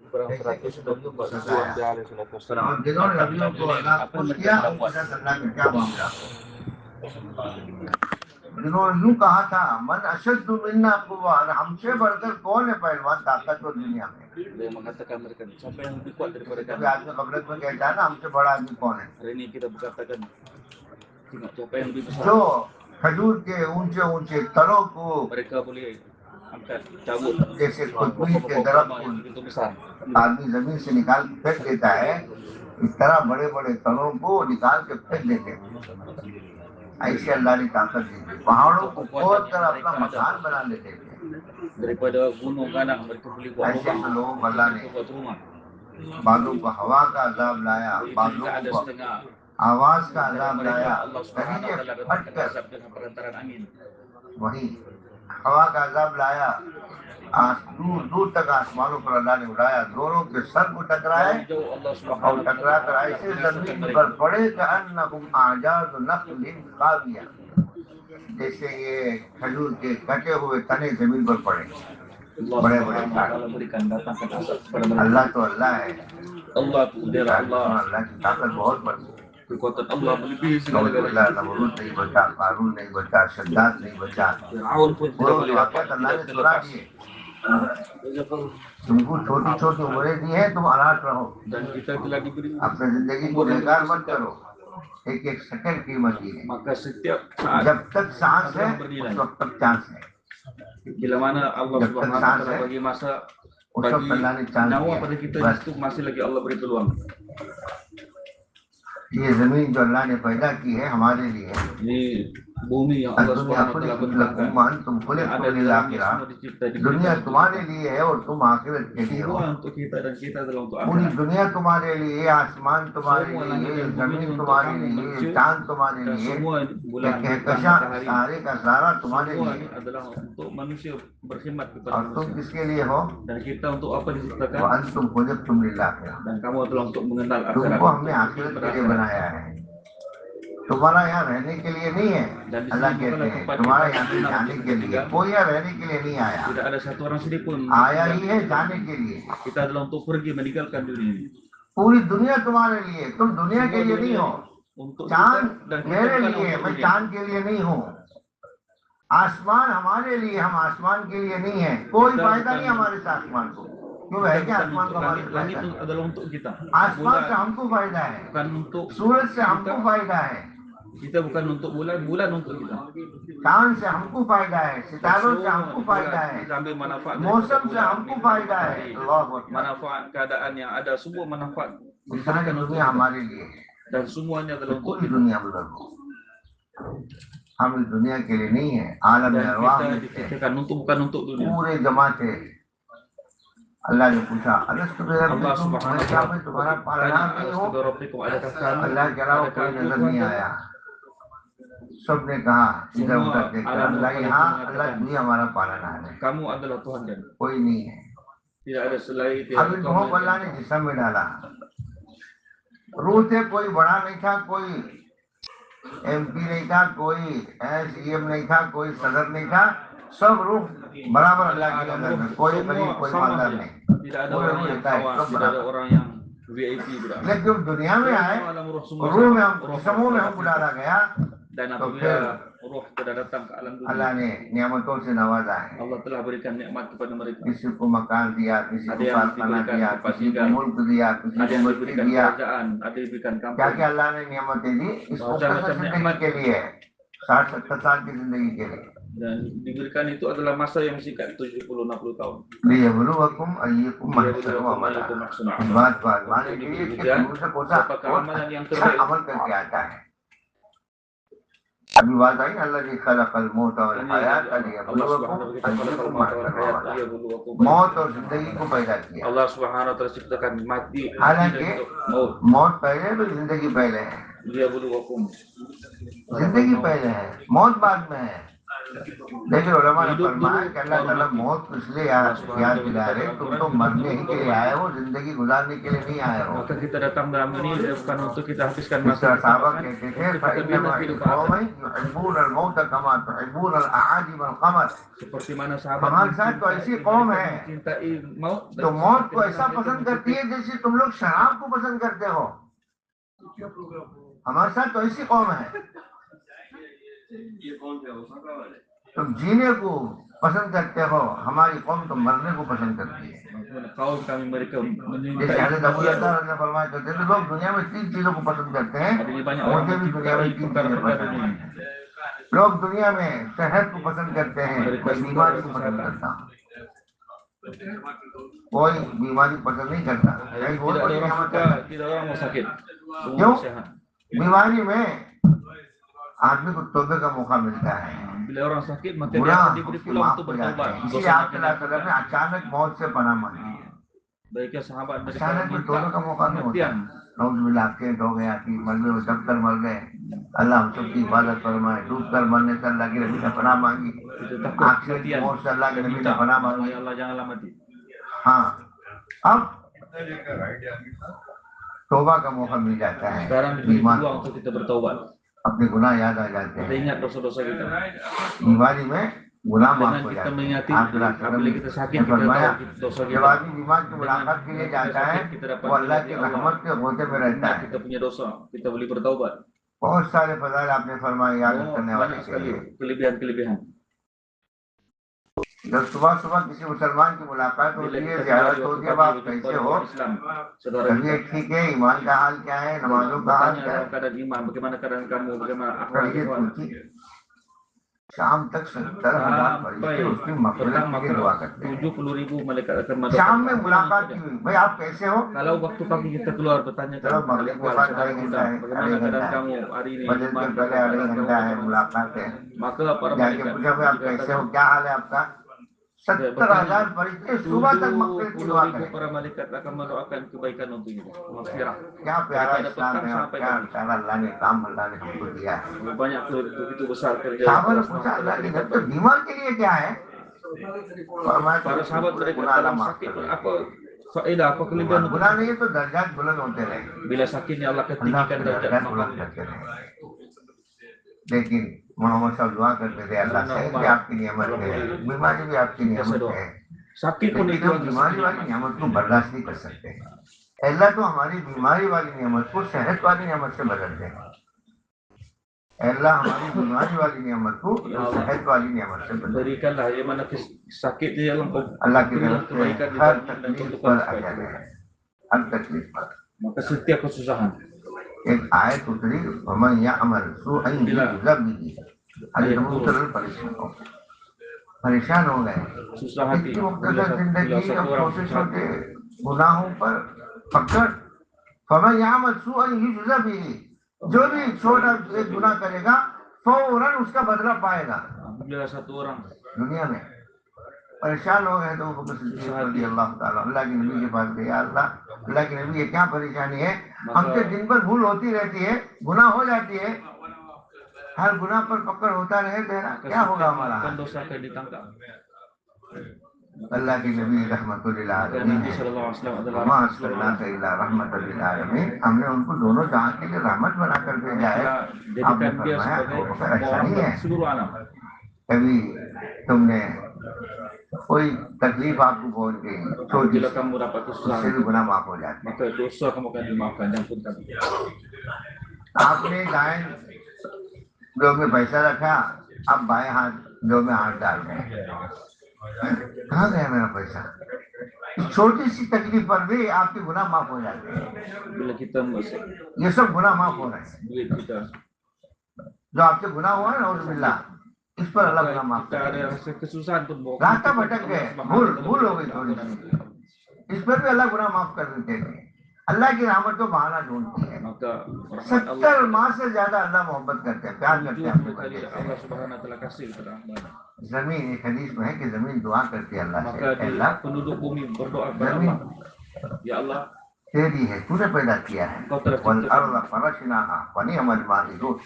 और जिन्होंने नबियों को नाखुश किया उनके साथ अल्लाह का क्या मामला। जिन्होंने यूं कहा था मन अशद्दु मिन्ना कुव्वा, हमसे बढ़कर कौन है पहलवान ताकतवर दुनिया में। कभी आदमी गफलत में कहता है ना हमसे बड़ा आदमी कौन है। जो खजूर के ऊंचे ऊंचे तरों को जैसे खुशबू के दरख्त आदमी जमीन से निकाल के फेंक देता है, इस तरह बड़े बड़े तरों को निकाल के फेंक देते हैं। ऐसे अल्लाह ने ताकत दी थी, पहाड़ों को खोद कर अपना मकान बना लेते थे। ऐसे तो लोगों को अल्लाह ने बादलों को हवा का अजाब लाया, बादलों को आवाज का अजाब लाया, वही हवा का अजाब लाया, दूर दूर तक आसमानों पर अल्लाह ने उड़ाया, दोनों के सर को टकराए और टकरा कर ऐसे जमीन पर पड़े कि अन्नहुम आजाद नख्लिन खाविया, जैसे ये खजूर के कटे हुए तने जमीन पर पड़े, बड़े बड़े। अल्लाह तो अल्लाह है, अल्लाह की ताकत बहुत बड़ी है। नमरूद नहीं बचा, कारून नहीं बचा, शद्दाद नहीं बचा, अल्लाह ने सुना दिए। तुमको छोटी छोटी उम्रें दी है, तुम अनाथ रहो, अपनी जिंदगी को बेकार मत करो, एक एक सेकंड कीमत है। जब तक सांस है उस वक्त तक चांस है, जब तक सांस है उस वक्त अल्लाह ने चांस दिया। ये जमीन जो अल्लाह ने पैदा की है हमारे लिए, दुनिया तुम्हारे लिए है और तुम आखिरत के लिए हो। पूरी दुनिया तुम्हारे लिए, आसमान तुम्हारे लिए, जमीन तुम्हारे लिए, चांद तुम्हारे लिए, सारे का सारा तुम्हारे लिए। और तुम किसके लिए हो? तुम खुद तुम तुमको हमने आखिरत के लिए बनाया है, तुम्हारा यहाँ रहने के लिए नहीं है। अल्लाह कहते हैं तुम्हारा यहाँ से जाने के लिए, कोई यहाँ रहने के लिए नहीं आया, आया ही है जाने के लिए। पूरी दुनिया तुम्हारे लिए, तुम दुनिया के लिए नहीं हो। चांद मेरे लिए, मैं चांद के लिए नहीं हूँ। आसमान हमारे लिए, हम आसमान के लिए नहीं है। कोई फायदा नहीं हमारे से आसमान को, क्यों है क्या आसमान को हमारे फायदा? आसमान से हमको फायदा है, सूरज से हमको फायदा है, चांद से हमको फायदा है, सितारों से हमको फायदा है, मौसम से हमको फायदा है। सारी दुनिया हमारे लिए है, पूरी दुनिया बुजुर्गों, हम इस दुनिया के लिए नहीं है। आलम अरवाह में पूरे जमा थे। अल्लाह ने पूछा मैं तुम्हारा पालनहार नहीं हूँ? अल्लाह के अलावा कोई नजर नहीं आया। सबने कहा इधर उधर देखकर, अल्लाह यहाँ, अल्लाह तू ही हमारा पालनहार है, कोई नहीं है। अब इन दोनों को अल्लाह ने जिस्म में डाला। रूह थे, कोई बड़ा नहीं था, कोई MP नहीं था, कोई CM नहीं था, कोई सदर नहीं था, सब रूह बराबर अल्लाह की नजर में, कोई गरीब कोई मालदार नहीं, पूरे रूह लेता है सब बराबर। लेकिन दुनिया में आए, रूह में हम, जिस्मों में हमको डाला गया, तो फिर अल्लाह ने नियामतों से नवाजा है। किसी को मकान दिया, किसी को कारखाना दिया, किसी को मुल्क दिया, किसी को बस्ती दिया, क्या क्या अल्लाह ने नियामतें दी इस मुख्तसर जिंदगी के लिए, 60-70 साल की जिंदगी के लिए। Dan diberikan itu adalah masa yang singkat, 70-60 tahun. Liyabluwakum ayyukum ahsanu amala। बात माने के लिए कि दूसरा कोसा अमल करके आता है। अभी बात आई अल्लाह जी खलक़ल मौत वल हयात लियब्लुवकुम अय्युकुम अहसनु अमला। मौत और जिंदगी को पैदा किया। Allah Subhanahu wa taala ciptakan mati, हालांकि मौत पहले तो जिंदगी पहले है, लियब्लुवकुम, जिंदगी पहले है, मौत बाद में है। लेकिन उलमा ने फरमाया कि अल्लाह ताला मौत को इसलिए याद दिला रहे, तुम तो मरने ही के लिए आए हो, जिंदगी गुजारने के लिए नहीं आए हो। Maka kita datang dalam dunia bukan untuk kita habiskan जिस masa तरह kita, साहबा bahkan कहते थे untuk kita bina kehidupan फ़इन्नमा akhir. युहिब्बून अल-मौत कमा तुहिब्बून अल-अआजिम अल-क़मर। Seperti mana sahabat हमारे साथ तो ऐसी कौम है mencintai maut dan तो मौत को seperti ऐसा mana mereka पसंद करती है mencintai जैसे तुम लोग शराब को पसंद करते हो। हमारे साथ तो ऐसी कौम है, तुम जीने को पसंद करते हो, हमारी कौम तो मरने को पसंद करती है। kaum kami mereka जैसे हज़रत अबू हरैरा ने फरमाया करते थे, लोग दुनिया में 3 चीजों को पसंद करते हैं, मुझे भी दुनिया में 3 चीजें पसंद हैं। लोग दुनिया में सेहत को पसंद करते हैं, कोई बीमारी को पसंद करता, कोई बीमारी पसंद नहीं करता। tidak orang mau sakit. क्यों? बीमारी में आदमी को तौबे का मौका मिलता है, Bila orang sakit maka dia गुनाह akan diberi उसके peluang माफ untuk हो जाते bertaubat. हैं। इसलिए आप सल्लल्लाहु अलैहि वसल्लम ने अचानक मौत से पनाह मांगी। Baiknya sahabat mereka अचानक में तौबे का मौका नहीं होता। pengertian. नौजुबिल्लाह एक्सीडेंट हो गया कि मर गए, दब कर मर गए, अल्लाह हम सबकी इबादत फरमाए। डूब कर मरने से अल्लाह की नबी ने पनाह मांगी, एक्सीडेंट की मौत से अल्लाह की नबी ने पनाह मांगी। Allah janganlah mati. हाँ, अब तौबा का मौका मिल जाता है, Sekarang diberi peluang untuk kita bertaubat. अपने गुनाह याद आ जाते Kita हैं, ingat dosa-dosa kita. बीमारी में गुनाह माफ Dengan हो kita जाते हैं। mengingati आखिरत apabila kita sakit kita फरमाया tahu dosa जब kita. आदमी बीमार की मुलाकात के लिए जाता है वो अल्लाह की रहमत के होते में रहता Ingat है। kita punya dosa, kita boleh bertaubat. बहुत सारे फजाइल आपने फरमाए याद करने वाले Banyak के sekali लिए। kelebihan-kelebihan. जब सुबह सुबह किसी मुसलमान की मुलाकात होती Bila है, kita ज़ियारत kembali होती waktu है, pagi आप kita कैसे kepada हो, orang Islam, saudara तबीयत kita. ठीक है, ईमान का हाल क्या है, नमाजों का हाल Bertanya क्या है, dalam keadaan iman, bagaimana keadaan kamu, bagaimana akhwal तबीयत ikhwan. पूछी। शाम तक 70,000 फरिश्ते उसकी मग़फ़िरत के लिए दुआ करते हैं। 70,000 malaikat akan शाम में mendoakan. मुलाकात की हुई, भाई आप कैसे हो? Kalau waktu pagi kita keluar bertanya चलो kepada मगरिब के ikhwan, बाद saudara आधे kita, घंटा है, bagaimana keadaan kamu hari ini, budget iman के पहले आधे keadaan kamu घंटा है, bagaimana. मुलाकात है, Maka para जाके malaikat पूछा भाई आप कैसे हो, क्या हाल है आपका? 70,000 फरिश्ते सुबह तक मग़फ़िरत की दुआ 70,000 करें। para malaikat akan mendoakan kebaikan untuk kita. Maghfirah. क्या प्यारा Daripada इस्लाम petang है और sampai क्या pagi. प्यारा अल्लाह ने काम अल्लाह ने हमको दिया है। Banyak begitu besar kerja. साहबा ने पूछा अल्लाह की नबी तो बीमार के लिए क्या है? फरमाया Para sahabat mereka गुनाह dalam माफ sakit कर दे। apa faedah, apa kelebihan untuk गुनाह नहीं है तो दर्जात बुलंद होते रहे, bila sakitnya Allah अल्लाह ketinggikan के derajat दर्जात maka बुलंद करते रहे। लेकिन मोहम्मद साहब दुआ करते थे अल्लाह सेहत भी आपकी नियमत है, बीमारी भी आपकी नियमत है, sakit pun लेकिन itu हम बीमारी वाली नियमत को बर्दाश्त नहीं कर सकते। अल्लाह तो हमारी बीमारी वाली नियमत को सेहत वाली नियमत से बदल दे। अल्लाह हमारी बीमारी वाली नियमत को सेहत वाली नियमत से बदल दे। berikanlah yang mana sakit dia Allah अल्लाह की तरफ से kebaikan di हर dalamnya dan तकलीफ tunjukkan पर supaya अजर kita. है, हर तकलीफ पर। Maka setiap kesusahan एक आयत उतरी वमन यअमल सुअन युज़ा बिही, हज़रत मुसल्लल परेशान हो गए। susah hati इतनी bila मुख्तसर जिंदगी और satu orang छोटे susah छोटे गुनाहों पर पकड़, फमन यअमल सुअन युज़ा बिही, जो भी छोटा एक गुनाह करेगा फौरन उसका बदला पाएगा। bila satu orang दुनिया में परेशान हो गए तो अबू बकर सिद्दीक़ रज़ी अल्लाह ताला अल्लाह के नबी के पास गए, अल्लाह के नबी ये क्या परेशानी है, हमसे दिन भर भूल होती रहती है, गुनाह हो जाती है, हर गुनाह पर पकड़ होता रहे तेरा, क्या होगा हमारा हाल? dosa akan ditangkap. अल्लाह के नबी रहमतुल लिल आलमीन Nabi sallallahu alaihi wasallam adalah वमा अर्सलनाका इल्ला रहमतल लिल आलमीन, हमने उनको दोनों जहां के लिए रहमत बनाकर भेजा है। आपने jadikan dia फरमाया sebagai वो ऐसा नहीं है, seluruh alam. कभी तुमने कोई तकलीफ आपको पहुंच गई छोटी Bila सी, kamu dapat उससे kesusahan भी गुनाह माफ हो जाते हैं। maka dosa kamu akan dimaafkan dan diampunkan. आपने दाएं जेब में पैसा रखा, अब बाएं हाथ जेब में हाथ डाल रहे हैं, कहाँ गया मेरा पैसा? इस छोटी सी तकलीफ पर भी आपके गुनाह माफ हो जाते हैं। Bila kita ये सब गुनाह माफ हो रहे हैं, duit kita जो आपसे गुनाह हुआ है ना उज़बिल्लाह, इस पर अल्लाह गुनाह माफ kita कर ada rasa kesusahan pun bawa रास्ता भटक गए, भूल हो गई थोड़ी सी, इस पर भी अल्लाह गुनाह माफ कर देते हैं। अल्लाह की रहमत को बहाना ढूंढती है। maka 70 माह से ज्यादा अल्लाह मोहब्बत करते हैं, प्यार करते हैं अपने बंदे Allah से। Subhanahu wa taala kasih kepada hamba. जमीन एक हदीस में है कि जमीन दुआ करती है अल्लाह Maka से, अल्लाह penduduk bumi berdoa kepada जमीन Allah, ya Allah, तेरी है, तूने पैदा किया है, kau telah वल ciptakan अर्ज़ फरशनाहा व निअमल माहिदून,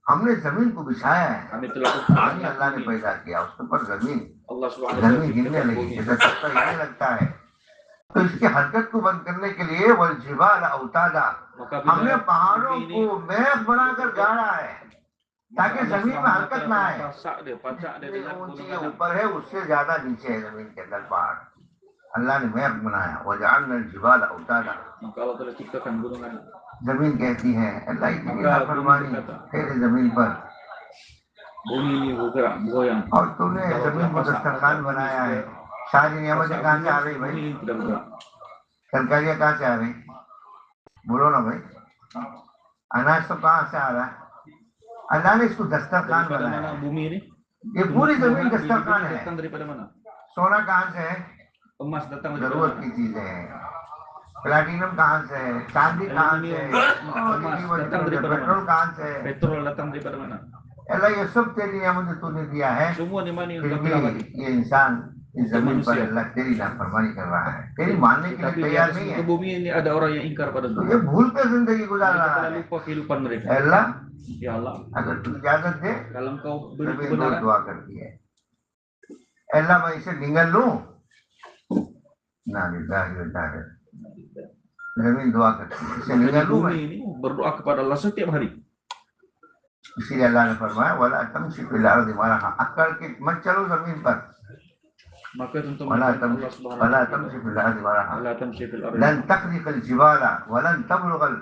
हमने जमीन को बिछाया है, Kami telah पानी अल्लाह ने पैदा किया, उसके ऊपर जमीन Allah Subhanahu wa taala जमीन गिरने लगी, जैसे पत्ता गिरने लगता है। तो इसकी हरकत को बंद करने के लिए वल जिबाल औतादा, हमने पहाड़ों को मेघ बनाकर गाड़ा है ताकि जमीन में हरकत ना आए। ऊंची ऊपर है, उससे ज्यादा नीचे है जमीन के अंदर पहाड़, अल्लाह ने मेघ बनाया। वजअलना जिबाल औतादा, जमीन कहती है अल्लाह की नाफरमानी तेरे जमीन पर, और तूने जमीन को दस्तरखान बनाया है। सारी नियामतें कहाँ से आ रही भाई? सरकारियाँ कहाँ से आ रही? बोलो ना भाई, अनाज सब कहाँ से आ रहा है? अल्लाह ने इसको दस्तरखान बनाया। ये पूरी जमीन दस्तरखान है। सोना कहाँ से है? जरूरत की चीजें हैं। प्लैटिनम कहाँ से है? चांदी कहाँ से है? पेट्रोल कहाँ से है? अल्लाह ये सब तेरी नियामतें तूने दिया है, फिर भी ये इंसान इस जमीन पर अल्लाह तेरी नाफरमानी कर रहा है, तेरी मानने के लिए तैयार नहीं है। तो ये भूल कर जिंदगी गुजार रहा है। अल्लाह अगर तू इजाजत दे, जमीन रोज दुआ करती है, अल्लाह मैं इसे निगल लूं ना, जमीन दुआ करती है इसे निगल लूं मैं। berdoa kepada Allah setiap hari. इसीलिए अल्लाह ने फरमाया वला तमशी फिल अर्दि मरहा, अकड़ के मत चलो जमीन पर। Maka tentu वला तमशी फिल अर्दि मरहा लन तखरिकल जिबाला वलन तबलुगल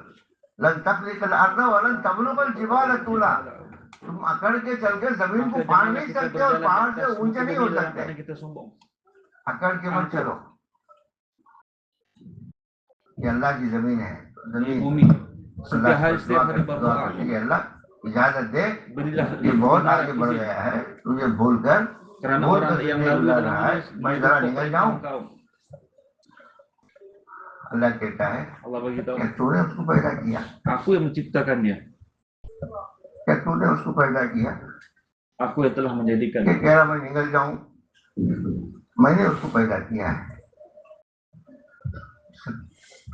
लन तखरिकल अर्द वलन तबलुगल जिबाला तूला, तुम अकड़ के चल के जमीन को फाड़ नहीं सकते और पहाड़ से ऊंचे नहीं हो सकते। अकड़ के मत चलो, ये अल्लाह की जमीन है, जमीन अल्लाह इजाजत दे, ये बहुत आगे बढ़ गया है, तुझे भूल कर रहा है, मैं जरा निकल जाऊं। अल्लाह कहता है क्या तूने उसको पैदा किया? Aku yang menciptakan dia. क्या तूने उसको पैदा किया? Aku yang telah menjadikan. क्या कह रहा मैं निकल जाऊं? मैंने उसको पैदा किया है।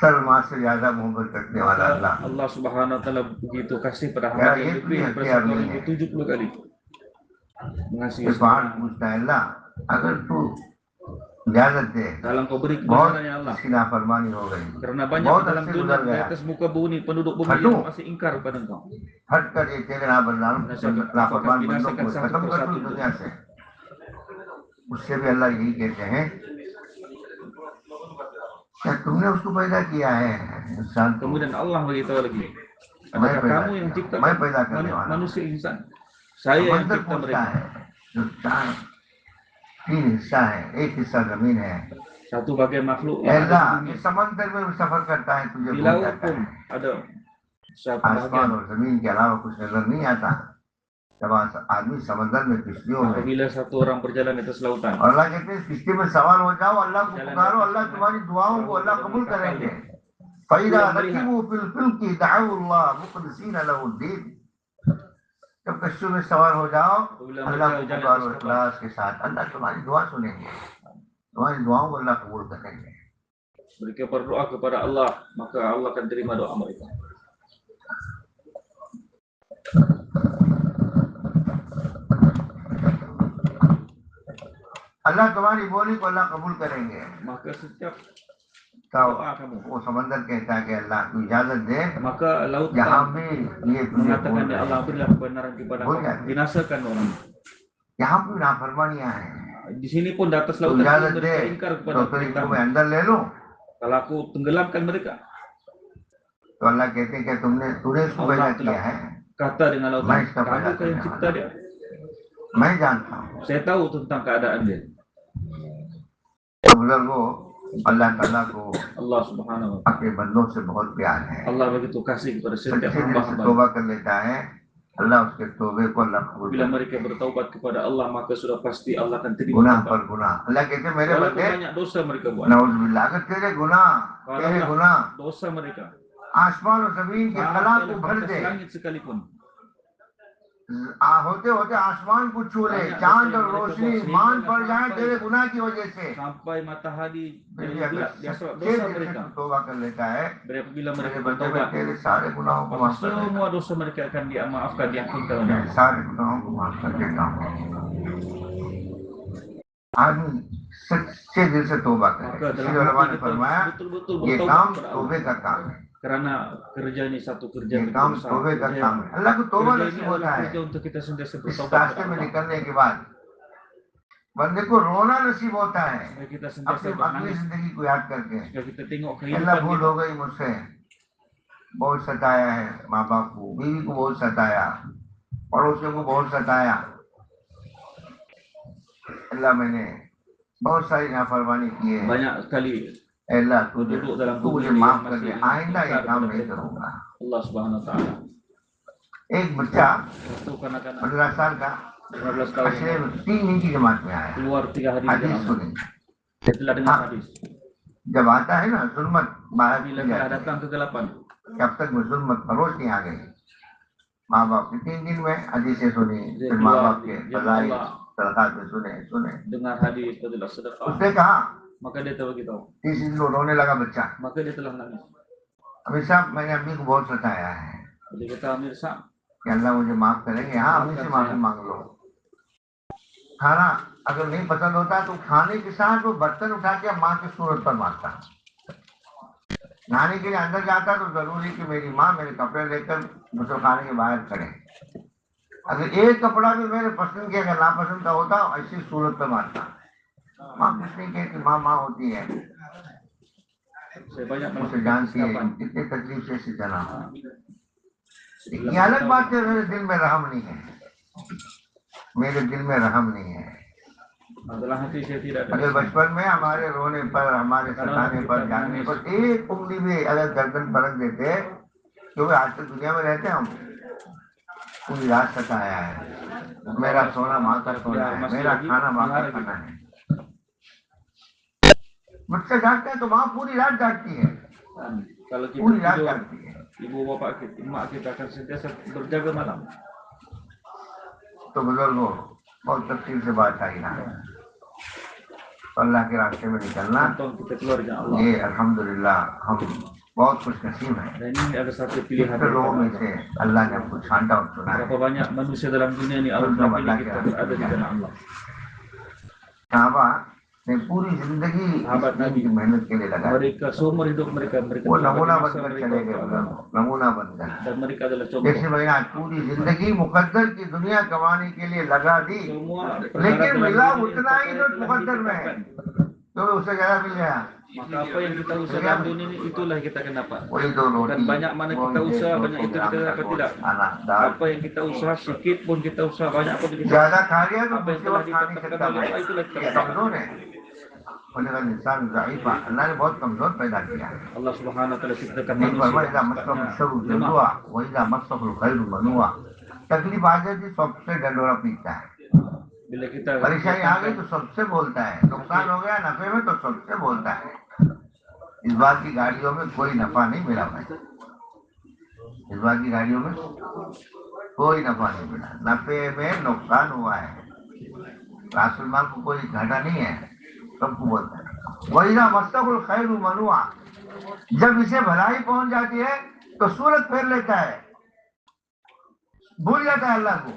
सर माँ से ज्यादा मोहब्बत करने वाला अल्लाह, Allah Subhanahu wa taala begitu kasih pada hamba yang lebih daripada 70 kali. Mengasihi. पूछता है अल्लाह अगर तू इजाजत दे, kalau kau beri बहुत kebenaran ya Allah, इसकी नाफरमानी हो गई, karena banyak बहुत dalam अच्छे dunia गुजर di गया, atas muka bumi penduduk bumi yang masih ingkar kepada engkau. हट कर ये तेरे नाफरमान बंदों को खत्म कर दो दुनिया से। उससे भी अल्लाह यही कहते हैं क्या तुमने उसको पैदा किया है इंसान को? Kemudian Allah beritahu lagi, adakah kamu yang ciptakan manusia insan? Saya yang cipta mereka. जो तीन हिस्सा है, एक हिस्सा जमीन है, satu bagian makhluk अल्लाह ये समंदर में सफर करता है, तुझे di laut pun ada satu आसमान bagian. और जमीन के अलावा कुछ नजर नहीं आता। जब आदमी समंदर में किश्तियों में, apabila satu orang berjalan di atas lautan, और अल्लाह कहते हैं किश्ती में सवार हो जाओ, अल्लाह को पुकारो, अल्लाह तुम्हारी दुआओं को अल्लाह कबूल करेंगे। फैदा रकीबू फिल फिल्की दअउ अल्लाह मुखलिसीना लहुद्दीन, जब कश्ती में सवार हो जाओ अल्लाह को पुकारो इखलास के साथ, अल्लाह तुम्हारी दुआ सुनेंगे, तुम्हारी दुआओं को अल्लाह कबूल करेंगे। mereka berdoa kepada Allah, maka Allah akan terima doa mereka. अल्लाह तुम्हारी बोली को अल्लाह कबूल करेंगे। Maka setiap तो वो समंदर कहता है कि अल्लाह तू इजाजत दे, maka laut यहाँ भी ये mengatakan ya Allah berilah kebenaran kepada kau, binasakan orang. यहाँ भी नाफरमानियां हैं। Di sini pun di atas तू lautan इजाजत दे mereka ingkar तो kepada फिर इनको perintah. मैं अंदर ले लूं, Kalau aku tenggelamkan mereka, तो अल्लाह कहते हैं कि तूने इसको पैदा किया है, kata dengan lautan, kamu kan yang cipta dia. मैं जानता हूँ। Saya tahu tentang keadaan dia. बुजुर्गों, अल्लाह ताला को Allah Subhanahu wa taala, अपने बंदों से बहुत प्यार है। Allah begitu kasih kepada setiap सच्चे दिल से hamba-hamba. तौबा कर लेता है, अल्लाह उसके तौबे को अल्लाह कबूल Bila करता mereka bertaubat kepada Allah, maka sudah pasti Allah akan है। terima. गुनाह पर गुनाह, अल्लाह कहते हैं मेरे Walaupun बंदे banyak dosa mereka buat, नऊजुबिल्लाह, अगर तेरे गुनाह dosa mereka आसमान और जमीन के कला को भर दे, langit sekalipun, होते होते आसमान को छू ले, चांद और रोशनी मान पड़ जाए तेरे गुनाह की वजह से, sampai matahari dia sebab सच्चे dosa दिल से mereka. तू तौबा कर लेता है, Bila मेरे mereka बंदे bertaubat, तेरे सारे गुनाहों को maka माफ कर देता semua dosa mereka akan dimaafkan, diampunkan oleh हूं, Allah. सारे गुनाहों को माफ कर देता हूँ। आदमी सच्चे दिल से तौबा करे, Maka dalam इसलिए उलमा ने hati फरमाया kita betul-betul ये bertaubat काम kepada Allah. तौबे का काम है, Karena kerja ini satu kerja ये yang काम besar. तौबे का Kerja- काम है। अल्लाह को तौबा Kerja ini नसीब होता adalah है kerja untuk kita sentiasa इस bertaubat रास्ते kepada में Allah. निकलने के बाद, बंदे को रोना नसीब होता है Supaya kita अपनी sentiasa अगली bernangis, जिंदगी को याद करके, supaya kita tengok अल्लाह kehidupan भूल kita. हो गई मुझसे, बहुत सताया है माँ बाप को, बीवी को बहुत सताया, पड़ोसियों को बहुत सताया, अल्लाह मैंने बहुत सारी नाफरमानी की है, Banyak sekali अल्लाह duduk dalam तू मुझे bumi माफ yang कर दे, masih आइंदा ये ingkar काम kepada नहीं mereka. करूंगा। Allah Subhanahu Wa Taala. एक बच्चा Satu kanak-kanak 15 साल का 15 tahun पिछले yang 3 दिन की जमात में आया, keluar 3 hari di हदीस dalam. सुनी, Dia telah dengar hadis. जब आता है ना जुल्मत बाहर Bila की telah जाती है, datang kegelapan, जब तक में जुल्मत फरोश नहीं आ गई, माँ बाप की 3 दिन में हदीसें सुनी, dia फिर माँ keluar बाप के dia फजाइल Allah सदक़ात में सुने, dengar hadis fadilah sedekah. उसने कहा, Maka dia tahu kita. तीसरी दिन वो रोने लगा बच्चा, Maka dia telah menangis. अभी साहब मैंने अम्मी को बहुत सताया है Jadi kata Amir Sa'am, कि अल्लाह मुझे माफ करेंगे, हाँ अम्मी से माफी मांग लो। खाना अगर नहीं पसंद होता तो खाने के साथ वो बर्तन उठा के माँ की सूरत पर मारता, नहाने के लिए अंदर जाता तो जरूरी कि मेरी माँ मेरे कपड़े लेकर गुसलखाने के बाहर खड़े, अगर एक कपड़ा भी मेरे पसंद के अगर नापसंद का होता ऐसी सूरत पर मारता। माँ कुछ नहीं कहती, माँ माँ होती है, saya banyak उसे melakukan जानती है kesilapan. कितनी तकलीफ से इसे जना। ये अलग बात है, मेरे दिल में रहम नहीं है, मेरे दिल में रहम नहीं है। Dalam hati saya tidak ada. अगर बचपन में हमारे रोने पर, हमारे सताने पर, जाने पर एक उंगली भी अगर गर्दन परख देते, क्योंकि आज तक दुनिया में रहते हम, पूरी रात सताया है, मेरा सोना माँ का सोना है, मेरा खाना माँ का खाना है, मुझसे जागते हैं तो माँ पूरी रात जागती है, Kalau kita पूरी रात tidur, जागती है। ibu bapak kita, mak kita akan sentiasa berjaga malam. तो बुजुर्गों बहुत तफसील से बात आई ना, तो अल्लाह के रास्ते में निकलना, Contoh kita keluar dengan Allah. ये अल्हम्दुलिल्लाह हम बहुत खुश नसीब है। Dan ini ada satu pilihan कितने लोगों में daripada से Allah. अल्लाह ने हमको छांटा और चुना है। Berapa banyak manusia dalam dunia ini Allah telah pilih kita berada di dalam Allah. सहाबा ने पूरी जिंदगी Sahabat इस Nabi, की मेहनत के लिए लगाई, mereka seumur hidup mereka वो telah नमूना bagi masa बनकर mereka चले untuk गए, agama. नमूना बनकर। Dan mereka adalah contoh. जैसे मैंने आज पूरी जिंदगी मुकद्दर की दुनिया कमाने के लिए लगा दी, Semua लेकिन perkara मिला dalam dunia उतना ही जो telah मुकद्दर में है, ditetapkan. तो उससे ज्यादा मिल गया। Maka apa yang kita usaha dalam dunia ini itulah yang kita akan dapat. वही दो रोटी, Dan banyak mana kita usaha, banyak itu kita dapat tidak. खाना दाल, Apa yang kita usaha, sedikit pun kita usaha, banyak pun kita ज्यादा खा लिया तो apa yang दूसरी telah बात खा नहीं ditetapkan सकता oleh Allah itulah kita ये dapat. कमजोर है, बोलेगा इंसान ज़ईफ़ा, अल्लाह ने बहुत कमजोर पैदा किया है। Allah Subhanahu Wa Taala ciptakan एक बार manusia. वहीदा मस्तफ़ुल शर्रु जज़ुआ, वहीदा मस्तफ़ुल खैरु मनुआ, तकलीफ आ जाती सबसे डंडोरा पीटता है, Bila kita परेशानी आ गई तो सबसे बोलता है, नुकसान हो गया नफे में तो सबसे बोलता है। इस बार की गाड़ियों में कोई नफा नहीं मिला भाई, इस बार की गाड़ियों में कोई नफा नहीं मिला, नफे में नुकसान हुआ है, रासुलमान को कोई घाटा नहीं है, सबको बोलता है। वहीदा मस्तक़ुल खैरु मनुआ, जब इसे भलाई पहुंच जाती है तो सूरत फेर लेता है, भूल जाता है अल्लाह को,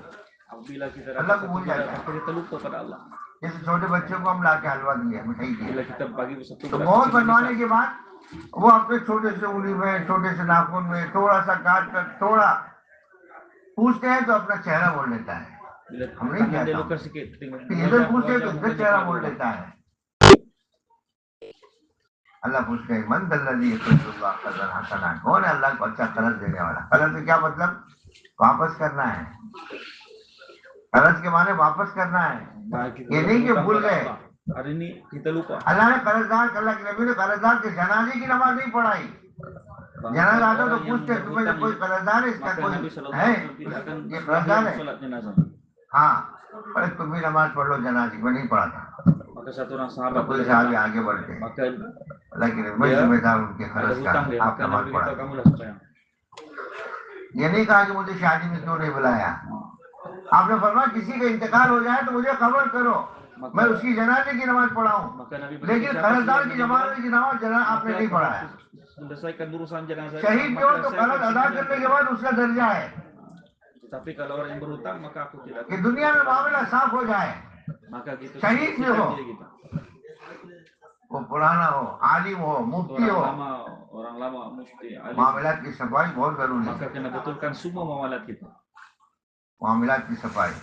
bila kita Allah dapat ko भूल जाता है। satu kita lupa pada Allah. जैसे छोटे बच्चों को हम लाके हलवा दिया, मिठाई Bila दिया, kita bagi satu तो beras बहुत kecil बनवाने kita, के बाद वो अपने छोटे से उंगली में, छोटे से नाखून में थोड़ा सा काट कर थोड़ा पूछते हैं तो अपना चेहरा मोड़ लेता है, bila हम नहीं tangan dia कहता luka sikit, tengok फिर इधर पूछते तो muka इधर dia चेहरा keluar. मोड़ लेता है। अल्लाह पूछते हैं मन दल्लज़ी युक़रिज़ुल्लाह क़र्ज़न हसना, कौन है अल्लाह को अच्छा कर्ज देने वाला। कर्ज से क्या मतलब, वापस करना है, कर्ज के माने वापस करना है, ये नहीं कि भूल गए। Hari ini kita lupa. अल्लाह ने कर्जदार, अल्लाह के नबी ने कर्जदार के जनाजे की नमाज नहीं पढ़ाई, जनाजा आता तो पूछते तुम्हें जब कोई कर्जदार है, इसका Maka कोई Nabi Sallallahu है, Alaihi Wasallam tidak akan ये कर्जदार है, salat jenazah. हाँ अरे तुम भी नमाज पढ़ लो, जनाजे में नहीं पढ़ा था। Maka satu orang तो sahabat कोई boleh साहब datang. आगे बढ़ते, Maka लेकिन मैं जिम्मेदार उनके ada खर्च का, hutang dia, आप maka नमाज Nabi पढ़ा। beritahu kamu lah supaya. ये नहीं कहा कि मुझे शादी में क्यों नहीं बुलाया, आपने फरमाया किसी का इंतकाल हो जाए तो मुझे खबर करो, मैं उसकी जनाजे की नमाज पढ़ाऊं, लेकिन कर्जदार की जमानत की नमाज आपने नहीं पढ़ाया। Selesaikan urusan jenazah. शहीद भी हो तो कर्ज अदा करने के बाद उसका दर्जा है। Tapi kalau orang yang berhutang maka aku tidak. कि दुनिया में मामला साफ हो जाए, Maka gitu. शहीद भी हो, वो पुराना हो, आलिम हो, मुफ्ती हो, orang lama mufti, alim, मामलात की सफाई बहुत जरूरी है। maka kena betulkan semua muamalat kita. मामलात की सफाई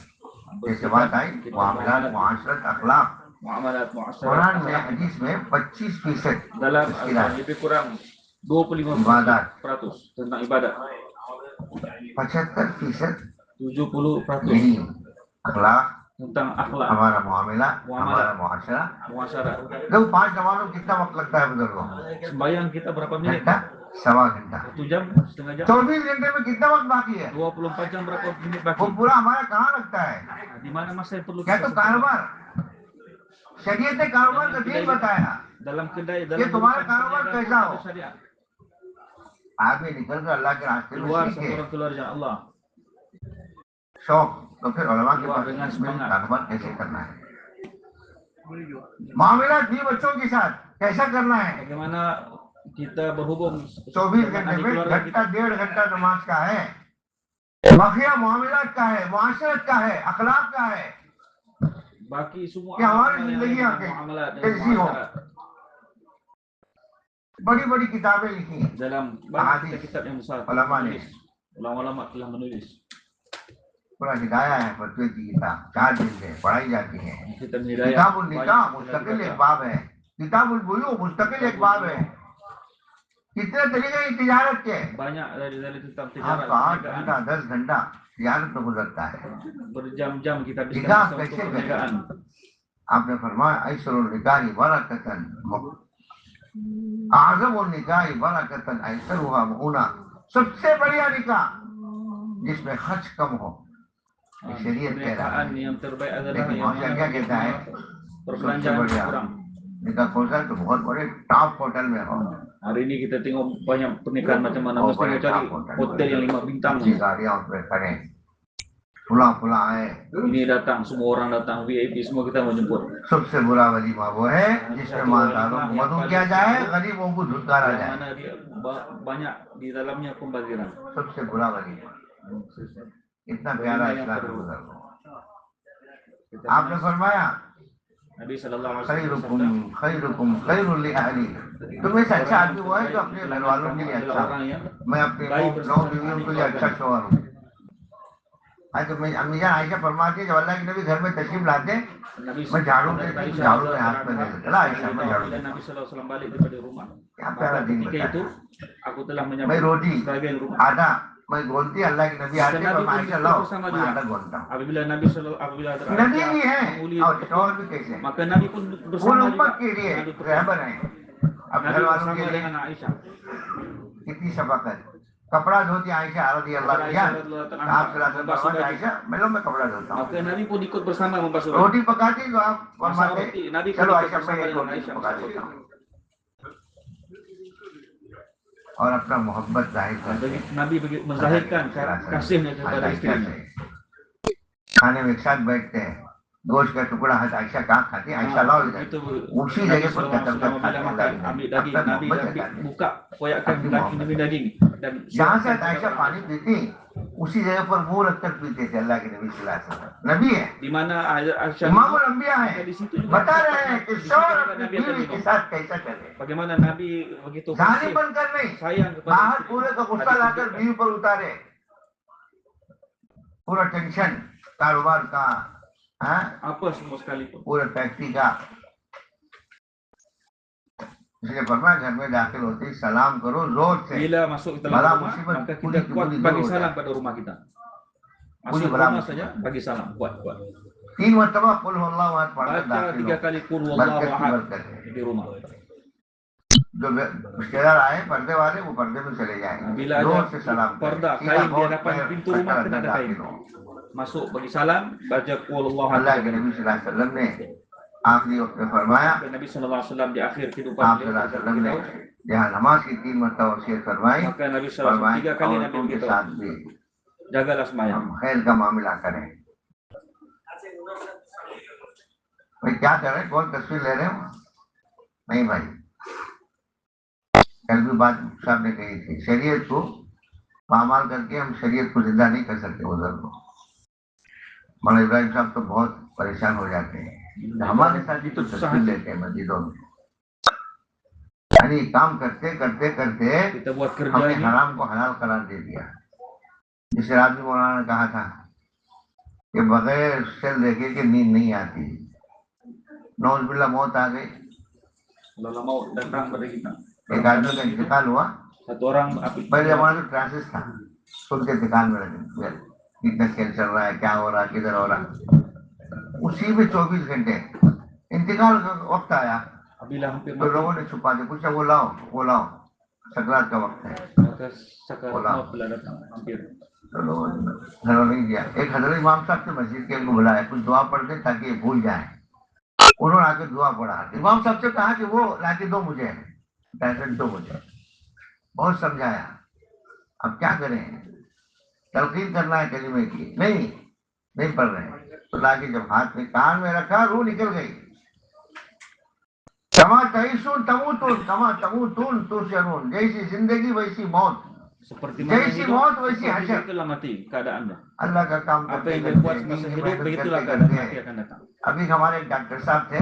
जैसे बात आई, मामलात, मुआशरत, अखलाक, Muamalat, muasyarah. कुरान में हदीस में 25% dalam lebih kurang 25% tentang ibadat. 75% 70% नहीं, अखलाक, tentang akhlak, हमारा मामला, हमारा मुआशरा। muasyarah. देखो 5 नमाजों में कितना वक्त लगता है बुजुर्गों? Sembahyang kita berapa menit? घंटा, सवा घंटा। 1 jam, setengah jam. 24 घंटे में कितना वक्त बाकी है? 24 jam berapa menit वो baki? पूरा हमारा कहाँ लगता है? Di mana masa yang perlu क्या तो कारोबार, शरीयत ने कारोबार का दिन बताया dalam kedai, कि dalam तुम्हारा कारोबार कैसा हो। syariat. आदमी निकल कर अल्लाह के रास्ते में Keluar सीखे, seorang keluar jalan Allah. शौक, तो फिर उलमा के पास dengan इसमें semangat. कारोबार कैसे करना है, मामला भी बच्चों के साथ कैसा करना है। Bagaimana kita berhubung 24 dengan घंटे ahli में keluarga घंटा kita. 1.5 घंटा नमाज का है, बकिया मामलात का है, मुआशरत का है, अखलाक का है। Baki semua कि हमारी amalan yang जिंदगी dengan आगे muamalat dan कैसी हो। muasyarah. बड़ी बड़ी किताबें लिखी हैं, Dalam banyak kitab yang besar, ulama ने, ulama telah menulis. पूरा हिदाया है फतवे की किताब, 4 दिन से पढ़ाई जाती है। Kitab hidayah. किताबुल निकाह मुस्तकिल एक बाब है, किताबुल बुयू मुस्तकिल एक बाब है। कितने तरीके की तिजारत के, Banyak dari tentang आप tijarah. 8 घंटा 10 घंटा तिजारत में गुजरता है। Berjam-jam kita habiskan निकाह masa कैसे untuk करें? perniagaan. आपने फरमाया ऐसरुल निकाह बरकतन, आज़मुल निकाह बरकतन ऐसरुहा मुना, सबसे बढ़िया निकाह जिसमें खर्च कम हो, शरीयत कह रहा है। Pernikahan yang terbaik adalah लेकिन yang मौसम क्या कहता है, सबसे perbelanjaan बढ़िया kurang. निकाह कौन सा, तो बहुत बड़े टॉप होटल में हो, Hari ini kita tengok banyak pernikahan macam mana, बहुत mesti बड़े mau cari top hotel yang 5 bintang. अच्छी गाड़ियां उसमें खड़े, खुला खुला आए। Ini datang, semua orang datang, VIP semua kita mau jemput. सबसे बुरा वलीमा वो है जिसमें मालदारों को मधु किया जाए, गरीबों को धुतकारा Yang जाए। mana dia banyak di dalamnya pembaziran. सबसे बुरा वलीमा, इतना प्यारा इस्लाम गुजर। आपने फरमाया Nabi sallallahu alaihi खैरुकुम wasallam खैरुकुम खैरुल लिअहली, तुम्हें से अच्छा आदमी वो है जो अपने घर वालों के लिए अच्छा हो। मैं अपने 9 बीवियों के लिए अच्छा शौहर हूँ। आज तो मैं अम्मी जान आयशा फरमाती है जब अल्लाह के नबी घर में तशरीफ लाते, मैं झाड़ू देती, झाड़ू में हाथ में ले लेता, ला आयशा मैं झाड़ू देता। Nabi sallallahu alaihi wasallam balik daripada rumah. क्या प्यारा दिन Ketika itu बताया। aku telah मैं menyambut रोटी sebagian rumah. आधा मैं गोलती, अल्लाह के नबी आते Nabi और मैं pun आयशा ikut लाओ, bersama मैं juga. आधा गोलता हूँ। Apabila apabila ada नबी भी है mulia, और शौहर भी कैसे, maka Nabi pun वो bersama उम्मत juga. के लिए Nabi रहबर है, अब घर वालों के bersama लिए dengan Aisyah. कितनी शफकत। कपड़ा धोती आयशा रज़ी अल्लाह अन्हा, आप फरमाते आयशा मैं लो मैं कपड़ा धोता हूँ। Maka Nabi pun ikut bersama membasuh रोटी पकाती तो आप Masak फरमाते roti, Nabi pun चलो ikut आयशा मैं bersama एक dengan रोटी Aisyah पका masak देता roti. हूँ, और अपना मोहब्बत जाहिर करते हैं। Nabi menzahirkan kasihnya kepada istrinya. खाने में एक साथ बैठते हैं, गोश्त का टुकड़ा है आयशा कहाँ खाती है, आयशा लाओ इधर, उसी जगह पर कतल कर खाते हैं। ambil daging, Nabi buka koyakkan daging daging dan जहाँ से आयशा पानी पीती उसी जगह पर मुंह रखकर पीते थे अल्लाह के नबी सल्लल्लाहु अलैहि वसल्लम। नबी है, di mana Aisyah इमामुल अंबिया है, di situ juga बता रहे हैं कि शौहर अपनी बीवी के साथ कैसा करे, bagaimana Nabi begitu जालिम बनकर नहीं, sayang kepada बाहर istri. पूरे का गुस्सा लाकर बीवी पर उतारे, पूरा टेंशन कारोबार का, apa semua sekalipun. पूरे फैक्ट्री का। इसलिए फरमाया घर में दाखिल होते ही सलाम करो जोर से, Bila masuk ke dalam Malah rumah, musibah maka pulih kita kuat dulu bagi aja. salam pada rumah kita. Pulih Masuk bala rumah musibah. saja bagi salam, kuat. 3 मरतबा कुल हुवल्लाहु अहद पढ़कर Baca दाखिल 3 हो, kali qul बरकत huwallahu की ahad बरकत है। di rumah. जो रिश्तेदार आए पर्दे वाले वो पर्दे में चले जाएंगे, Bila जोर ada से सलाम करें, perda सीधा kain di बहुत hadapan पैर pintu rumah रखकर kena अंदर ada kain. दाखिल हो। Masuk bagi salam, baca qul huwallahu अल्लाह ahad. के नबी सल्लल्लाहु अलैहि वसल्लम ने आखिरी वक्त में फरमाया, Nabi sallallahu alaihi wasallam di akhir kehidupan आप beliau सल्लल्लाहु अलैहि वसल्लम ने जहाँ नमाज की 3 मरतबा वसीयत फरमाई, maka Nabi sallallahu alaihi फरमाया wasallam 3 kali Nabi औरतों के begitu. साथ भी Jagalah sembahyang. हम खैर का मामला करें, भाई क्या कर रहे हैं, कौन तस्वीर ले रहे हो? नहीं भाई, कल भी बात साहब ने कही थी, शरीयत को पामाल करके हम शरीयत को जिंदा नहीं कर सकते। उधर को मौलाना इब्राहिम साहब तो बहुत परेशान हो जाते हैं, हमारे साथ ही तो तस्वीर लेते हैं मस्जिदों में। यानी काम करते करते करते हमने हराम को हलाल करार दे दिया। जिसे राजी मौलाना ने कहा था कि बगैर सेल देखे कि नींद नहीं आती, नौज़बिल्ला मौत आ गई, एक आदमी का इंतकाल हुआ। पहले हमारा तो क्लासेस था, सुनते थे कान में लगे कितना खेल चल रहा है, क्या हो रहा है, किधर हो रहा है। उसी में 24 घंटे इंतकाल का वक्त आया तो लोगों ने छुपा दिया, पूछा वो लाओ सकरात का वक्त है, वो लाओ। तो लोगों ने नहीं दिया। एक हजरत इमाम साहब से मस्जिद के को बुलाया, कुछ दुआ पढ़ दे ताकि भूल जाए। उन्होंने आके दुआ पढ़ा, इमाम साहब से कहा कि वो लाके दो मुझे, पैसे दो मुझे। बहुत समझाया, अब क्या करें, तलकीन करना है कलीमे की, नहीं पढ़ रहे। तो लाके जब हाथ में कान में रखा, रूह निकल गई। कमा तईसुन तमूतुन कमा तमूतुन तुशरून, जैसी जिंदगी वैसी मौत, जैसी मौत वैसी हशर। अल्लाह का काम करते करते। अभी हमारे डॉक्टर साहब थे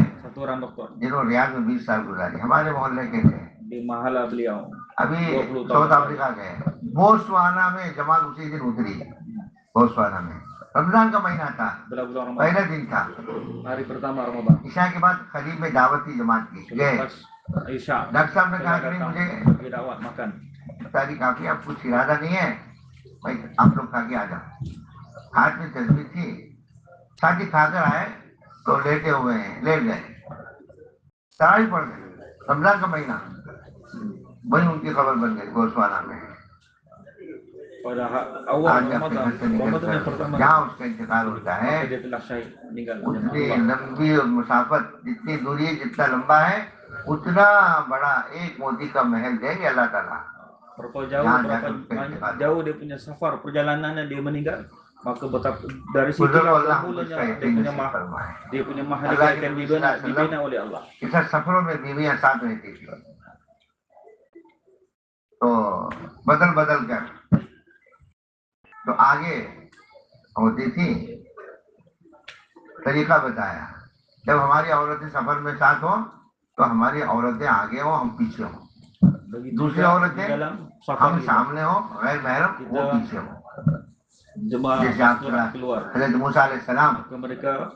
जिन्होंने रियाद में 20 साल गुजारी, हमारे मोहल्ले के थे, अभी साउथ अफ्रीका गए, बोत्सवाना में जमात उसी दिन उतरी। बोत्सवाना में रमजान का महीना था, पहला दिन था, ईशा के बाद करीब में दावती जमात की गए। डॉक्टर साहब ने कहा कि नहीं मुझे सारी काफी, अब कुछ इरादा नहीं है भाई, आप लोग खा के आ जाओ। हाथ में तस्वीर थी, साथी खाकर आए तो लेटे हुए हैं, लेट गए, तरावी पड़ गए, रमजान का महीना। वही उनकी खबर बन गई गोस्वाना में। आज अपने घर से निकलकर जहाँ उसका इंतकाल होता है, उतनी लंबी मुसाफत, जितनी दूरी जितना लंबा है, उतना बड़ा एक मोदी का महल देंगे अल्लाह ताला। Jauh dia punya safar, perjalanannya dia meninggal, maka betapa dari situlah mulanya dia punya mahal akan dibina oleh Allah. Kita सफरों में बीवियां साथ रहती थी, तो बदल कर तो आगे होती थी। तरीका बताया, जब हमारी औरतें सफर में साथ हो तो हमारी औरतें आगे हो, हम पीछे हो। दूसरी औरतें हम सामने हो, गैर महरम वो पीछे हो। जैसे हज़रत मूसा अलैहिस्सलाम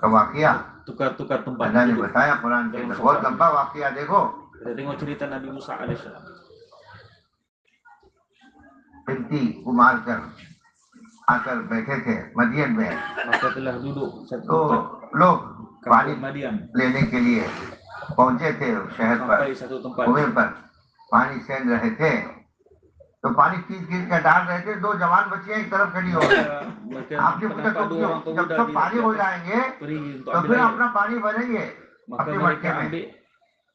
का वाक़या अल्लाह ने बताया कुरान के अंदर, बहुत लंबा वाक़या। देखो बिनती को मारकर आकर बैठे थे मदियन में, तो लोग पानी लेने के लिए पहुंचे थे शहर पर, कुएं पर पानी सेंध रहे थे, तो पानी खींच कर डाल रहे थे। दो जवान बच्चियां एक तरफ खड़ी हो गई। आपने पूछा तो क्यों? जब सब पानी हो जाएंगे तो फिर अपना पानी भरेंगे अपने मटके में।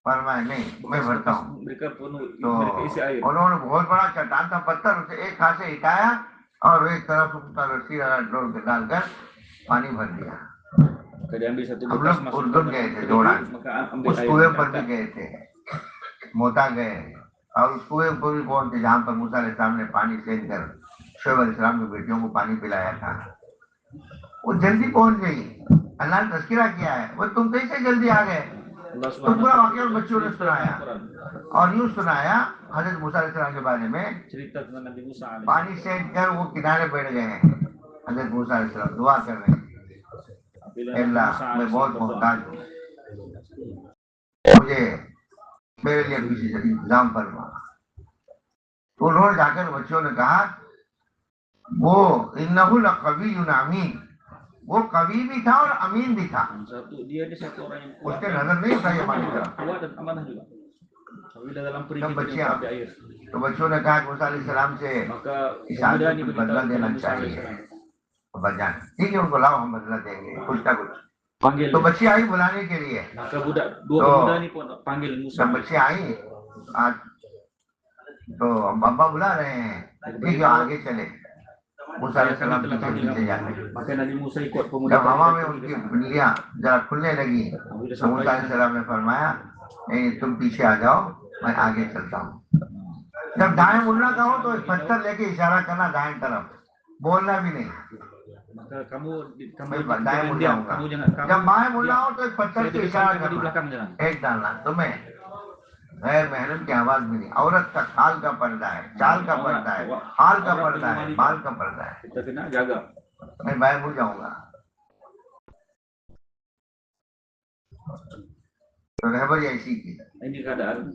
फरमाया नहीं, मैं भरता हूँ। तो उन्होंने बहुत बड़ा चट्टान था, पत्थर, उसे एक हाथ से हिटाया और एक तरफ उसका रस्सी डालकर पानी भर दिया। हम लोग उर्दुन गए थे, जोड़ान, उस कुएं पर भी गए थे, मोता गए, और उस कुएं पर भी कौन थे जहाँ पर मूसा अलैहिस्सलाम ने पानी सेंध कर शुएब अलैहिस्सलाम की बेटियों को पानी पिलाया था। वो जल्दी पहुंच गई, अल्लाह ने तज़किरा किया है, वो तुम कैसे जल्दी आ गए? तो पूरा वाक़या बच्चों ने सुनाया, और यूं सुनाया हज़रत मूसा अलैहिस्सलाम के बारे में, पानी सेंध कर वो किनारे बैठ गए हैं। हज़रत मूसा अलैहिस्सलाम दुआ कर रहे हैं, अल्लाह मैं बहुत मोहताज हूँ, मुझे मेरे लिए किसी से इंतजाम फरमा। तो उन्होंने जाकर बच्चों ने कहा वो इन्नहु लक़विय्युन अमीन, वो कवि भी था और अमीन भी था। उसके नजर नहीं उठाई हमारी तरफ। तो बच्चों ने कहा मूसा अलैहिस्सलाम से इस आदमी को बदला देना चाहिए। ठीक है, उनको लाओ, हम बदला देंगे कुछ ना कुछ। तो बच्ची आई बुलाने के लिए, जब बच्ची आई आज तो अब्बा बुला रहे हैं, ठीक है आगे चले। मूसा अलैहिस्सलाम पीछे पीछे जाते। Maka Nabi Musa ikut pemuda जब हवा tadi में pergi उनकी ke sana. पिंडलियां जरा खुलने लगी Bila तो sampai मूसा di sana, अलैहिस्सलाम ने फरमाया नहीं तुम पीछे आ जाओ मैं आगे चलता हूँ। जब दाएं मुड़ना का हो तो एक पत्थर लेके इशारा करना दाएं तरफ, बोलना भी नहीं। maka kamu मैं दाएं मुड़ diam, जाऊंगा। kamu jangan जब baएं diam. मुड़ना हो तो एक पत्थर Saya से tuliskan इशारा kamu di belakang करना, jalan. एक डालना। तुम्हें गैर महरम की आवाज भी नहीं। औरत का खाल का पर्दा है, चाल का पर्दा है, हाल का पर्दा है, बाल का पर्दा है। Kita kena jaga. मैं बाएं मुड़ जाऊंगा तो रहबर ऐसी की Ini keadaan.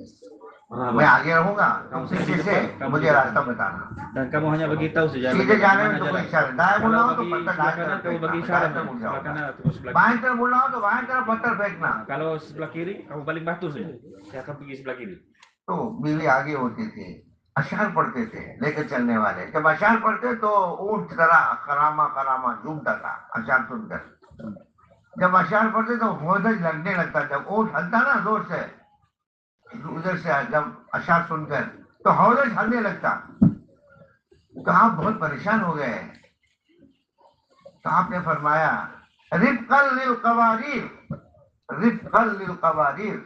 मैं आगे रहूंगा तुम पीछे से मुझे रास्ता बताना। Dan kamu hanya bagi tahu saja सीधे जाने में तो कोई jalan. इशारा, दाएं मुड़ना हो तो Kalau bagi पत्थर sebelah दाएं kanan, तरफ kamu bagi फेंकना, isyarat. दाएं तरफ मुड़ Sebelah जाऊंगा। kanan atau sebelah बाएं kiri. तरफ मुड़ना हो तो बाएं तरफ पत्थर फेंकना। Kalau sebelah kiri, kamu paling batu saja. Saya akan pergi sebelah kiri. तो बीवी आगे होती थी, अशार पढ़ते थे लेकर चलने वाले। जब अशार पढ़ते तो ऊंट तरह खरामा खरामा झूमता था अशार सुनकर। जब अशार पढ़ते तो होदज लगने लगता। जब ऊंट हलता ना जोर से उधर से, जब अशार सुनकर तो हौदज हलने लगता। तो आप बहुत परेशान हो गए। तो आपने फरमाया रिफ़क़ल लिल क़वारीर, रिफ़क़ल लिल क़वारीर।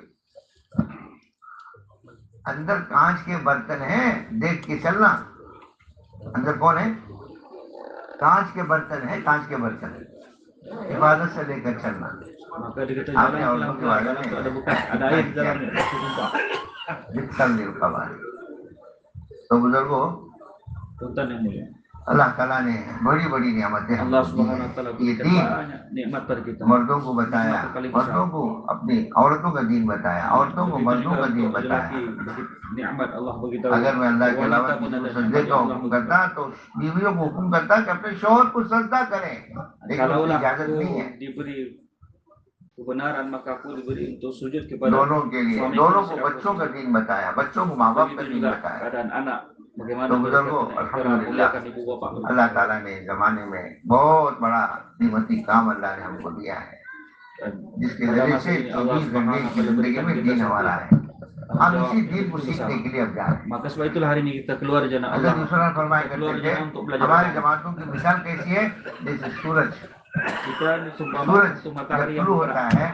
अंदर कांच के बर्तन हैं, देख के चलना। अंदर कौन है? कांच के बर्तन है, कांच के बर्तन। हिफाजत से लेकर चलना। Maka dikata आपने jalan औरतों के बारे pelan-pelan, में ada bekas, ada air di dalamnya, itu tumpah. रिफ़क़ल लिल क़वारीर। तो बुजुर्गों, Tuntun yang mulia. अल्लाह ताला ने बड़ी बड़ी नियामतें Allah हमको दी Subhanahu हैं। wa taala ये berikan दीन banyak nikmat pada kita. मर्दों को बताया, मर्दों को अपनी औरतों का दीन बताया, औरतों को मर्दों का दीन बताया। Nikmat Allah beritahu. अगर मैं अल्लाह के अलावा Wanita pun किसी को ada सजदे nikmat का yang Allah हुक्म beritahu. करता तो बीवियों को हुक्म करता कि अपने शौहर को सजदा करें, लेकिन उसकी Kalaulah इजाजत aku नहीं है। diberi kebenaran maka aku diberi untuk sujud kepada दोनों के लिए, suamiku दोनों dan को istri aku. बच्चों का दीन बताया, बच्चों को माँ बाप का Begitu दीन juga बताया। keadaan anak. Bagaimana तो mereka बुजुर्गों, kena ikrar अल्हम्दुलिल्लाह muliakan ibu bapa. अल्लाह ताला ने जमाने में बहुत बड़ा कीमती काम अल्लाह ने हमको दिया है, जिसके Pada जरिए masa से ini Allah 24 घंटे Subhanahu wa की taala जिंदगी berikan में kita दीन satu हमारा है। हम tanggungjawab इसी दीन yang को begitu सीखने besar. के लिए अब जा रहे हैं। Maka sebab itulah hari ini kita keluar jalan अगर Allah. दूसरा फरमाया Kita keluar करते थे jalan untuk belajar हमारी agama. जमातों की मिसाल कैसी है? जैसे सूरज, Kita seumpama सूरज untuk जब matahari yang शुरू होता bergerak. है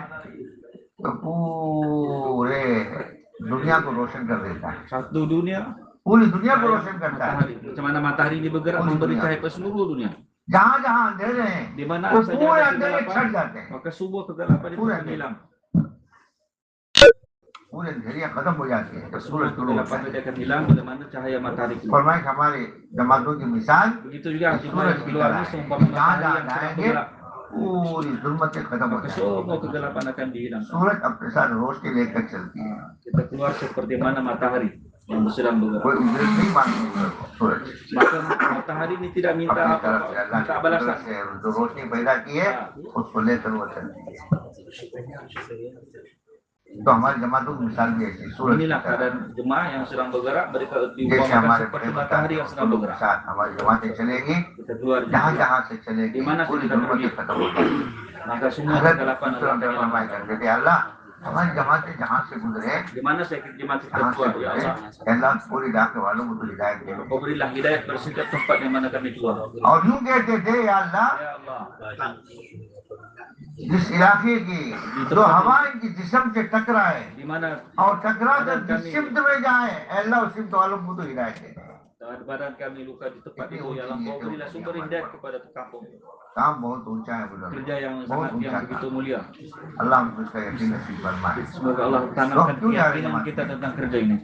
तो पूरे दुनिया को रोशन कर देता है, Satu dunia पूरी दुनिया को रोशन करता है। matahari. Macam mana matahari ini bergerak Puri memberi dunia. cahaya ke seluruh dunia. जहाँ जहाँ अंधेरे हैं Di mana वो saja पूरे ada अंधेरे छट kegelapan, जाते हैं, maka sebuah kegelapan itu Pura akan dia. hilang. पूरे अंधेरियां खत्म हो जाती है जब Semua सूरज शुरू होता kegelapan itu है। akan hilang bila mana cahaya matahari keluar. फरमाया कि हमारे जमातों की मिसाल Begitu juga सूरज jemaah yang की keluar तरह ini है। seumpama जहाँ matahari जहाँ yang sedang जाएंगे bergerak, पूरी जुल्मतें खत्म हो maka जाएंगी। semua kegelapan akan dihilangkan. सूरज अपने साथ रोशनी लेकर चलती है, Kita keluar seperti mana matahari yang sedang bergerak. कोई उजरत नहीं मांगती सूरज Maka matahari ini tidak minta अपनी apa, तरफ से अल्लाह minta की balasan. कुदरत से जो रोशनी पैदा की है उसको लेकर वो चलती है। तो हमारी जमातों की मिसाल भी ऐसी सूरज की Inilah तरह। keadaan jemaah yang sedang bergerak, mereka जैसे diumpamakan हमारे seperti बड़े matahari yang sedang bergerak. साथ हमारी जमातें चलेगी, Kita keluar जहाँ jalan. जहाँ से चलेगी Di mana पूरी kita जुल्मतें pergi, खत्म हो जाएगी। maka semua हज़रत kegelapan Allah akan फरमाया hilangkan. करते थे अल्लाह हमारी जमातें जहाँ से गुजरे, Di mana saya jemaah kita जहाँ से keluar, ya गुजरे Allah. अल्लाह पूरी इलाके वालों को तो हिदायत दे। Kau berilah hidayat pada setiap tempat yang mana kami keluar. और यूं कहते थे या अल्लाह Ya Allah, जिस इलाके की जो हवा इनकी जिस्म से टकराए di mana और टकरा कर जिस सिमत में जाए अल्लाह उस सिमत वालों को तो हिदायत दे। badan kami luka di tempat itu, ya Allah, kau berilah sumber hidayat kepada kampung. काम बहुत ऊंचा है बुजुर्ग, Kerja yang बहुत sangat yang ऊंचा begitu काम। mulia. अल्लाह हमको इसका यकीन नसीब फरमाए। Semoga Allah tanamkan keyakinan kita tentang kerja ini.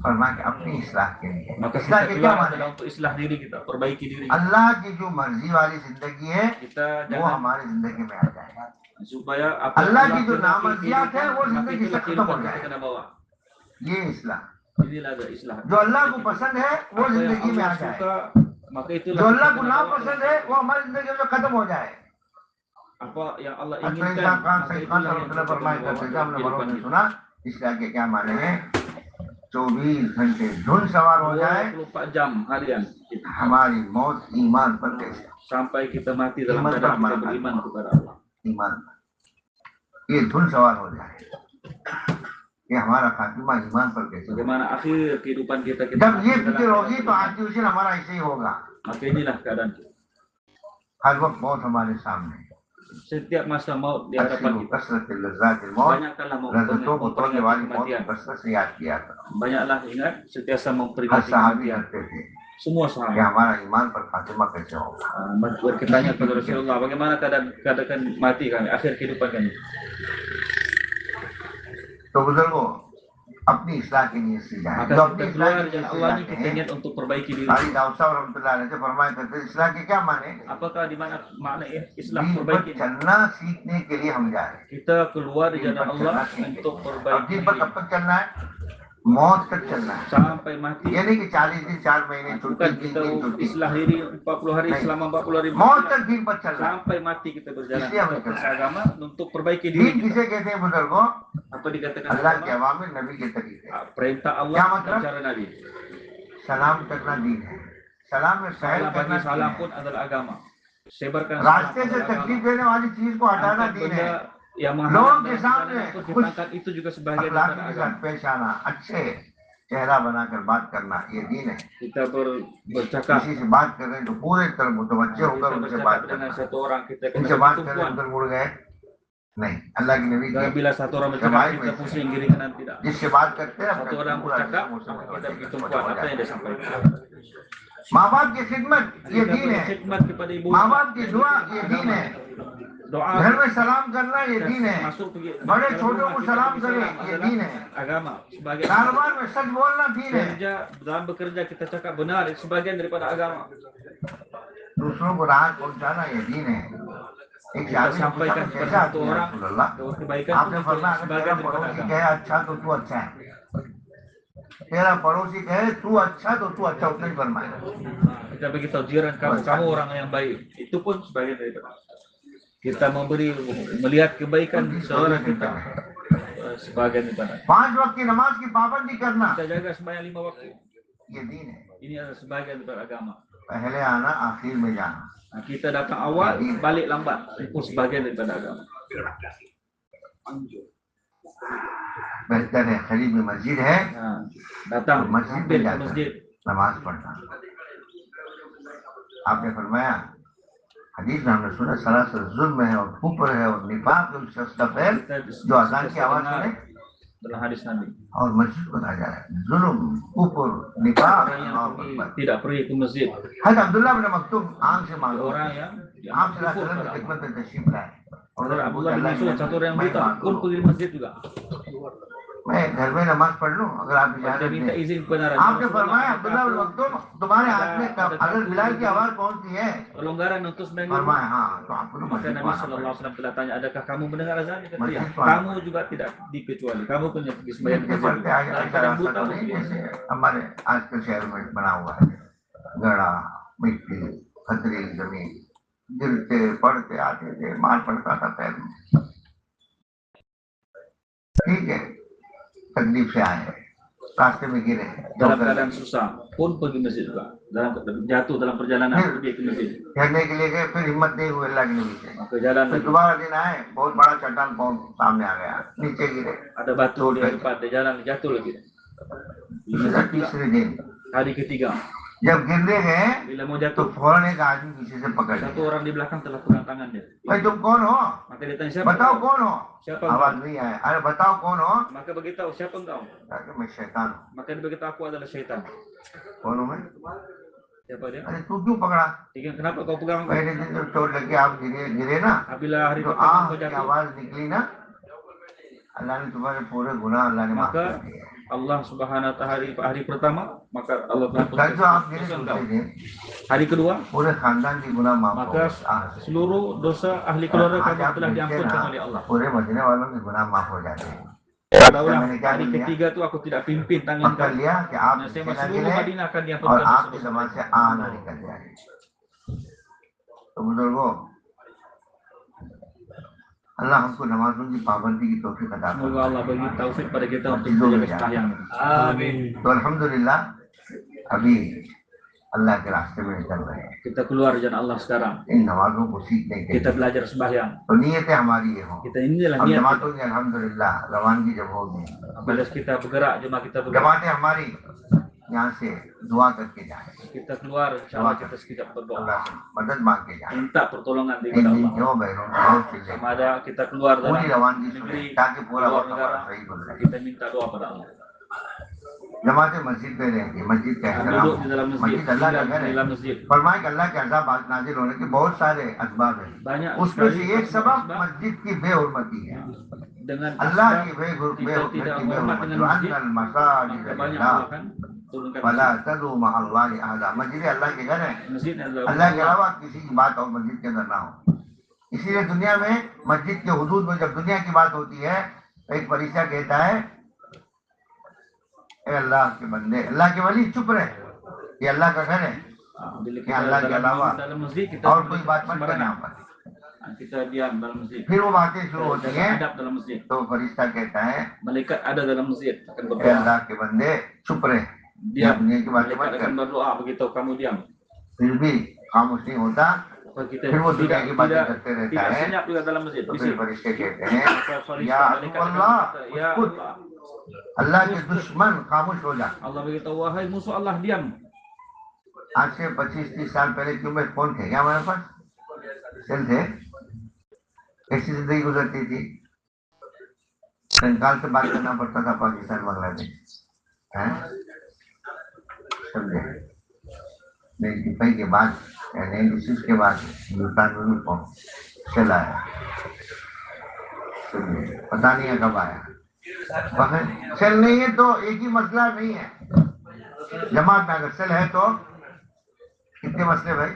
फरमाए कि अपनी इस्लाह के लिए, Maka इस्लाह kita के क्या keluar माने? adalah untuk islah diri kita, perbaiki diri kita. अल्लाह की जो मर्जी वाली जिंदगी है Kita वो jangan हमारी जिंदगी में आ जाए। supaya apa Allah yang की जो Allah नामर्जियात है वो maka जिंदगी से itulah खत्म हो kehidupan जाए। kita kena bawa. ये इस्लाह Inilah ada islah. जो अल्लाह को पसंद है वो Apa yang जिंदगी में आ Allah जाए, suka, maka itulah जो kita अल्लाह को kena ना bawa. पसंद है वो हमारी जिंदगी में खत्म हो जाए। Apa yang Allah अच्छा inginkan, इसा खान maka सही खान itulah yang kita फरमाया kena करते bawa थे, dalam हमने बड़ों kehidupan ने kita. सुना इस्लाह के क्या माने हैं? 24 घंटे धुन सवार हो जाए 24 jam harian हमारी मौत ईमान पर कैसे? sampai kita mati dalam Iman keadaan per kita beriman kepada Allah. ईमान पर ये धुन सवार हो जाए, ये हमारा खातिमा ईमान पर कैसे? Bagaimana akhir kehidupan kita जब ये mati dalam फिक्र होगी keadaan तो beriman. आज ट्यूशन हमारा ऐसे ही होगा। Maka inilah keadaan kita. हर वक्त मौत हमारे सामने, setiap masa maut di hadapan kita. कसरत लज्जातिल मौत, Banyaklah लज्जतों को तोड़ने वाली मौत kematian. को कसरत से याद किया करो। Banyaklah ingat sentiasa हर memperingati सहाबी kematian. करते थे Semua कि sahabat हमारा ईमान पर खातिमा कैसे होगा। bertanya kepada Rasulullah, bagaimana keadaan mati kami, akhir kehidupan kami. तो बुजुर्गों, अपनी इस्लाह की नीयत से जाए, Maka जो अपनी kita इस्लाह keluar की dan नीयत से Allah ini जाते kita हैं, niat untuk perbaiki diri. हमारी दाऊद साहब रहमतुल्लाह अलैह से फरमाया करते थे, इस्लाह के क्या माने? Apakah di mana makna Islam दीन पर perbaiki? चलना सीखने के लिए हम जा रहे हैं। Kita keluar di दीन jalan पर Allah चलना सीखने untuk के लिए। अब perbaiki दीन पर diri कब तक चलना है? मौत तक चलना है। sampai mati. ये नहीं कि 40 दिन 4 महीने छुट्टी, Bukan 3 kita दिन छुट्टी, islah diri 40 hari नहीं, selama 40 hari मौत तक दीन पर चलना है। sampai mati kita berjalan इसलिए हमें ke चलना है। agama untuk perbaiki दीन diri kita. किसे कहते हैं बुजुर्गों? Apa dikatakan अल्लाह के agama? अवामिर, नबी के तरीके। Perintah क्या Allah मतलब? dan cara Nabi. सलाम करना दीन है, सलाम में फैल Salam करना bagi दीन salam है, pun adalah agama. Sebarkan रास्ते salam से adalah तकलीफ agama. देने वाली चीज को हटाना Angkat दीन है। benda yang लोगों menghalang के dalam सामने perjalanan pun कुछ kita angkat, itu juga sebagian अखलाक daripada के agama. साथ पेश आना, अच्छे चेहरा बनाकर बात करना, ये दीन है। Kita bercakap, किसी से बात कर रहे हैं तो पूरे तरह मुतवज्जे होकर kita उनसे bercakap बात dengan करना। satu orang, kita उनसे kena बात कर रहे tumpuan. उधर मुड़ गए, नहीं। अल्लाह की नबी Dan के bila satu orang bercakap, जमाई kita में से pusing kiri kanan tidak. जिससे बात करते हैं Satu अपना orang पूरा bercakap, जिस्म उसे maka kita pergi मुतवज्जे tumpuan हो apa yang dia जाता है। sampaikan. माँ बाप की खिदमत ये Kita दीन है, berkhidmat kepada ibu माँ bapa, बाप की दुआ ये दीन है, doa, घर में सलाम करना ये दीन है, masuk pergi बड़े dalam छोटों rumah, को kita सलाम pergi करे salam ये adalah दीन है, agama. Sebagian कारोबार में सच बोलना दीन है, kerja, dalam bekerja kita cakap benar, itu sebagian daripada agama. दूसरों को राहत पहुंचाना ये दीन है। एक Kita आदमी ने पूछा sampaikan मैं kepada कैसा satu आदमी है orang रसूलुल्लाह? kebaikan आपने itu फरमाया अगर sebagian तेरा daripada पड़ोसी agama. कहे अच्छा तो तू अच्छा है, तेरा पड़ोसी कहे तू अच्छा तो तू अच्छा, उतना ही फरमाया। Kita beritahu jiran kamu orang yang baik, itu pun sebagian daripada kita melihat kebaikan saudara kita, sebagian daripada 5 वक्त की नमाज की पाबंदी करना kita jaga sembahyang 5 waktu. ये दीन है। Ini adalah sebagian daripada agama. पहले आना आखिर में जाना, Nah, kita datang awal, balik lambat, itu sebagian daripada agama. बेहतर है करीब में मस्जिद है Nah, datang मस्जिद hampir में ke जाकर masjid. नमाज पढ़ना। आपने फरमाया हदीस में हमने सुना सरासर जुल्म है और कुफ्र है और निफाक है उस शख्स का पैर जो अजान की आवाज सुने Dalam hadis Nabi, और मस्जिद को ना जाए। जुल्म, कुफ्र, निफाक, orang yang tidak pergi ke masjid, हज़रत अब्दुल्लाह बिन मक्तूम आंख से मालूम orang yang आप kufur सल्लल्लाहु pada Allah. खिदमत में तशरीफ लाए और Saudara Abdullah bin Mas'ud, satu orang yang buta pun pergi ke masjid juga. मैं घर में नमाज पढ़ लूं अगर आप Dia इजाजत minta दें। izin kepada Rasul. आपने फरमाया अब्दुल्लाह बिन मक्तूम तुम्हारे हाथ में अगर बिलाल की आवाज पहुंचती है, Pelonggaran untuk sembahyang. फरमाया हाँ तो आपको तो Maka मस्जिद Nabi को आना Sallallahu Alaihi पड़ेगा। Wasallam telah tanya, adakah kamu mendengar azan? Dia kata, Masjid ya. tuan. Kamu juga tidak dikecuali. Kamu punya pergi sembahyang di देखते masjid. पढ़ते आगे Dan ऐसा kadang रास्ता buta तो pun नहीं pergi. जैसे हमारे आजकल शहर में बना हुआ है, गड़ा मिट्टी खतरी जमीन, गिरते पड़ते आते थे, मार पड़ता था पैर में। ठीक है, तकलीफ से आए रास्ते में गिरे Dalam keadaan susah pun pergi masjid juga. Dalam jatuh dalam perjalanan pergi ke masjid. ठहरने के लिए गए, फिर हिम्मत नहीं हुई अल्लाह के नबी से। Maka jalan फिर lagi. दोबारा दिन आए, बहुत बड़ा चट्टान सामने आ गया, नीचे गिरे। Ada batu di depan, dia jalan jatuh lagi. तीसरे दिन Hari ketiga, जब गिरने गए bila mau तो jatuh, फौरन एक आदमी पीछे से पकड़ satu लिया। orang di belakang telah pegang tangan dia. भाई तुम कौन हो? Maka dia tanya, siapa बताओ engkau? कौन हो? Siapa आवाज engkau? नहीं आया, अरे बताओ कौन हो? Maka beritahu, siapa engkau? कहा मैं शैतान हूँ। Maka dia berkata, aku adalah syaitan. कौन हूँ मैं? Siapa dia? अरे तू क्यों पकड़ा? Dia, kenapa kau pegang aku? पहले दिन जब चोट लगी आप गिरे ना, Apabila hari जो pertama आह kau की jatuh, आवाज निकली ना, अल्लाह ने तुम्हारे पूरे गुनाह अल्लाह ने माफ कर maka दिए। Allah Subhanahu wa taala hari pertama, maka Allah telah कल जो आप गिरे dosa दूसरे engkau. दिन Hari kedua, पूरे खानदान की गुनाह माफ हो maka गए आह से। seluruh dosa ahli keluarga आज kamu आप telah गिरते diampunkan ना, oleh Allah. पूरे मदीने वालों के गुनाह माफ हो जाते हैं। Katakanlah, मैंने क्या hari कर लिया? ketiga itu aku tidak pimpin tangan पकड़ kamu. लिया कि आप Nah, नीचे saya ना seluruh गिरे Madinah akan और diampunkan आपकी dosa-dosa. जबान से आह ना निकल जाए। तो बुजुर्गों, अल्लाह हमको नमाजों की पाबंदी की तौफीक अता Semoga Allah फरमाए। bagi taufik pada kita untuk Masjidों में menjaga जाए। sembahyang. Amin. तो अल्हम्दुलिल्लाह अभी अल्लाह के रास्ते में चल रहे हैं। Kita keluar jalan Allah sekarang. इन नमाजों को सीखने के Kita लिए belajar sembahyang. तो नीयतें हमारी ये हों। Kita inilah अब niat जमातों kita. की अल्हम्दुलिल्लाह रवानगी जब होगी, Apabila kita bergerak, jemaah kita bergerak. जमातें हमारी यहाँ से दुआ करके जाए, Kita keluar, insya Allah kita sekejap berdoa. अल्लाह से मदद मांग के जाए। Minta pertolongan इन daripada दिन Allah. क्यों बैरों बहुत चिल्ले Sama ada kita keluar dalam पूरी रवानगी सुने negeri, ताकि पूरा luar वक्त हमारा negara, सही गुजरे। kita minta doa pada Allah. जमात मस्जिद पे रहेंगे, मस्जिद का एहतराम, Duduk di dalam masjid, मस्जिद अल्लाह का घर di है। dalam masjid. फरमाए कि अल्लाह के अज़ाब नाजिल होने के बहुत सारे असबाब हैं, Banyak उसमें से sekali एक सबब sebab मस्जिद की बेहुरमती है। dengan अल्लाह sebab की kita tidak बेहुरमती hormat dengan masjid, अन्नल मसाजिद maka banyak लिल्लाह Allah akan turunkan फला masjid. तदू मअल्लाहि अहदा। मस्जिद अल्लाह के घर है, Masjid adalah अल्लाह के अलावा किसी की बात और मस्जिद के अंदर ना हो। इसीलिए दुनिया में मस्जिद के हुदूद में जब दुनिया की बात होती है, एक फरिश्ता कहता है, ए अल्लाह के बंदे, अल्लाह के वली चुप रहे, ये अल्लाह का घर है, bila ये kita अल्लाह के अलावा dalam masjid kita और कोई बात मत करना यहाँ पर। kita diam dalam masjid. फिर वो बातें शुरू होती हैं, Adab dalam masjid. तो फरिश्ता कहता है, Malaikat ada dalam masjid akan ए berdoa. अल्लाह के बंदे चुप रहे, Diam. दुनिया की बातें Malaikat मत akan कर। berdoa begitu kamu diam. फिर भी खामोश नहीं होता, Kalau kita फिर वो दुनिया की बातें tidak करते रहता tidak है। senyap juga dalam masjid. तो Bisik. फिर फरिश्ते कहते हैं, Maka Farishta या malaikat akan अल्लाह berkata, ya उसकुत, Allah. अल्लाह के दुश्मन खामोश हो जा। Allah beritahu wahai musuh Allah diam. आज से 25-30 साल पहले क्यों में फोन थे क्या हमारे पास, सेल थे, कैसी जिंदगी गुजरती थी, कंकाल से बात करना पड़ता था पाकिस्तान बांग्लादेश, हैं समझे। 95 के बाद या 96 के बाद हिंदुस्तान में भी फोन चला है, समझे, पता नहीं है कब आया। सेल नहीं है तो एक ही मसला नहीं है, जमात में अगर सेल है तो कितने मसले भाई,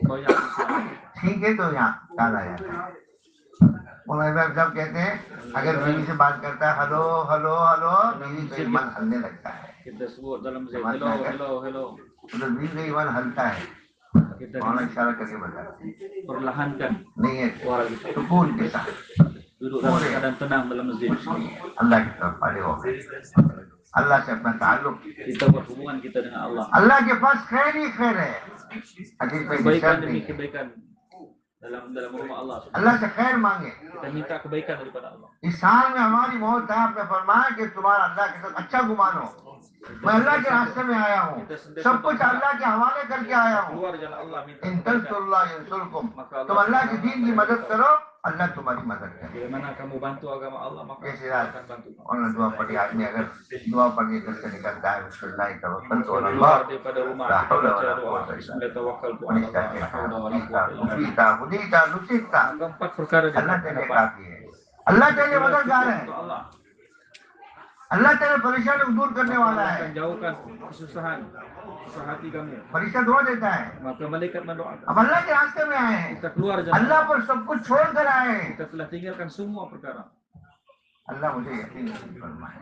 Banyak masalah. ठीक है तो यहाँ याद आ जाता है। मौलाना साहब कहते हैं अगर बीवी से बात करता है हेलो हेलो हेलो, बीवी का ईमान हलने लगता है, Kita sebut dalam masjid Jemaat hello naik, hello hello. तो बीवी का ईमान हलता है। Kita मौलाना इशारा करके बताते हैं, perlahankan नहीं है suara kita. सुकून के साथ Duduk dalam keadaan tenang dalam masjid. अल्लाह की तरफ खड़े हो गए, अल्लाह से अपना ताल्लुक, Kita berhubungan kita dengan Allah. अल्लाह के पास खैर ही खैर है, हदीस में Kebaikan शर्त demi नहीं है। kebaikan dalam rumah Allah. अल्लाह से खैर मांगे। Kita minta kebaikan daripada Allah. इस साल में हमारी मौत है, आपने फरमाया कि तुम्हारा अल्लाह के साथ अच्छा गुमान हो। मैं अल्लाह के रास्ते में आया हूँ, सब कुछ अल्लाह के हवाले करके आया हूँ। Keluar jalan Allah minta इन kebaikan. तंसुरुल्लाह यंसुरकुम, तुम अल्लाह की दीन की मदद करो, अल्लाह तुम्हारी मदद करे। Bagaimana kamu bantu agama Allah maka जैसे Allah आज akan bantu. और दुआ पढ़ी आदमी अगर दुआ पढ़ने घर से निकलता है, बिस्मिल्लाह तवक्कलतु अला Keluar अल्लाह daripada rumah ला kita हौला baca वला doa कुव्वता इल्ला Bismillah tawakkaltu बिल्लाह। ala Allah la hawla wala quwwata illa billah. हुदीता हुदीता लुतीता, Keempat perkara dia अल्लाह akan तेरे dapat. काफी है, अल्लाह तेरे मददगार है, Untuk Allah. अल्लाह तेरे परेशानी को दूर करने वाला Allah है। akan jauhkan kesusahan susah hati kamu. फरिश्ता दुआ देता है। Maka malaikat mendoakan. अब अल्लाह के रास्ते में आए हैं, Kita keluar jalan अल्लाह Allah. पर सब कुछ छोड़ कर आए हैं, Kita telah tinggalkan semua perkara. अल्लाह मुझे यकीन नसीब फरमाए।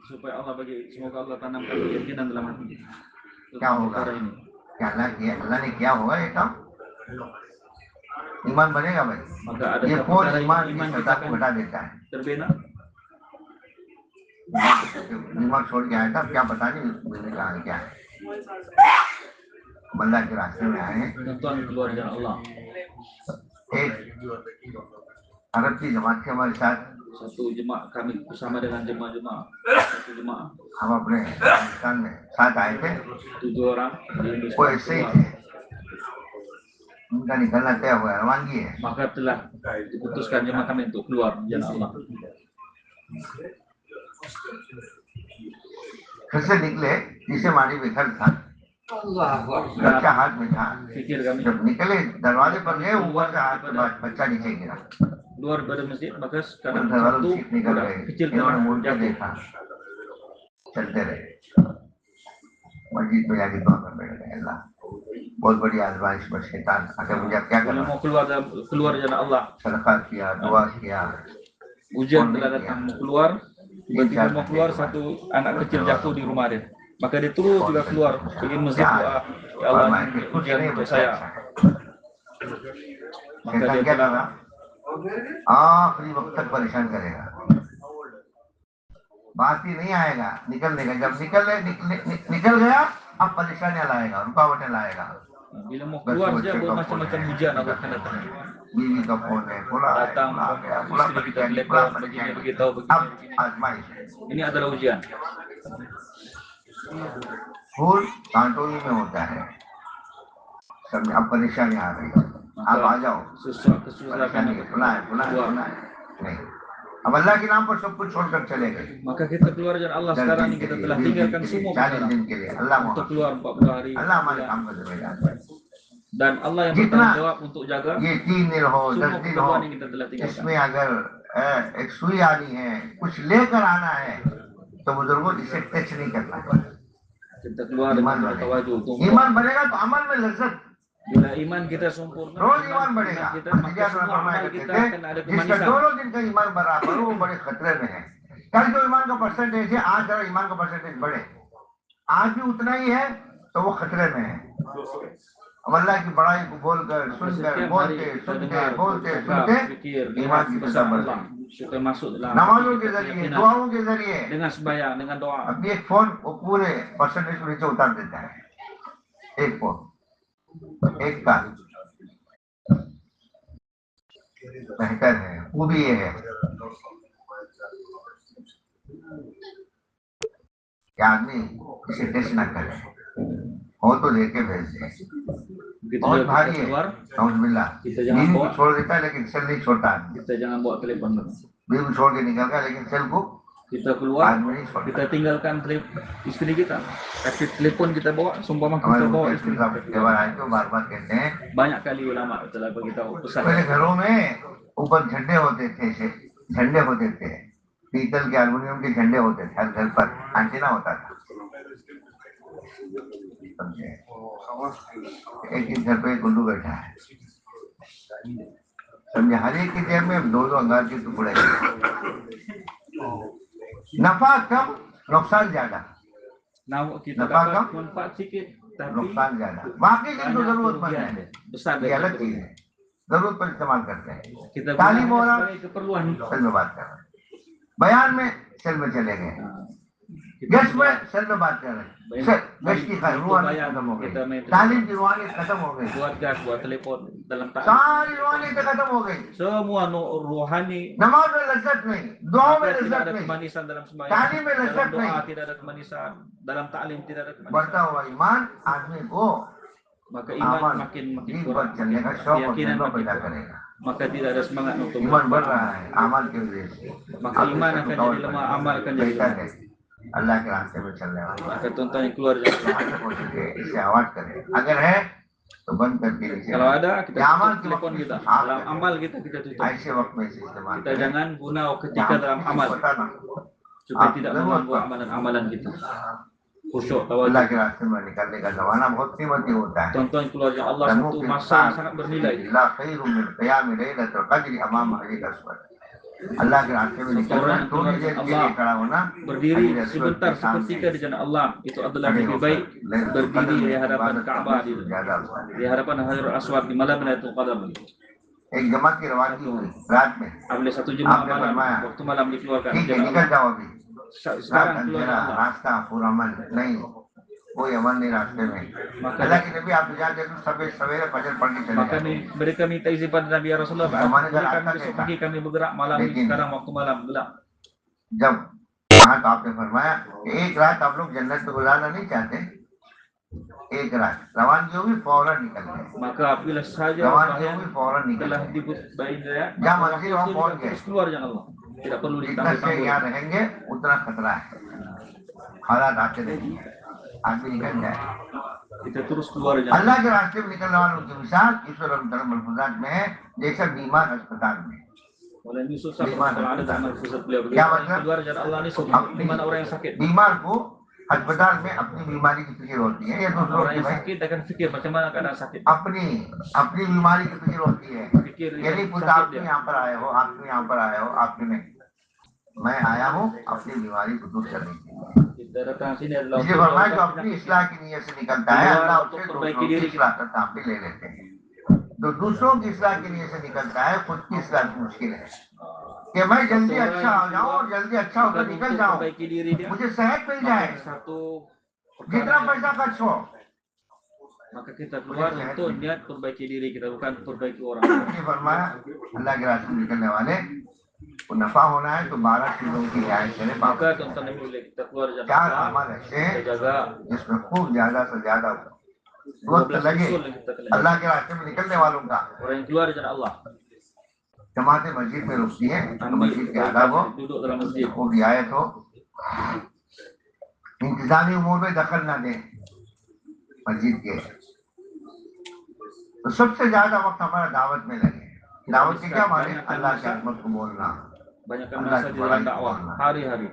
Supaya Allah bagi semoga Allah tanamkan keyakinan dalam hati kita. क्या Tentang होगा, perkara ini. क्या अल्लाह ने किया होगा ये काम, ईमान बनेगा भाई। Maka ada ये फोन perkara ईमान ini की iman सत्ता kita को akan घटा देता है। terbina. दिमाग छोड़ के आया था, क्या पता नहीं मैंने कहा क्या है, बंदा के रास्ते में आए हैं। Tuan keluar jalan Allah. एक अरब की जमात के हमारे साथ, Satu jemaah kami bersama dengan jemaah-jemaah. Satu jemaah हम अपने पाकिस्तान में साथ आए थे, 7 orang di वो ऐसे ही थे, उनका निकलना तय हुआ, रवानगी है। Maka telah diputuskan jemaah kami untuk keluar jalan Allah. घर से निकले, जिसे मारी बेघर था, बच्चा हाथ में था, Fikir kami जब निकले दरवाजे पर गए, ऊपर से हाथ के बाद बच्चा नीचे गिरा, keluar dari masjid maka sekarang घर वालों satu सीट निकल budak गए, kecil इन्होंने telah मुड़ के jatuh. देखा, चलते रहे, मस्जिद में जाके दुआ कर बैठ गए, अल्लाह बहुत बड़ी आजमाइश में शैतान आके मुझे अब क्या Bila करना, mau keluar jalan Allah, सदका किया, दुआ किया, ujian telah datang mau keluar, tiba-tiba mau keluar satu anak kecil jatuh di rumah dia. Maka dia terus juga keluar ingin masjid doa, ya Allah ini ujian untuk saya. Maka शैतान dia क्या telah करना, आखिरी वक्त तक परेशान करेगा, बात ही नहीं आएगा निकलने का, जब निकल गया अब परेशानियां लाएगा, रुकावटें लाएगा। bila mau keluar saja buat macam-macam hujan Allah akan datang. बीवी का फोन है, बोला Datang istri kita telepon begini begitu अब begini. आजमाइश है। Ini adalah ujian. फूल कांटोली में होता है। सब अब परेशानी आ रही है, आप आ जाओ। परेशानी सुना है नहीं। अब अल्लाह के नाम पर सब कुछ छोड़कर चले गए। Maka kita keluar dari Allah sekarang ini, kita telah tinggalkan semua 40 दिन के लिए अल्लाह untuk keluar 40 hari. अल्लाह हमारे काम को जिम्मेदार है। Dan Allah yang bertanggung jawab untuk jaga ये 3 दिन हो 10 दिन हो, yang kita telah tinggalkan. इसमें अगर एक सुई आनी है, कुछ लेकर आना है, तो बुजुर्गों इसे टच नहीं करना है। Kita keluar dengan tawadhu. ईमान बढ़ेगा तो अमल में लज्जत। Bila iman kita sempurna, रोज ईमान बढ़ेगा। kita maka semua amal kita akan ada जिसका kemanisan. दोनों दिन का ईमान बराबर हो, वो बड़े खतरे में है। कल जो ईमान का परसेंटेज है, आज जरा ईमान का परसेंटेज बढ़े, आज भी उतना ही है, तो वो खतरे में है। अब अल्लाह की बड़ाई को बोलकर सुनकर बोलते ईमान की सजा बढ़ती है। Supaya masuk dalam नमाजों के जरिए, दुआओं के जरिए, dengan sembahyang, dengan doa. अभी एक फोन वो पूरे परसेंटेज को नीचे उतार देता है। एक फोन, एक का बेहतर है, वो भी ये है कि आदमी इसे टेस्ट ना करे, हो तो लेके भेज दे। बहुत भारी है, बीवी को छोड़ देता है लेकिन सेल नहीं छोड़ता। Kita jangan bawa telepon. बीवी को छोड़ के निकल गया लेकिन सेल को kita keluar, kita tinggalkan istri kita. Tapi telepon kita bawa, sumpah kita bawa istri kita. बार-बार कहते हैं, banyak kali ulama telah beritahu pesan. पहले घरों में ऊपर झंडे होते थे, पीतल के एल्युमिनियम के झंडे होते थे, हर घर पर एंटीना होता था। एक घर पे गुल्लू बैठा है, समझे, हर एक की जेब में 2-2 अंगार के टुकड़े। नफा कम, नुकसान ज्यादा। नफा कम, नुकसान ज्यादा। बाकी जिनको जरूरतमंद है, ये अलग चीज है, जरूरत पर इस्तेमाल करते हैं। तालीम हो रहा, सेल में बात कर रहे हैं, बयान में सेल में चले गए, गश में सेल में बात कर रहे हैं, गश की रूहानी खत्म हो गई, तालीम की रूहानी खत्म हो गई, buat gas, buat telepon dalam सारी रूहानी खत्म हो गई। semua rohani. नमाज में लज्जत नहीं, दुआओं में tidak लज्जत ada नहीं, kemanisan dalam sembahyang, तालीम में dalam लज्जत doa नहीं। tidak ada kemanisan, dalam taklim tidak ada kemanisan. बढ़ता हुआ ईमान आदमी को Maka iman makin kurang, चलने का शौक और keyakinan जज्बा makin पैदा kurang. करेगा। Maka tidak ada semangat untuk ईमान बढ़ रहा है अमल की वजह से, maka iman akan jadi lemah, amal akan jadi बेहतर lemah. है अल्लाह के रास्ते में चलने वाला Maka tuan-tuan yang keluar dari हो सके इसे अवॉइड करें, अगर है तो बंद करके नीचे kalau ada kita ये अमल tutup के telepon वक्त kita, आप dalam amal kita tutup. ऐसे वक्त में इसे इस्तेमाल Kita करें jangan guna ketika dalam amal पता ना supaya tidak mengganggu amalan-amalan kita. Khusyuk, अल्लाह tawadhu. के रास्ते में निकलने का जमाना बहुत कीमती होता है। Tuan-tuan keluar dari Allah satu masa yang sangat bernilai. ला खैरु मिन क़ियाम लैलतुल क़द्र अमाम हजरिल अस्वद। अल्लाह के रास्ते में निकलना, थोड़ी देर के लिए खड़ा होना, berdiri sebentar seketika di jalan Allah itu adalah lebih baik berdiri di hadapan Ka'bah, di hadapan Hajarul Aswad di malam Lailatul Qadar. एक जमात की रवानगी हुई रात में, Apabila satu jemaah आपने malam, फरमाया, waktu malam dikeluarkan ठीक है jalan निकल Allah. जाओ अभी, रात Sekarang keluar अंधेरा, Allah. रास्ता पूरा अमन नहीं, कोई अमन नहीं रास्ते में। अल्लाह के नबी आप जाके तो सवेरे फजर पढ़ के चले Maka जाते। mereka minta izin pada Nabi ya Rasulullah, Kemana boleh jalan kami atas besok ya, pagi kami bergerak malam ini, sekarang waktu malam gelap. जब कहा तो आपने फरमाया कि एक रात आप लोग जन्नत में गुजारना नहीं चाहते, एक रात रवानगी होगी फौरन निकल गए, Maka apabila saja रवानगी होगी फौरन निकल telah गए। dibut baik ya, जहाँ मंजिल वहाँ पहुंच गए, terus keluar jalan Allah. Tidak perlu जितना से ditambah-tambah. यहाँ रहेंगे उतना खतरा है, हालात आते रहेंगे, आदमी निकल जाए। Kita terus keluar jalan. अल्लाह के रास्ते में निकलने वालों की मिसाल ईश्वर मलफूजात में है, जैसे बीमार अस्पताल में। Oleh Yusuf kalau ada dalam pusat beliau क्या begitu मतलब? keluar jalan Allah ini di mana orang yang sakit. बीमार को अस्पताल में अपनी बीमारी की फिक्र होती है या दूसरों Orang की yang भाई sakit akan fikir macam mana keadaan sakit. अपनी बीमारी की फिक्र होती है। Fikir यदि खुद sakit आप dia. यहाँ पर आए हो, आप यहाँ पर आए हो, आपने नहीं, मैं आया हूँ अपनी बीमारी को दूर करने के लिए। Kita datang sini adalah इसलिए फरमाया जो अपनी इस्लाह की नीयत से निकलता है, अल्लाह उससे दूसरों की इस्लाह का काम भी ले लेते हैं। तो दूसरों की इस्लाह की नीयत से निकलता है, खुद की इस्लाह की मुश्किल है कि मैं जल्दी अच्छा हो जाऊं और जल्दी अच्छा होकर निकल जाऊं, मुझे सेहत मिल जाए, जितना पैसा खर्च हो। Maka kita keluar untuk niat perbaiki diri kita, bukan perbaiki orang. फरमाया अल्लाह के रास्ते में निकलने वाले वो नफा होना है तो 12 चीजों की रियायत करें। Maka tuan-tuan dan ibu kita keluar jalan 4 Allah, अमल ऐसे kita हैं jaga जिसमें खूब ज्यादा से ज्यादा 12 वक्त लगे usul yang kita kena अल्लाह jaga. के रास्ते में निकलने वालों का। Orang yang keluar jalan Allah, जमातें मस्जिद में रुकती हैं तो ambil मस्जिद के आदाब हो, duduk dalam masjid. खूब रियायत हो, इंतजामी उमूर में दखल ना दें मस्जिद के। तो सबसे ज्यादा वक्त हमारा दावत में लगे। दावत के क्या माने? अल्लाह की अज़मत को बोलना, Banyakkan Allah masa di Subhanahu dalam dakwah wa ta'ala. hari-hari.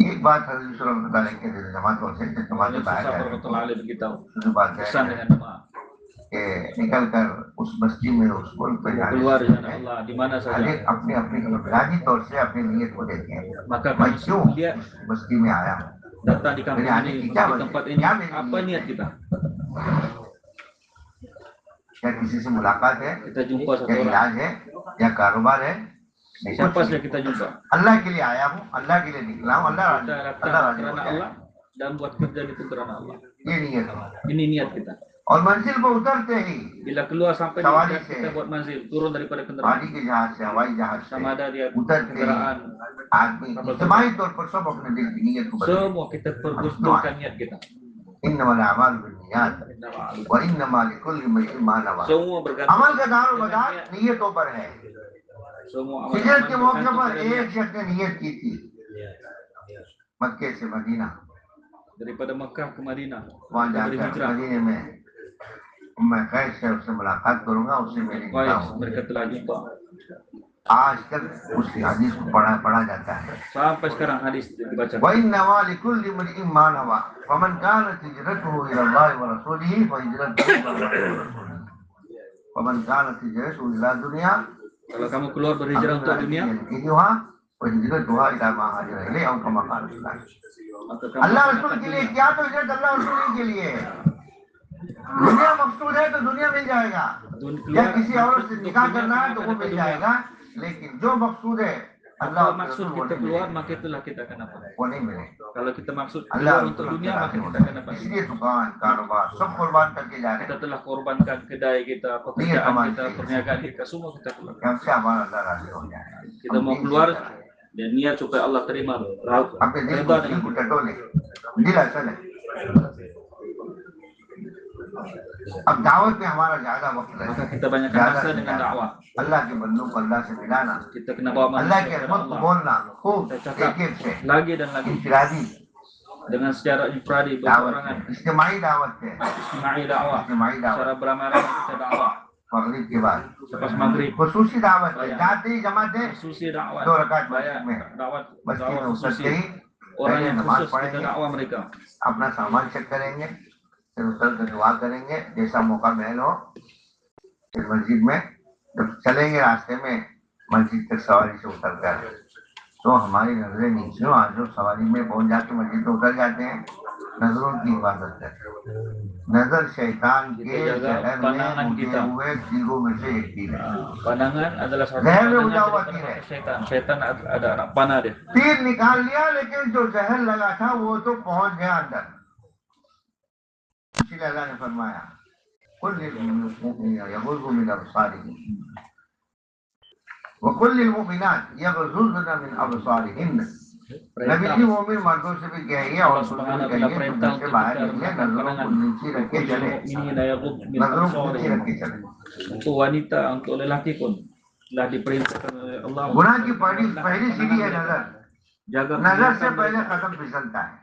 एक बात हज़रत रहमतुल्लाह अलैह के दिल जमात को से जमात Yang बाहर susah है berbetul alim kita. तो बात Pesan है dengan doa. कि निकल कर उस बस्ती में उस मुल्क पे जाने Keluar से jalan Allah di mana हर saja. एक अपनी अपनी इनफरादी तौर से अपनी नीयत को देते हैं। Maka मैं kami क्यों lihat इस बस्ती में आया हूँ, datang di kampung मेरे आने ini, की di क्या वजह tempat है, ini, क्या मेरी apa नीयत niat है? kita? क्या किसी से मुलाकात है, Kita jumpa या satu orang. इलाज है, या कारोबार है? नहीं, Siapa कुछ saja नहीं। kita jumpa. अल्लाह के लिए आया हूँ, अल्लाह के लिए निकला हूँ, अल्लाह Kita राजी datang हो kerana जाए, Allah dan buat kerja itu kerana Allah. ये नीयत है। Ini niat kita. और मंजिल पर उतरते ही Bila keluar sampai di Sawari tempat se. kita buat manzil, turun daripada पानी kendaraan. के जहाज से, हवाई जहाज से Sama ada dia उतरते ही kendaraan. आदमी इज्तिमाई तौर पर सब अपने दिल की नीयत को बदले। Semua kita pergustulkan niat kita. इन्नमल अमालु बिन्नियात व इन्नमा लिकुल्लि इम्रिइन मा नवा। Semua bergantung. अमल का दारोमदार नियतों पर है। Semua हिजरत के मौके bergantung पर pada एक niat. शख्स ने नियत की थी मक्के से Medina, Daripada Mekah ke Madinah. वहाँ Kita जाकर berhijrah. मदीने में मैं कैद से उससे मुलाकात करूंगा, उससे मेरी निकाह Baik, होगी। mereka telah jumpa. आज तक उसकी हदीस को पढ़ा जाता है। Sampai sekarang hadis dibaca. वइन्नमा लिकुल्लि इम्रिइन मा नवा फमन कानत हिजरतुहु इलल्लाहि व रसूलिही फहिजरतुहु इलल्लाहि व रसूलिही फमन कानत हिजरतुहु इला दुनिया। Kalau kamu keluar berhijrah untuk dunia, फहिजरतुहा इला मा हाजर इलैहि औ कमा क़ाल अल्लाह। maka kamu अल्लाह akan रसूल dapat के लिए dunia. क्या तो हिजरत अल्लाह रसूल के लिए है। दुनिया मकसूद है तो दुनिया मिल जाएगा, या किसी औरत से निकाह करना है तो वो मिल जाएगा, लेकिन जो मकसूद है अल्लाह Kalau maksud kita keluar, maka itulah kita akan dapat. वो नहीं मिलेगा। Kalau kita maksud अल्लाह keluar untuk dunia, maka kita akan dapat. इसलिए दुकान कारोबार सब कुर्बान करके जा रहे Kita हैं। telah korbankan kedai kita, pekerjaan kita, perniagaan kita, semua kita keluar. हमसे हमारा अल्लाह राजी हो जाए। Kita mau keluar dan niat supaya Allah terima. अपने दिल Reda को dengan टटोले, दिल असल है। अब दावत में हमारा ज्यादा वक्त maka लगे, kita banyakkan ज्यादा masa से dengan ज्यादा dakwah. अल्लाह के बंदों को अल्लाह से मिलाना, Kita kena bawa अल्लाह manusia के kepada रहमत को Allah. बोलना, खूब Kita एक cakap एक से lagi dan lagi इनफरादी dengan secara infradi दावत berorangan. है, इज्तिमाई दावत है, Istimai dakwah. इज्तिमाई दावत Secara beramai-ramai kita dakwah. मगरिब के बाद Lepas maghrib, खुसूसी दावत है, जाते ही जमाते khususi dakwah. 2 रकात Banyak मस्जिद में, dakwah मस्जिद में dakwah उतरते khususi. ही Orang पहले yang नमाज khusus kita पढ़ेंगे, dakwah mereka. अपना सामान चेक करेंगे, फिर उतर कर दुआ करेंगे जैसा मौका महल हो। फिर मस्जिद में जब चलेंगे रास्ते में मस्जिद तक सवारी से उतर कर तो हमारी नजरें नीचे आज जो सवारी में पहुंच जाके मस्जिद में उतर जाते हैं, नजरों की इबादत है। नजर शैतान के जहर में उठे हुए तीरों में से एक तीर है। Pandangan adalah satu जहर में pandangan उठा हुआ daripada तीर है। syaitan. Syaitan ada anak panah dia. तीर निकाल लिया लेकिन जो जहर लगा था वो तो पहुंच गया अंदर। इसीलिए अल्लाह ने फरमाया कुल्लिल मुमिनीना यगुज़्ज़ू मिन अबसारिहिम व कुल्लिल मुमिनात यगुज़्ज़ुना मिन अबसारिहिन। नबी जी मोमिन मर्दों से भी कहिए और औरतों से भी कहिए तुम घर से बाहर निकले नजरों को नीचे रख के चले, नजरों को नीचे रख के चले। Untuk wanita, untuk lelaki pun telah diperintahkan oleh Allah. गुनाह की पहली सीढ़ी है नजर। Jaga नजर से penglihatan पहले mereka. कदम फिसलता है,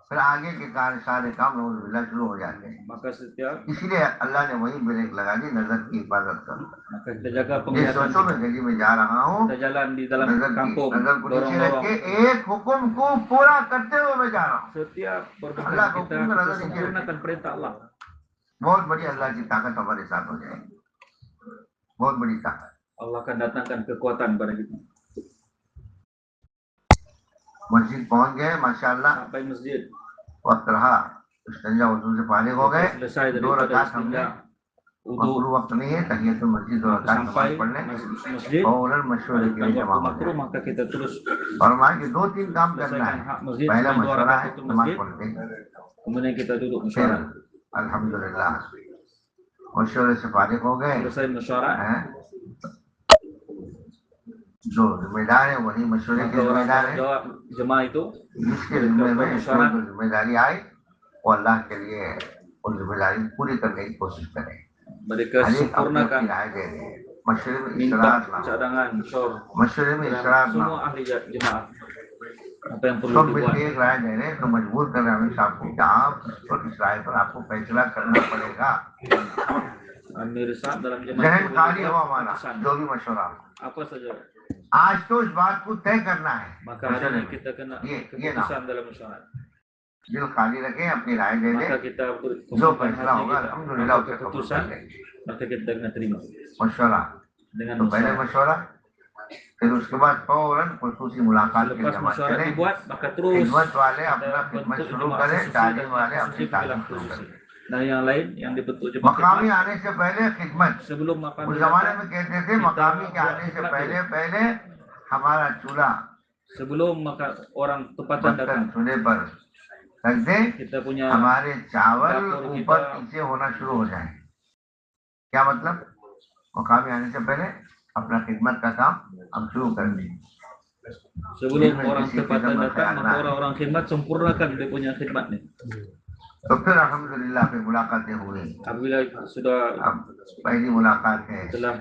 फिर आगे के कार्य सारे काम नऊज़ुबिल्लाह शुरू हो जाते हैं। Maka setiap इसलिए अल्लाह ने वही ब्रेक लगा दी, नजर की हिफाजत करो। maka kita jaga जिस penglihatan सोचो kita. में गली में जा रहा हूँ, Kita jalan di dalam नजर kampung, को नीचे रख के dorong-dorong. एक हुक्म को पूरा करते हुए मैं जा रहा हूँ। Setiap perbuatan Allah kita, hukum dan kita Allah dikir. sempurnakan perintah Allah. बहुत बड़ी अल्लाह की ताकत हमारे साथ हो जाएगी, बहुत बड़ी ताकत। Allah akan datangkan kekuatan pada kita. मस्जिद पहुंच गए माशाअल्लाह, Sampai masjid, वक्त रहा, इस्तिंजा वजू से फारिग हो गए, kita selesai 2 daripada रकात हमने, istinja, मकरूह wudu, वक्त नहीं है, तहियतुल मस्जिद 2 रकात sampai नमाज पढ़ लें masjid. और मशवरे के लिए जमा हो Makruh, जाए। maka kita terus और हमारे 2-3 काम करना selesaikan है, hak masjid पहला dan 2 मशवरा है rakaat itu नमाज masjid. पढ़ते हैं, Kemudian kita duduk फिर musyawarah. अल्हम्दुलिल्लाह मशवरे से फारिग हो गए selesai mesyuarat, हैं, जो जिम्मेदार है वही मशवरे के maka orang जिम्मेदार है, jawab jemaah itu जिसके जिम्मे में जो जो जिम्मेदारी आए वो अल्लाह के लिए उन जिम्मेदारी पूरी करने की कोशिश करें। mereka हर एक अपनी sempurnakan, राय दे रहे हैं, मशवरे में इसरार minta ना हो, cadangan, syur मशवरे में dalam इसरार ना semua हो, ahli jemaah apa yang perlu सब dibuat. मिलकर एक राय दे रहे हैं तो मजबूर कर रहे हैं अमीर साहब को कि आप इस राय पर आपको फैसला करना पड़ेगा। Amir Sa'ad dalam jemaah जहन itu खाली हो membuat हमारा keputusan जो भी मशवरा हो। apa saja, आज तो इस बात को तय करना है, maka hari ini kita kena keputusan dalam mesyuarat. दिल खाली रखें, अपनी राय दे Maka दें, kita जो berkomitmen फैसला hati होगा kita, अल्हम्दुलिल्लाह apa उसे कबूल keputusan, कर लेंगे। maka kita kena terima मशवरा dengan तो पहले musyawarah. मशवरा, फिर उसके बाद फौरन खुसूसी मुलाकात के लिए Selepas जमा mesyuarat चले, dibuat, maka terus खिदमत वाले kita अपना खिदमत bentuk शुरू jemaah करें, khususi तालीम dan वाले khususi अपनी तालीम bilang शुरू khususi. करें। Dan yang lain yang dibentuk jemaah मकामी khidmat, आने से पहले खिदमत, sebelum उस makanan जमाने datang, में कहते थे मकामी के आने से पहले पहले हमारा चूल्हा sebelum orang tempatan बर्तन datang, चूल्हे पर रख दें, kita punya हमारे चावल dapur ऊपर kita, नीचे होना शुरू हो जाए। क्या मतलब? मकामी आने से पहले अपना खिदमत का काम हम शुरू कर दें। sebelum orang tempatan datang, maka orang-orang khidmat sempurnakan dia punya khidmat ni. तो फिर अल्हम्दुलिल्लाह फिर मुलाकातें हुई। Apabila sudah अब पहली मुलाकात है telah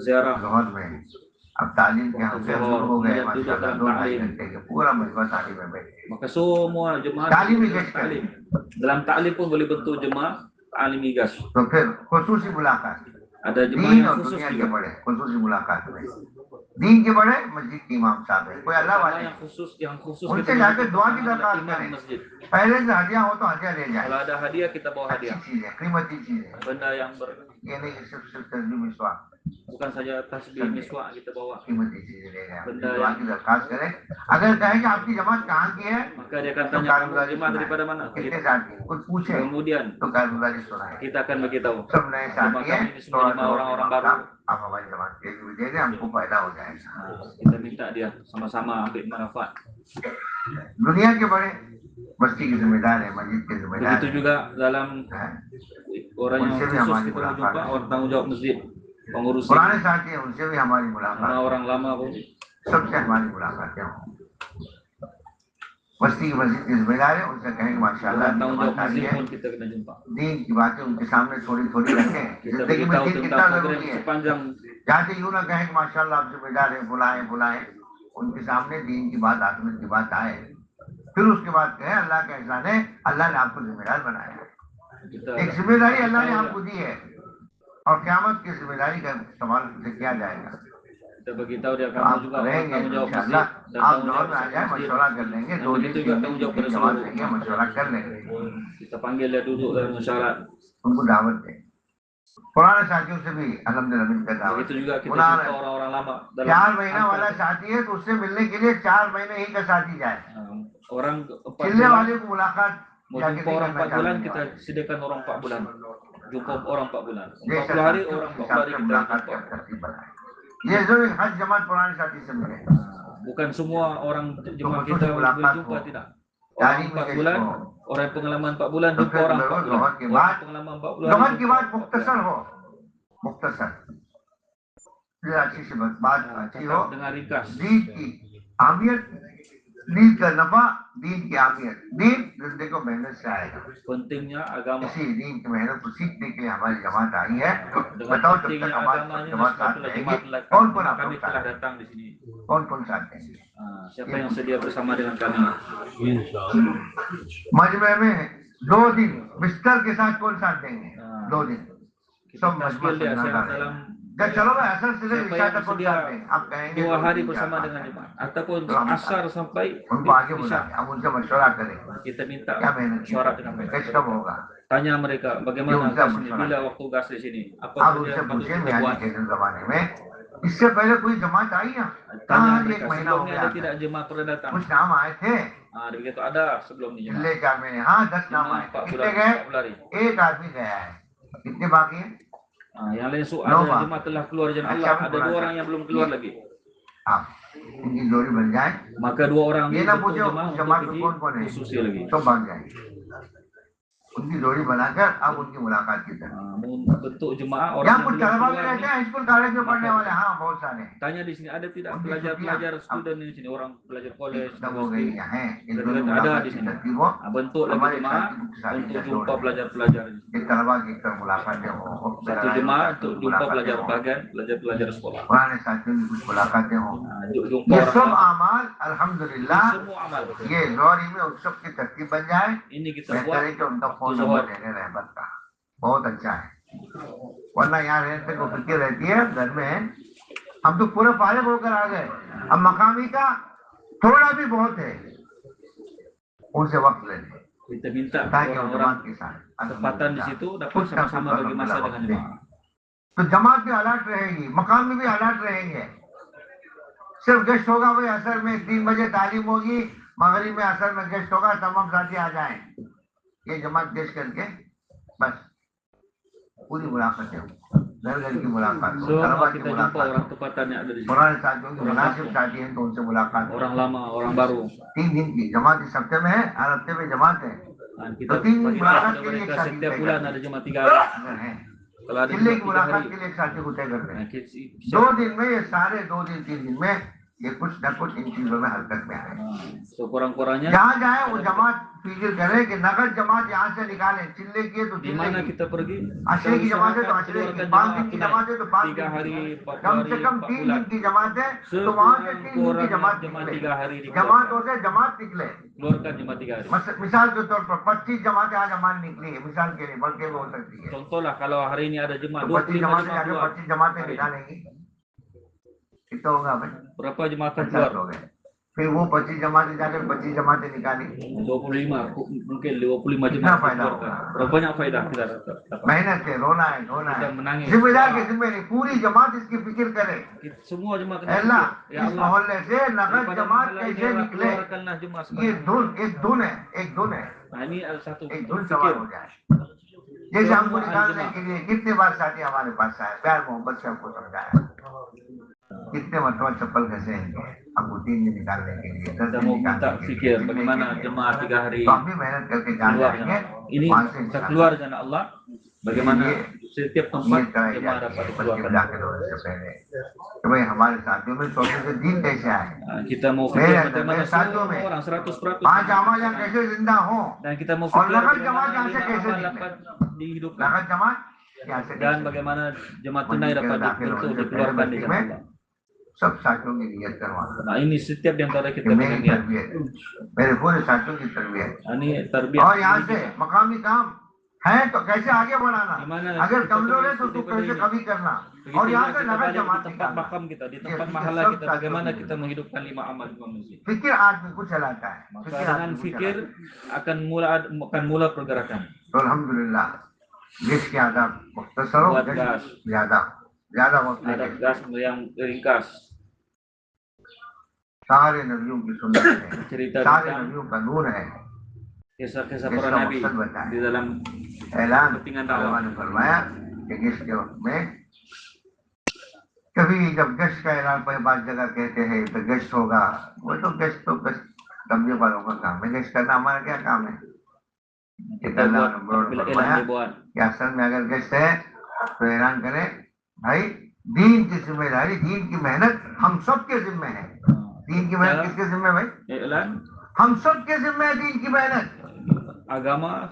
ziarah लाहौर में, अब तालीम के हम शुरू हो गए माशाल्लाह, 2-2.5 घंटे के पूरा मजबा तालीम में बैठे। maka semua jemaah तालीम ही dalam कैसे taklim. Dalam taklim pun boleh bentuk jemaah taklim migas. तो फिर खुसूसी मुलाकात, Ada jemaah दीन yang और khusus दुनिया के juga. बड़े खुसूसी मुलाकात में, दीन के बड़े मस्जिद के इमाम साहब है, कोई अल्लाह वाले Yang khusus उनसे kita जाकर bentuk दुआ की adalah दरखास्त imam करें। masjid. पहले से हदिया हो तो हदिया ले जाए, Kalau ada hadiah kita bawa अच्छी hadiah. चीज है, कीमती चीज है, Benda yang ये नहीं कि सिर्फ तस्बीह मिसवाक, bukan saja tasbih miswak kita bawa. कीमती चीज ले जाए, बंदा दुआ की दरखास्त करें। अगर कहें कि आपकी जमात कहाँ की है Maka dia akan तो tanya kamu कारगुजारी jemaah daripada सुनाए, mana? कितने साथी कुछ पूछे Kemudian तो कारगुजारी सुनाए। kita akan beritahu. सब नए साथी Jemaah हैं kami ini तो semua jemaah orang-orang baru. आप हमारी जमात के लिए दे दें, हमको फायदा हो जाएगा। Kita minta dia sama-sama ambil manfaat. दुनिया के बड़े बस्ती के जिम्मेदार है, मस्जिद के जिम्मेदार Begitu है, juga dalam orang yang उनसे भी khusus हमारी kita मुलाकात berjumpa, है। orang tanggung jawab masjid, pengurus पुराने साथी हैं उनसे भी हमारी मुलाकात sama है, orang lama pun. सबसे हमारी मुलाकातें हों। बस्ती की मस्जिद के जिम्मेदार है, उनसे कहेंगे माशाल्लाह Orang tanggung jawab जमात आ रही masjid है, pun kita kena jumpa. दीन की बातें उनके सामने थोड़ी थोड़ी रखें, Kita जिंदगी में beritahu दीन tentang कितना program जरूरी है। sepanjang जाते यूं ना कहें कि माशाल्लाह आप जिम्मेदार है, बुलाएं बुलाएं, उनके सामने दीन की बात आखिरत की बात आए, फिर उसके बाद कहें अल्लाह का एहसान है, अल्लाह ने आपको जिम्मेदार बनाया है। kita एक जिम्मेदारी अल्लाह ने आपको दी है और क़यामत की जिम्मेदारी का सवाल से किया जाएगा। kita beritahu dia तो kamu आप juga orang रहेंगे tanggung jawab इंशाअल्लाह, masjid dan आप tanggung लाहौर jawab में आ जाए, masjid. मशवरा कर लेंगे, Dan 2 दिन begitu 3 juga दिन tanggung jawab की pada जमात seluruh रहेंगे, मशवरा कर लेंगे, kita panggil dia duduk dalam musyawarah. उनको दावत दें। पुराने साथियों से भी अल्हम्दुलिल्लाह मिलकर दावत Begitu juga kita पुराना jumpa orang-orang lama dalam 4 महीना antar- वाला साथी है तो उससे मिलने के लिए 4 महीने ही का साथी जाए। orang 4 चिल्ले bulan वाले को मुलाकात mau जाके jumpa नहीं orang करना 4 bulan चाहने kita वाले। sediakan orang 4 bulan. Jumpa orang 4 bulan. जैसा 40 hari साथियों orang के 40 hari हिसाब से kita मुलाकात jumpa. का तरतीब बनाए। ये जो हज जमात पुराने साथी से मिले, Bukan semua orang jemaah betul kita muलाकात boleh jumpa हो। tidak. Orang तालीम 4 में bulan, हो, orang yang pengalaman 4 bulan तो jumpa फिर orang 4 जरूर bulan. लोहर के Orang बाद pengalaman 4 bulan. लोहर के jumpa बाद 4 bulan. मुख्तसर हो, मुख्तसर ये अच्छी सी बात अच्छी हो, Cakap dengan ringkas. दीन की अहमियत, दीन का नफा, दीन की अहमियत, दीन जिंदगी को मेहनत से आएगा। Pentingnya agama. इसी दीन की मेहनत को सीखने के लिए हमारी जमात आई है। Dengan बताओ जब pentingnya तक agama हमारी ini जमात साथ sebablah रहेगी, jemaah telah कौन कौन आप kami लोग telah साथ datang di sini. कौन कौन साथ देंगे? Siapa yang sedia bersama dengan kami? मजमे में 2 दिन बिस्तर के साथ कौन साथ देंगे? 2 दिन Kita सब मजमा taskil dia समझाना dalam है। क्या चलो भाई असर से siapa इशा yang तक कौन sedia साथ देंगे? आप कहेंगे 2 2 hari दिन bersama चार dengan बात है। jemaah ataupun Selamat asar sampai उनको आगे isya. बुलाएं, अब उनसे मशवरा करें, Kita minta क्या मेहनत suara dengan की mereka. कब होगा? Tanya mereka bagaimana Yung gas jam ini, suara. bila waktu gas di sini, apa आप saja उनसे yang patut पूछे kita मियाँ buat. जी के जमाने में इससे पहले कोई जमात आई ना? Tanya कहाँ एक mereka महीना हो sebelumnya गया ada था। tidak jemaah pernah datang. कुछ नाम आए थे, Begitu ada sebelum ni जिले jemaah. 4 महीने, हाँ 10 नाम Jemaah आए थे, 4 कितने bulan, गए? 4 hari. एक आदमी गया है, कितने बाकी हैं? Yang lain No, ada Pak. jemaah telah keluar jalan Macam Allah, ada kurang 2 orang tak? yang belum keluar lagi. आप इनकी जोड़ी बन जाए, Maka 2 orang ये ini ना bentuk पूछो jemaah जमात untuk में pergi कौन कौन है, khususnya lagi. सब भाग जाएंगे। उनकी जोड़ी बनाकर अब उनकी मुलाकात की तरह। Bentuk jemaah orang यहाँ yang कुछ belum तलबा भी keluar रहते ni, हैं स्कूल कॉलेज में पढ़ने वाले, हाँ बहुत सारे। tanya di sini ada tidak Undi pelajar-pelajar छुट्टियां student di sini, orang pelajar college, खत्म हो गई university. हैं, इन Kita दोनों ada मुलाकात di की sini. तरतीब हो। Bentuk lagi हमारे jemaah साथी बुक साथी untuk का जोड़ jumpa है pelajar-pelajar. कि तलबा की कर मुलाकातें हो, Satu jemaah untuk jumpa pelajar bagian, pelajar sekolah. पुराने साथियों की कुछ मुलाकातें हो। Jumpa ये orang सब lama. अमाल अल्हम्दुलिल्लाह Semua amal. ये जोहरी में उस सब की तरतीब बन जाए। Ini kita बेहतर buat है कि उनका फोन waktu नंबर zuhur. देने रहमत का, बहुत अच्छा है। वरना यहाँ रहने को फिक्र रहती है घर में। हम तो पूरे फारिग होकर आ गए, अब मकामी का थोड़ा भी बहुत है, उनसे वक्त ले लें Kita minta ताकि वो orang-orang जमात के साथ tempatan di situ dapat sama-sama bagi masa dengan jemaah. तो जमात भी अलर्ट रहेगी, मकाम में भी अलर्ट रहेंगे। सिर्फ गेस्ट होगा भाई, असर में 3 बजे तालीम होगी, मगरिब में असर में गेस्ट होगा, तमाम साथी आ जाएं, ये जमात गेस्ट करके बस पूरी मुलाकात है, घर घर की मुलाकात हो, तलबा की Kita jumpa मुलाकात orang हो, tempatan yang ada di sini. पुराने साथियों की मुनासिब साथी हैं तो उनसे मुलाकात हो। Orang lama, orang baru. 3 दिन की जमात इस हफ्ते में है, हर हफ्ते में जमात है, Dan तो kita 3 दिन bagi tahu मुलाकात kepada के लिए एक mereka साथी setiap तय bulan कर ada दें। jemaah 3 hari. अगर है Kalau ada चिल्ले की jemaah 3 मुलाकात hari, के लिए एक साथी को तय कर दें। kita 2 दिन में ये सारे 2 दिन 3 दिन में ये कुछ न कुछ इन चीजों में हरकत में आए। so kurang-kurangnya जहाँ जाए वो जमात फिक्र करे कि नगद जमात यहाँ से निकाले, चिल्ले किए तो di चिल्ले mana की, kita pergi, अशरे की जमात है तो usahakan अशरे की, keluarkan 5 दिन jemaah की tunai. जमात है तो 5 3 दिन hari, की, 4 कम hari, से कम 4 3 bulan. दिन की जमात है तो वहाँ से 3 दिन की जमात Jemaah निकले, 3 hari जमात dikeluarkan. हो जाए जमात निकले। Keluarkan jemaah 3 hari. मिसाल के तौर पर 25 जमातें आज हमारी निकली है, मिसाल के लिए, बल्कि भी हो सकती है, Contohlah kalau hari ini ada jemaah तो 25 25 जमातें jemaah जाके keluar. 25 जमातें Hari ini. निकालेंगी, कितना होगा भाई? Berapa jemaah akan 50 keluar? हो गए। फिर वो 25 जमातें जाकर 25 जमातें निकाली, 25, mungkin 25 कितना jemaah फायदा dikeluarkan. होगा? Berapa banyak faedah kita dapat? मेहनत है, रोना है, धोना Kita है, menangis. जिम्मेदार के जिम्मे नहीं, पूरी जमात इसकी फिक्र करे। Semua jemaah kena अल्लाह fikir. Ya इस Allah, मोहल्ले से नगद daripada जमात mahala ini कैसे Allah निकले, keluarkanlah jemaah ये sebanyak. धुन, एक धुन है, एक धुन है, Nah, ini ada satu एक धुन सवाल fikir. हो जाए। जैसे हमको निकालने के लिए कितने बार साथी हमारे पास आए, प्यार मोहब्बत से हमको समझाया, कितने मतलब चप्पल घसे हमको 3 दिन निकालने के लिए, 10 Kita दिन mau निकालने minta के लिए, fikir जितने bagaimana के लिए। jemaah 3 hari तो हम भी मेहनत करके जान keluar जाएंगे, jemaah. Ini वहाँ से kita keluar dengan Allah. Bagaimana setiap tempat उम्मीद कराई jemaah जाती dapat है dikeluarkan. दाखिल होने से पहले कि भाई हमारे साथियों में सोचने से दिन कैसे आए, Nah, kita mau मेरे fikir अंदर, bagaimana मेरे साथियों semua में orang 100% 5 अमाल yang कैसे जिंदा हो, dan kita mau और fikir नगद जमात bagaimana यहाँ से 5 कैसे amal निकले, dapat dihidupkan नगद जमात यहाँ से dan कैसे bagaimana jemaah निकले। tunai dapat दाखिल होने से पहले dikeluarkan di बस्ती jalan में Allah. सब साथियों की नियत करवाना, Nah, ini setiap di antara कि kita मेरी dengan niat. तरबियत, मेरे पूरे साथियों की तरबियत, Nah, ini tarbiyah और यहाँ diri से kita. मकामी काम है तो कैसे आगे बढ़ाना, Gimana अगर kita कमजोर है तो terus तू daripada कैसे ini. कमी करना, Begitu और यहाँ juga से kita नगद balik di जमात tempat निकालना। makam kita, di ये tempat फिक्र mahala सब kita, साथियों bagaimana की kita menghidupkan 5 amal di masjid. फिक्र आदमी को चलाता है, Maka फिक्र dengan आदमी को fikir चलाता akan mula pergerakan. है। तो अल्हम्दुलिल्लाह gas के आदाब मुख्तसर हो, Buat gas gas. ज्यादा वक्त Ada लेके gas yang ringkas. सारे नबियों की सुन्नत है, Cerita सारे tentang नबियों का नूर है, kisah-kisah Kisah para nabi maksud बताया। di dalam ऐलान kepentingan अल्लाह dakwah. ने फरमाया कि gas के वक्त में कभी जब गश्त का ऐलान कोई बात जगह कहते हैं तो गश्त होगा, वो तो गश्त कब्जे वालों का काम है, गश्त करना हमारा क्या काम है। Kita buat apabila elan dibuat. कि असल में अगर गश्त है तो ऐलान करें भाई दीन की जिम्मेदारी, दीन की मेहनत हम सब के जिम्मे है। दीन की मेहनत किसके जिम्मे भाई? Elan हम सब के जिम्मे है दीन की मेहनत। agama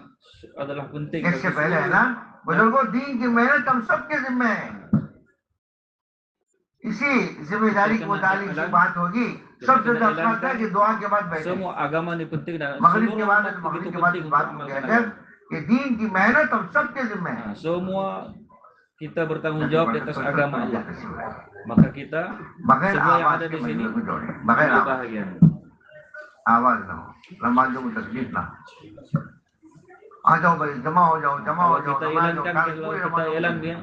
adalah penting इससे bagi पहले seluruh ऐलान बुजुर्गों दीन की मेहनत हम सब के जिम्मे है। इसी जिम्मेदारी के मुताबिक की बात होगी। सबसे दरखास्त है कि दुआ के बाद बैठे, semua agama ini penting dan मगरिब seluruh के बाद umat मगरिब begitu के बाद penting इस untuk बात को amalkan कहकर agama. कि दीन की मेहनत हम सब के जिम्मे है। Nah, semua kita bertanggung jawab di atas agama Allah. Maka kita बगैर semua yang आवाज ada के di sini मजबूर को जोड़े, बगैर ambil आवाज, bahagian. आवाज ना हो, नमाजों में तकलीफ ना हो। आ जाओ भाई, जमा हो जाओ, जमा हो Kalau जाओ, kita नमाज हो, elankan, कल kalau पूरे kita नमाजों elan में dia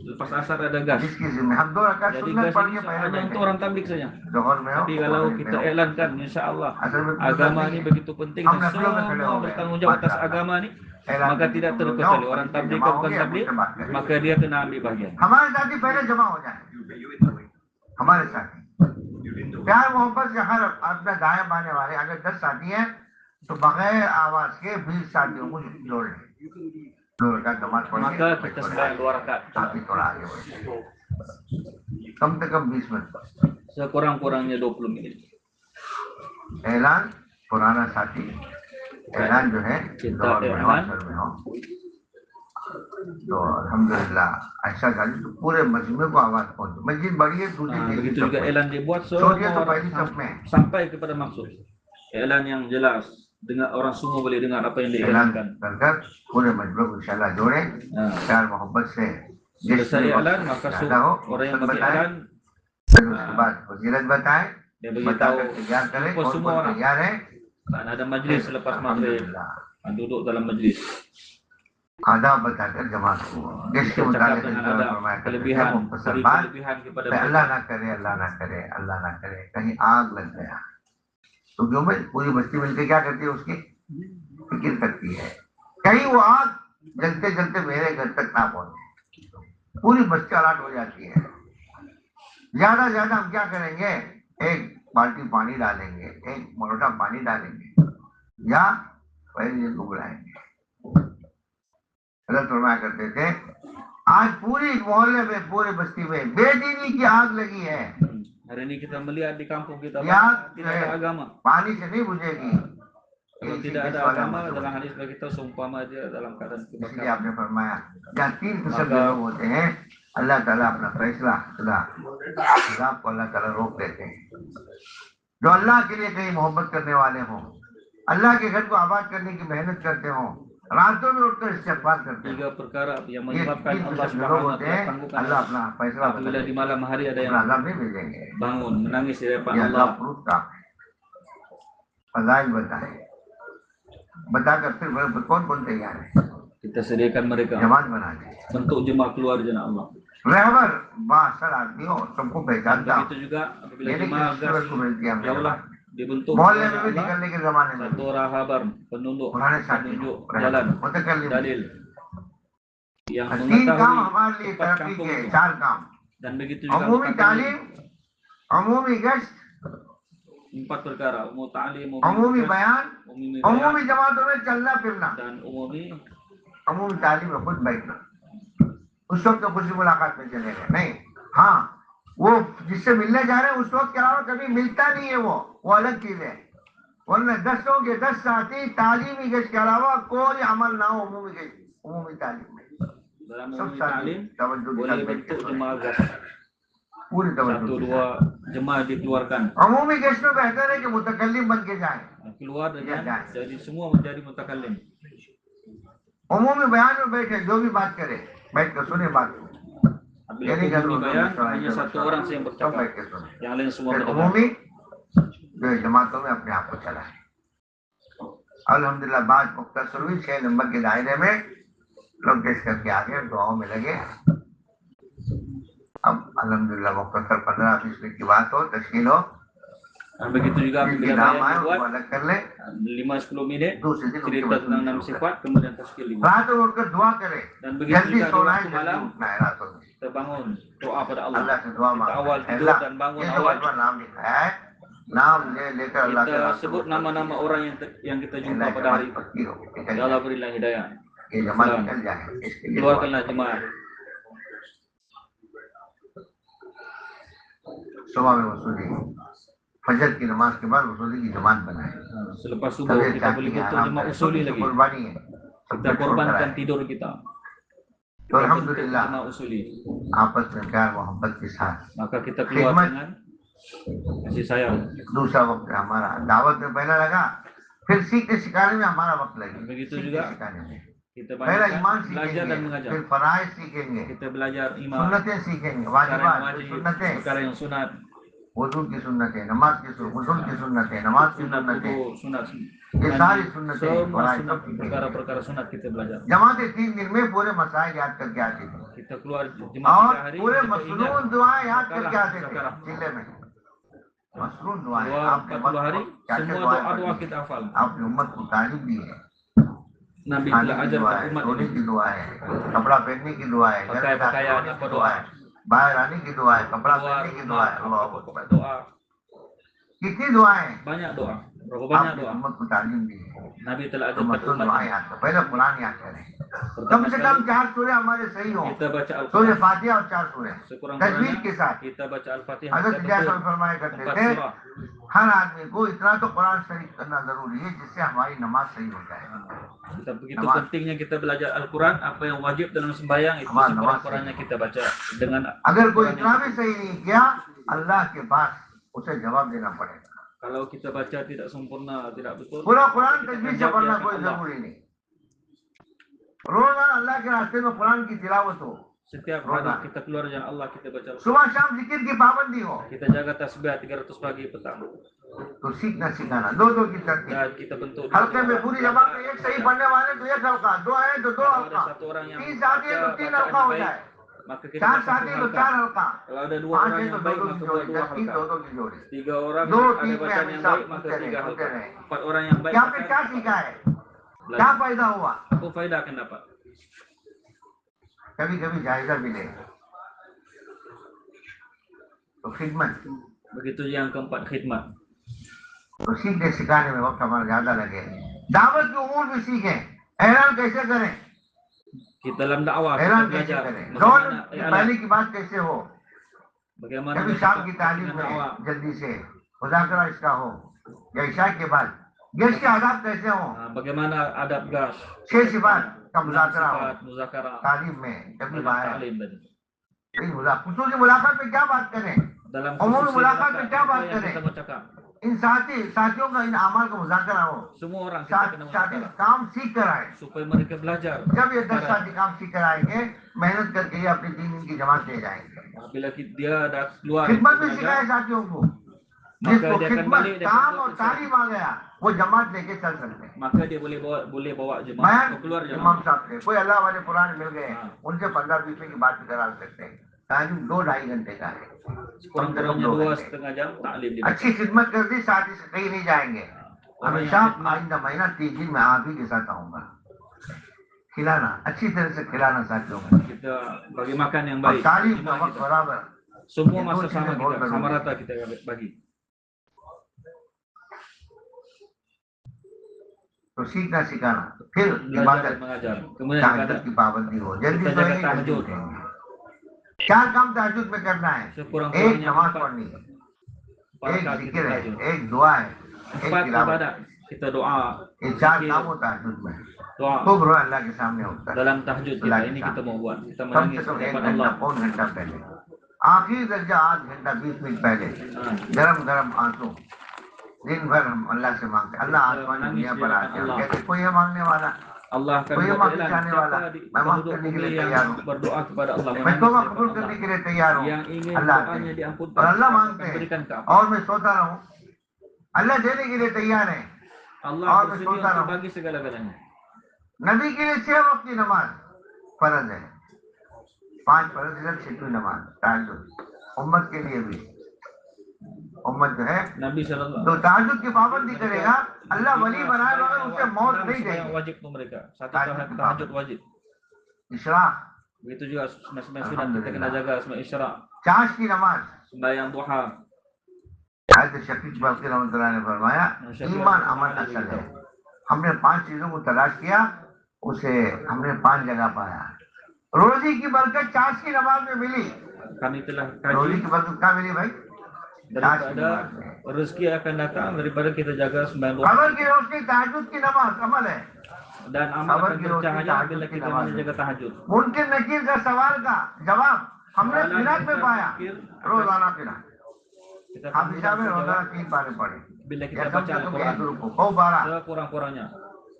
lepas asar ada gas. जिसकी जिम्मे हम 2 रकात Jadi सुन्नत gas पढ़ ini के पहले hanya untuk बैठे, orang tabligh saja. जोहर में हो, Tapi kalau मगरिब में kita हो। elankan, insya Allah असल में agama ini begitu penting हम dan नफलों में खड़े semua हो गए, bertanggung jawab atas माशाअल्लाह। agama ini, ऐलान maka करके tidak तुम लोग terkecuali जाओ, orang बच्चे tabligh जमा atau हो bukan गए, tabligh, मुझसे बात करें। maka dia kena ambil bagian. हमारे साथी पहले जमा हो जाए, हमारे साथी प्यार मोहब्बत से हर अपना दाएं बाने वाले अगर 10 साथी हैं तो बगैर आवाज के 20 साथियों को जोड़ लें, 2 रकात नमाज पढ़ maka kita sembahyang 2 rakaat. साथी थोड़ा आगे बढ़े, कम से कम 20 मिनट। Sekurang-kurangnya 20 menit. ऐलान पुराना साथी, ऐलान जो है kita में हो, तो अल्हम्दुलिल्लाह ऐसा करें तो पूरे मजमे को आवाज पहुंचे। मस्जिद बड़ी है, दूसरी Begitu juga elan dibuat छोटी है तो semua पहली orang सब में sampai kepada maksud. Elan yang jelas, dengar orang semua boleh dengar apa yang ऐलान diiklankan. कर पूरे मजमे को इंशाल्लाह जोड़े प्यार मोहब्बत से। Selesai elan, maka orang yang bagi elan फिर उसके बाद फजीलत बताए, dia beritahu तैयार करें jumpa कौन semua कौन orang. तैयार है। Dan ada majlis selepas maghrib, duduk dalam majlis. आदाब बताकर जमात को जिसके मुताबिक kelebihan kepada अल्लाह ना करे, अल्लाह ना करे, अल्लाह ना करे कहीं आग लग गया तो क्यों भाई पूरी बस्ती मिलकर क्या करती है, उसकी फिक्र करती है कहीं वो आग जलते जलते मेरे घर तक ना पहुंचे। पूरी बस्ती अलर्ट हो जाती है। ज्यादा ज्यादा हम क्या करेंगे, एक बाल्टी पानी डालेंगे, एक मोटा पानी डालेंगे या पहले को बुलाएंगे। हजरत फरमाया करते थे आज पूरी मोहल्ले में, पूरी बस्ती में बेदीनी की आग लगी है। Hari ini kita melihat di kampung kita tidak ada agama. पानी से नहीं बुझेगी। Kalau tidak ada agama, dalam hadis kita seumpama dia dalam keadaan इसलिए kebakaran. आपने फरमाया जहाँ 3 किस्म के लोग होते हैं, अल्लाह ताला अपना फैसला अज़ाब को अल्लाह ताला रोक देते हैं। जो अल्लाह के लिए कहीं मोहब्बत करने वाले हों, अल्लाह के घर को आबाद करने की मेहनत करते हों, रातों में उठकर इस्तिग़फ़ार करते हैं। 3 perkara yang menyebabkan Allah लोग Subhanahu wa होते हैं, taala tangguhkan अल्लाह अपना फैसला apabila di malam hari ada yang अज़ाब नहीं भेजेंगे। bangun menangis di hadapan ये Allah. अल्लाह प्रूफ का फज़ाइल बताए, बताकर फिर कौन कौन तैयार है, Kita sediakan mereka जमात बना दे। bentuk jemaah keluar jannah Allah. रहबर बासर आदमी हो, सबको पहचानता हो। Begitu juga apabila ये नहीं कि jemaah सूरज को मिलती है हमने jauhlah dibentuk मोहल्ले में भी Allah, निकलने के जमाने में satu rahabar penunjuk पुराने साथी penunjuk रहबर, jalan मुतकल्लिम। dalil yang 3 काम mengetahui हमारे लिए tempat तरक्की kampung के itu. 4 काम, Dan begitu juga अमूमी mengetahui तालीम, अमूमी गश्त, 4 perkara, umum ta'lim, अमूमी बयान, umumi अमूमी bayan, जमातों में चलना फिरना। dan umumi अमूमी तालीम में खुद बैठना, उस वक्त तो खुशी मुलाकात में चलेगा नहीं। हाँ, वो जिससे मिलने जा रहे हैं उस वक्त के अलावा कभी मिलता नहीं है, वो अलग चीज है। वरना 10 लोग के 10 साथी तालीमी गश्त के अलावा कोई अमल ना हो अमूमी गश्त, अमूमी तालीम में dalam सब umumi साथी ta'lim तवज्जो के boleh साथ बैठ के bentuk सुने। jemaah gas. पूरी तवज्जो 1, के 2 साथ। jemaah dikeluarkan. अमूमी गश्त में बेहतर है कि मुतकल्लिम बन के जाए। Keluar dengan jadi semua menjadi mutakallim. अमूमी बयान में बैठे, जो भी बात करे बैठ कर सुने बात को। Apabila umumi bayan hanya satu orang saja yang सब bercakap, बैठ के सुने। yang lain semua फिर mendengar. अमूमी जो है जमातों में अपने आप को चलाए। अल्हम्दुलिल्लाह बात मुख्तसर हुई। 6 नंबर के दायरे में लोग पेश करके आगे दुआओं में लगे। अब अल्हम्दुलिल्लाह मुख्तसर 15-20 मिनट की बात हो, तश्कील हो, Begitu juga जिनकी apabila नाम bayan आए dibuat वो अलग कर ले। 5-10 minit दूसरे दिन उनकी cerita tentang 6 वसूली शुरू sifat kemudian tazkir 5. रात में उठकर दुआ करे, Dan begitu जल्दी juga di सोना है, waktu जल्दी malam उठना है रातों में। kita bangun doa pada Allah. अल्लाह से दुआ Kita मांगना awal है। tidur अल्लाह, dan bangun ये जो awal बचपन नाम लिखा है, नाम लेकर अल्लाह के kita नाम से sebut nama-nama orang yang kita jumpa pada hari itu. पक्की हो, निकल Ya Allah जाए। berilah hidayah. ये जमात निकल जाए, इसके लिए दुआ। Keluarkanlah jemaah. सुबह में वसूली, फजर की नमाज के बाद वसूली की जमात बनाए। Selepas subuh kita boleh bentuk jemaah usuli lagi. कुर्बानी है, Kita korbankan tidur kita. तो अल्हम्दुलिल्लाह Jemaah usuli. आपस में प्यार मोहब्बत के साथ Maka kita keluar Khidmat. dengan kasih sayang. दूसरा वक्त हमारा दावत में पहला लगा, फिर सीखने सिखाने में हमारा वक्त लगे। Begitu सीखने juga सिखाने में kita पहला ईमान banyak belajar dan सीखेंगे, mengajar. फिर फराइज सीखेंगे, Kita belajar iman, सुन्नतें सीखेंगे, perkara yang वाजिबात, wajib, सुन्नतें, perkara yang sunat, वजू की सुन्नतें, नमाज की वजू की सुन्नतें, नमाज की sunat सुन्नतें, wudu, sunat ये सारी सुन्नतें semua फराइज sunat, सब सीखेंगे। perkara-perkara sunat kita belajar. जमातें 3 दिन में पूरे मसाइल याद करके आती थी Kita keluar jemaah और 3 hari पूरे kita मसनून ingat दुआएं याद करके आते थे Syakalah. जिले में। मसनून दुआएं keluar आपने 40 hari क्या क्या semua दुआएं doa-doa पढ़ी, kita hafal. आपने उम्मत को तालीम दी है। Nabi खाने telah की दुआ ajarkan है, umat सोने ini की दुआ है, कपड़ा पहनने की दुआ है, घर में दाखिल pakaian होने apa की doa, दुआ है, बाहर आने की दुआ है, कपड़ा keluar पहनने की दुआ है। rumah अल्लाह apa अकबर। doa, कितनी दुआएं हैं? banyak doa. Berapa banyak आपने doa? उम्मत को तालीम दी है। Nabi telah तो ajarkan मसरूर umat दुआ ini. याद करें, पहले कुरान याद करें, कम Pertama से कम sekali 4 सूरे हमारे सही हो, kita baca सूरे Al-Quran. फातिहा और 4 सूरे तजवीज Sekurang-kurangnya के साथ। kita baca Al-Fatihah हजरत secara जैसा betul. फरमाया करते 4 थे, surah. हर आदमी को इतना तो कुरान शरीफ करना जरूरी है जिससे हमारी नमाज सही हो जाए। Kita begitu Namaz. pentingnya kita belajar Al-Quran, apa yang wajib dalam sembahyang itu Namaz, sekurang-kurangnya kita baca dengan अगर कोई Al-Quran इतना yang भी betul. सही नहीं किया, अल्लाह के पास उसे जवाब देना पड़ेगा। Kalau kita baca tidak sempurna, tidak betul, पूरा कुरान kita तजवीज akan से jawab पढ़ना di कोई hadapan Allah. जरूरी नहीं। रोजाना अल्लाह के रास्ते में कुरान की तिलावत हो, Setiap hari kita keluar jalan Allah, kita baca Al-Quran. सुबह शाम जिक्र की पाबंदी हो, Kita jaga tasbih 300 pagi petang. तो सीखना सिखाना दो दो की तरतीब। Dan kita bentuk हल्के में पूरी जमात में एक सही पढ़ने वाले तो एक हल्का, दो है तो दो kalau हल्का, ada satu orang yang 3 साथी है तो 3 baca हल्का हो baik, जाए, maka kita 4 baca साथी satu तो halqa. 4 हल्का, Kalau ada 2 5 orang है yang तो baik, 2 maka की buat जोड़ी, 2 10 की halqa. 2 की जोड़ी, 3 orang 2 ada 3 में bacaan yang हमेशा baik, maka पूछते 3 रहे halqa. रहे। 4 orang yang baik, क्या फिर क्या सीखा है, क्या फायदा हुआ? apa faedah akan dapat? कभी कभी जायजा मिले तो खिदमत, Begitu yang keempat, khidmat. तो सीखने सिखाने में वक्त हमारा ज्यादा लगे, दावत की उमूर भी सीखें, ऐलान कैसे करें, Kita dalam dakwah kita ऐलान कैसे belajar करें, bagaimana जोर i'lan, पहले की बात कैसे हो, bagaimana कभी शाम की तालीम dengan में dakwah. जल्दी से मुज़ाकरा इसका हो, या इशा के बाद गेस्ट के आदाब कैसे हो, Bagaimana adab gas, 6 सिफात का 6 मुज़ाकरा हो sifat muzakarah तालीम में, जब dalam आया taklim tadi. खुसूसी मुलाकात में क्या बात करें, Dalam उमूमी khusus मुलाकात में क्या apa बात yang करें, kita mau cakap. इन साथियों का इन अमाल का मुज़ाकरा हो, Semua orang kita kena साथी muzakarah काम सीख कर आए, supaya mereka belajar. जब ये 10 Cara, साथी काम सीख कर आएंगे, मेहनत करके ये अपनी 3 दिन की जमात ले जाएंगे। bila dia dah keluar खिदमत भी belajar, सिखाए साथियों को, maka जिसको dia akan खिदमत balik dia काम akan और buat तालीम आ गया, वो जमात लेके चल सकते हैं। maka dia boleh bawa jemaah बयान atau keluar इमाम jemaah. साहब से कोई अल्लाह वाले कुरान मिल गए, हाँ। उनसे 15-20 मिनट की बात भी करा सकते हैं। तालीम 2-2.5 घंटे का है, Kurang-kurangnya 2,5 jam taklim dia. अच्छी खिदमत कर दी, साथी से कहीं नहीं जाएंगे। हमेशा आइंदा महीना 30 दिन में आप ही के साथ आऊंगा, खिलाना अच्छी तरह से खिलाना साथियों को, Kita bagi makan yang और baik. तालीम का Jemaah वक्त kita. बराबर, Semua ये दो masa चीजें sama बहुत kita, जरूरी sama है। rata kita bagi. तो सीखना सिखाना, फिर Belajar इबादत, dan mengajar. Kemudian तहज्जुद ibadat. की पाबंदी हो, जल्दी kita सोएंगे jaga जल्दी tahajud. उठेंगे। 4 काम तहज्जुद में करना है, एक Sekurang-kurangnya नमाज 4 पढ़नी, एक rakaat kita जिक्र है, tahajud. एक दुआ है, एक 4 तिलावत, ibadat. Kita doa, ये 4 zikir, काम होता है तहज्जुद में, doa. खूब रो अल्लाह के सामने होता है। Dalam tahajud अल्लाह kita के ini सामने। kita mau buat. Kita कम menangis से कम 1 hadapan घंटा Allah. पौन घंटा पहले, आखिरी दर्जा आध घंटा 20 मिनट पहले, गरम गरम आंसू, दिन भर हम अल्लाह से मांगते, अल्लाह आसमान दुनिया पर आते हैं, कहते कोई है मांगने वाला, Allah akan कोई है buat माफी iklan चाहने वाला, siapa di मैं माफ penduduk करने के bumi लिए तैयार yang हूँ, berdoa kepada Allah, मैं menangis तौबा kepada कबूल करने के लिए तैयार हूँ। yang ingin अल्लाह doanya और diampunkan, अल्लाह akan मांगते berikan हैं, ke apa. और मैं सोता रहूं, अल्लाह देने के लिए तैयार है, Allah और मैं bersedia सोता untuk रहूं। bagi segala-galanya. नबी के लिए 6 वक्त की नमाज फर्ज है, 5 फर्ज है, 6 नमाज तहज्जुद, उम्मत के लिए भी, उम्मत जो है Nabi sallallahu तो तहज्जुद की पाबंदी करेगा, अल्लाह वली बनाए मगर उसे मौत नहीं yang देंगे। wajib untuk mereka. Satu tahajud wajib. Ishraq, Begitu juga sembahyang sunat kita kena jaga sembahyang isyraq, चाश की नमाज, sembahyang duha. हज़रत शफीक बल्कि रहमतुल्लाह ने फरमाया ईमान अमल असल है, हमने 5 चीजों को तलाश किया, उसे हमने 5 जगह पाया। रोजी की बरकत चाश की नमाज में मिली, Kami telah रोजी kaji की बरकत कहाँ मिली भाई? चाश की daripada नमाज में। rezeki akan datang daripada kita jaga sembahyang duha. कमर की रोशनी तहज्जुद की नमाज अमल है, Dan amal Sabar akan ki roshni bercahaya tahajud bila ki kita namaz menjaga tahajud. मुमकिन नकीर का सवाल का जवाब हमने किरात में पाया, रोजाना किरात, Kita हम akan दिशा में mudah रोजाना menjawab 3 पारे पढ़े, bila या kita कम baca से कम Al-Quran 1 रुको, 100 पारा sekurang-kurangnya.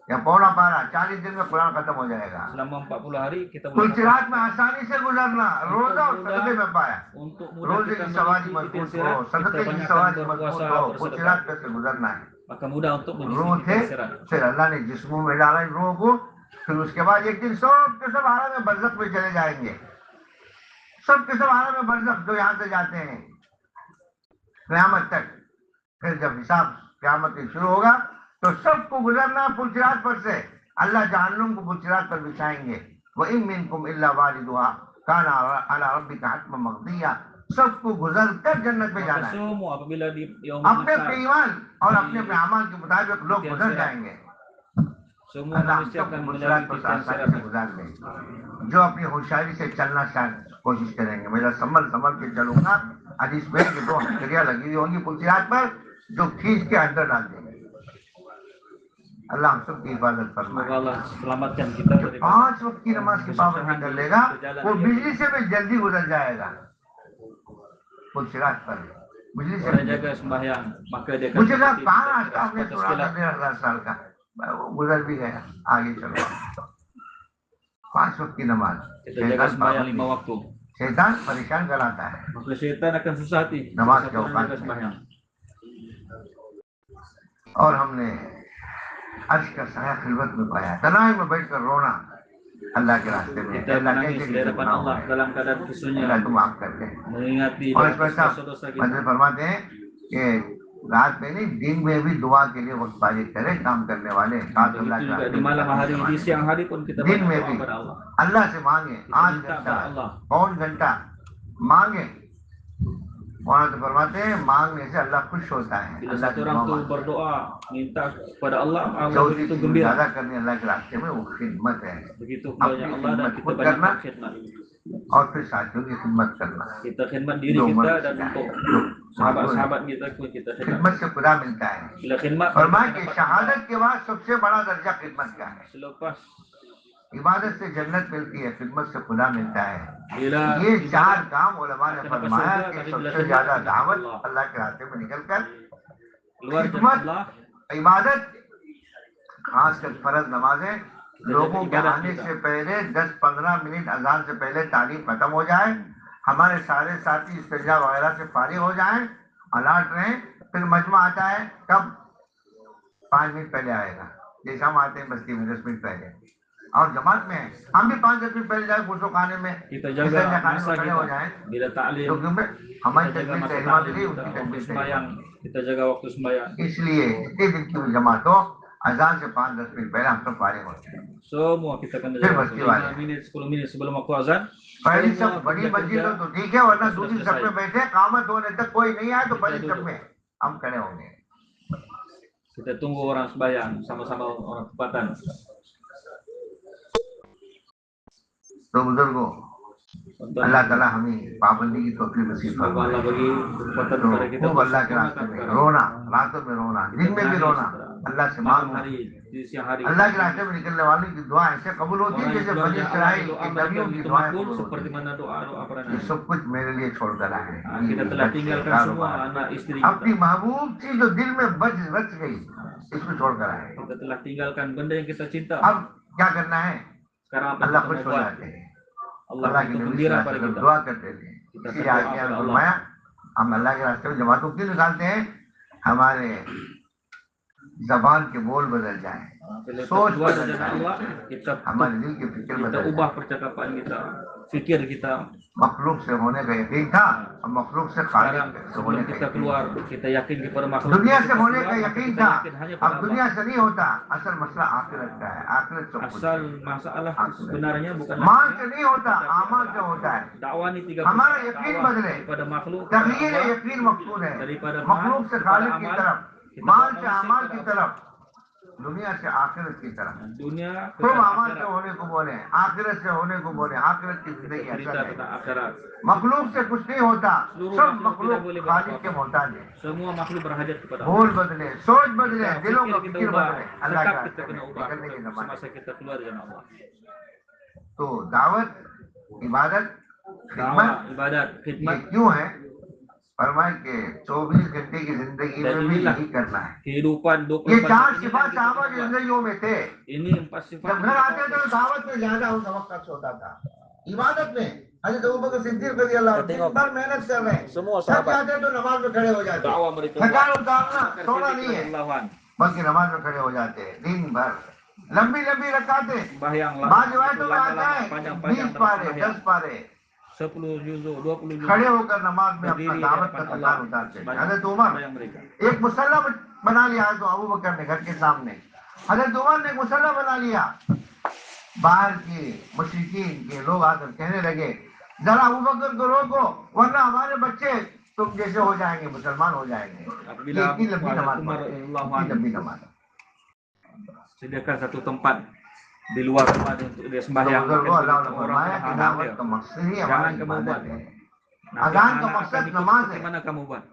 या पौना पारा, 40 दिन में कुरान खत्म हो जाएगा। Selama 40 hari kita कुल boleh चिरात में आसानी से गुजरना, रोजा और mudah- सदके में पाया, untuk mudah रोजे kita की सवारी mengikuti मजबूत sirat, हो, kita सदके की banyakkan सवारी मजबूत berpuasa, हो, कुल bersedekah. चिरात पे से गुजरना है। Maka mudah untuk रूह mengisi थे, sirat. फिर अल्लाह ने जिस्मों में डाला इन रूहों को, फिर उसके बाद एक दिन सब के सब आलम में बरज़ख में चले जाएंगे, सब के सब आलम में बरज़ख जो यहाँ से जाते हैं क़यामत तक। फिर जब हिसाब क़यामत शुरू होगा तो सबको गुजरना पुलसिरात पर से, अल्लाह जहन्नुम को पुलसिरात पर बिछाएंगे। व इन मिनकुम इल्ला वारिदुहा काना अला रब्बिका हत्मन मक़दिया, सबको गुजर कर जन्नत में जाना है। Semua apabila di yaumul अपने mahsyar, ईमान और अपने अमाल के मुताबिक लोग गुजर जाएंगे। semua अल्लाह manusia सबको akan गुजरात melalui को titian आसानी sirat. से गुजार ले। जो अपनी होशियारी से चलना कोशिश करेंगे, मेरा संभल संभल के चलूंगा, हदीस में कि 2 हथकड़ियां लगी हुई होंगी पुलसियात पर जो खींच के अंदर डाल देंगे। अल्लाह हम सबकी हिफाजत फरमाए। Semoga Allah selamatkan kita जो dari 5 वक्त की नमाज की पाबंदी कर लेगा वो बिजली से भी जल्दी गुजर जाएगा पुलसियात पर। बिजली से orang jaga sembahyang, maka dia akan मुझे कहा mati कहाँ dari रास्ता हमने batas सुना था kilat. 1500 साल का, वो गुजर भी गया। आगे चलो, 5 वक्त की नमाज Kita jaga sembahyang 5 waktu, शैतान परेशान कराता है। maka syaitan akan susah hati. नमाज Satu के orang औकात jaga में। sembahyang. और हमने अर्श का साया खिलवत में पाया, तनाई में बैठकर रोना अल्लाह के रास्ते में। Kita अल्लाह menangis कैसे di hadapan Allah dalam keadaan अल्लाह kesunyian, तुम माफ कर दे। mengingati और इस पर dosa-dosa kita. मंदिर फरमाते हैं कि रात में नहीं दिन में भी दुआ के लिए वक्त पारित करें काम करने वाले। Begitu juga di malam hari, di siang hari pun kita दिन banyak में doa भी kepada Allah. अल्लाह से मांगे, Kita 8 minta घंटा kepada Allah. पौन घंटा मांगे। वहां तो फरमाते हैं मांगने से अल्लाह खुश होता है। Bila अल्लाह satu की orang दुआ tu मांगे। berdoa minta kepada Allah, Allah चौथी begitu चीज gembira. ज्यादा करनी अल्लाह के रास्ते में वो खिदमत है। Begitu kepadanya Allah dan kita खुद करना banyak khidmat. और फिर साथियों की खिदमत करना। Kita khidmat diri जो kita मर्द dan चाहे, untuk जो sahabat-sahabat kita pun kita खिदमत khidmat. से खुदा मिलता है। Bila khidmat फरमाया kita कि dapat शहादत के बाद सबसे बड़ा दर्जा खिदमत का है। selepas इबादत से जन्नत मिलती है, खिदमत से खुदा मिलता है। bila ये 4 ibadat काम उलमा ने फरमाया कि सबसे ज्यादा दावत अल्लाह के रास्ते में निकलकर keluar jalan खिदमत, Allah, इबादत, खासकर फर्ज नमाजें लोगों के इबादत आने kita. से पहले 10-15 मिनट अजान से पहले तालीम खत्म हो जाए, हमारे सारे साथी इस्तिजा वगैरह से फारिग हो जाएं, अलर्ट रहें। फिर मजमा आता है कब? 5 मिनट पहले आएगा, जैसे हम आते हैं बस्ती में 10 मिनट पहले, और जमात में है हम भी 5-10 मिनट पहले जाए गुस्सो खाने में, Kita jaga masa खड़े हो जाए। kita. Bila ta'lim, क्योंकि हमारी kita jaga तकलीफ masa रहमत ta'lim नहीं, kita, उनकी waktu तकलीफ sembahyang, kita jaga waktu sembahyang. इसलिए जितने दिन की जमात हो अजान से 5-10 मिनट पहले हम सब फारिग होते हैं। Semua kita akan फिर jaga बस्ती 5 वाले minit, 10 minit sebelum waktu azan. पहली Semua सब बड़ी kerja मस्जिद हो kerja तो ठीक है, वरना sudah दूसरी सब selesai. में बैठे कामत होने तक कोई नहीं आए तो Kita पहली सब duduk. में हम खड़े होंगे। Kita tunggu orang sembahyang sama-sama orang tempatan. तो बुजुर्गो अल्लाह ताला हमें पाबंदी की तौफीक नसीब Semoga फरमाए। Allah bagi kekuatan तो kepada kita खूब untuk अल्लाह के रास्ते sempurnakan में perkara. रोना, रातों में रोना, दिन में भी रोना, अल्लाह से Malam मांगना। hari, di siang hari. अल्लाह के रास्ते में निकलने वालों की दुआ ऐसे कबूल होती है Orang yang जैसे keluar बनी jalan Allah, इसराइल doa की mereka नबियों की begitu दुआएं makbul कबूल seperti होती mana doa-doa para हैं। ये nabi. सब कुछ मेरे लिए छोड़कर आए। Kita telah tinggalkan semua anak istri अपनी kita. महबूब चीज जो दिल में रच गई इसको छोड़कर आए। Kita telah tinggalkan benda yang kita cinta. अब क्या करना है? Sekarang apa अल्लाह yang खुश kita हो mau buat? जाते हैं। Allah अल्लाह के begitu नबी gembira सल्लल्लाहु pada अलैहि वसल्लम kita. दुआ करते थे। Kita इसी berdoa आयत में kepada Allah. फरमाया हम अल्लाह के रास्ते में जमातों क्यों निकालते हैं? हमारे जबान के बोल बदल जाए, Bila kita सोच keluar बदल dari जाए, Allah, kita हमारे दिल की फिक्र kita बदल ubah जाए। percakapan kita, fikir kita. मखलूक से होने का यकीन था, अब मखलूक से खालिक Sekarang से sebelum होने का kita यकीन। keluar, kita yakin kepada makhluk. दुनिया Kita से होने keluar, का maka यकीन kita था, yakin hanya अब pada दुनिया Allah. से नहीं होता। असल मसला आखिरत का है, आखिरत सब कुछ Asal है। masalah sebenarnya bukan माल से नहीं होता, आमाल से होता है। dakwah ini 3 हमारा यकीन dakwah बदले, daripada makhluk kepada तगयीर Allah, यकीन मकसूद है, daripada मखलूक से kepada खालिक की amal, तरफ, kita माल bawa से manusia अमाल kepada की Allah. तरफ, दुनिया से आखिरत की तरफ। Dunia तुम kepada अमाल से akhirat. होने को बोले, आखिरत से होने को बोले, आखिरत की Kita जिंदगी cerita असल है। tentang akhirat. मखलूक से कुछ नहीं होता, Seluruh सब makhluk मखलूक tidak boleh खालिक के berapa-apa. मोहताज है। Semua makhluk berhajat kepada Allah. बोल बदले, सोच बदले, Kita दिलों का fikir kita फिक्र ubah, बदले, अल्लाह के sikap रास्ते kita में kena ubah निकलने के जमाने। semasa kita keluar dari jalan Allah. तो दावत, इबादत, खिदमत Dakwah, ibadat, ये khidmat, क्यों है? फरमाए कि 24 घंटे की जिंदगी dan में भी inilah यही करना है। kehidupan ये 24 4 jam ini सिफात yang kita साहबा की buat. जिंदगियों में थे। Ini 4 sifat जब yang घर kita आते थे bawa. तो दावत में ज्यादा उनका वक्त होता था, इबादत में हज़रत अबू बकर सिद्दीक़ रज़ी अल्लाह अन्हु दिन भर मेहनत कर रहे हैं, Semua थक sahabat जाते तो नमाज में खड़े हो जाते, dakwah mereka थकान buat. उतारना सोना Siddiq नहीं है, radhiyallahu anhu. बल्कि नमाज में खड़े हो जाते हैं दिन भर, लंबी लंबी रकातें। Sembahyang बाद रिवायतों में आता lama-lama, है panjang-panjang 20 dalam पारे, sembahyang. 10 पारे 10 juzuk, 20 juzuk. खड़े होकर नमाज में अपना Berdiri di दावत का hadapan थकान Allah. उतारते हैं। Sembahyang हज़रत उमर sembahyang mereka. एक मुसल्ला बना लिया तो अबू बकर ने घर के सामने, हज़रत उमर ने एक मुसल्ला बना लिया। बाहर के मुशरिकीन के लोग आकर कहने लगे जरा अबू बकर को रोको, वरना हमारे बच्चे तुम जैसे हो जाएंगे, मुसलमान हो जाएंगे। इतनी लंबी नमाज, इतनी लंबी नमाज। Sediakan satu tempat di luar rumah untuk dia sembahyang. Orang haram dia. Jangan kamu buat. अजान का मकसद नमाज है, mana kamu buat?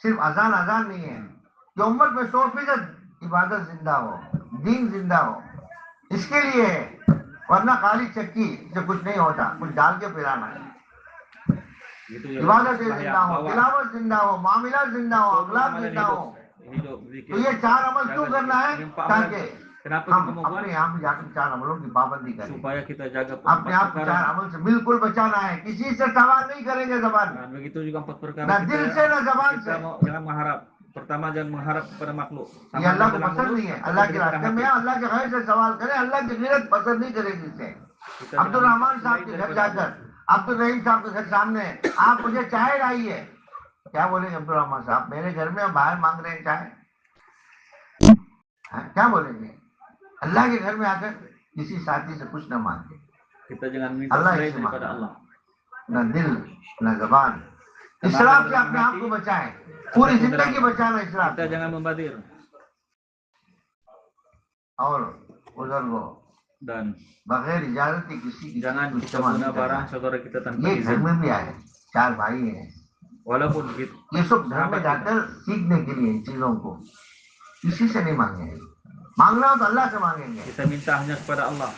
सिर्फ अजान अजान नहीं है कि उम्मत में 100% इबादत जिंदा हो, दीन जिंदा हो, इसके लिए है। वरना काली चक्की से कुछ नहीं होता, कुछ डाल के पिलाना है। इबादत जिंदा हो, तिलावत जिंदा हो, मामला जिंदा हो, अखलाक जिंदा हो। तो ये 4 अमल क्यों करना है? ताकि हम अपने यहाँ पे जाकर 4 अमलों की पाबंदी करें। Supaya kita jaga अपने आप को 4 अमल से बिल्कुल बचाना है। किसी से सवाल नहीं करेंगे जबान में, begitu juga 4 perkara ना दिल से ना जबान से। jangan mengharap. Pertama, jangan mengharap kepada makhluk. ये अल्लाह को पसंद नहीं है। अल्लाह के रास्ते में अल्लाह के गैर से सवाल करें, अल्लाह की गिरत पसंद नहीं करेगी इसे। अब्दुल रहमान साहब के घर जाकर, अब्दुल रहीम साहब के घर सामने आप मुझे चाय लाइए, क्या बोलेंगे अब्दुल रहमान साहब? मेरे घर में बाहर मांग रहे हैं चाय, क्या बोलेंगे? अल्लाह के घर में आकर किसी साथी से कुछ न मांगे। अल्लाह से मांगे, न दिल न जबान। इसराफ से अपने आप को बचाएं, पूरी जिंदगी बचाना इसराफ। और बुजुर्गों, बगैर इजाजत की किसी की इस्तेमाल नहीं करना। ये घर में भी आए, 4 भाई हैं, ये सब घर में जाकर सीखने के लिए इन चीजों को किसी से नहीं मांगे। मांगना हो तो अल्लाह से मांगेंगे। Kita minta hanya kepada Allah.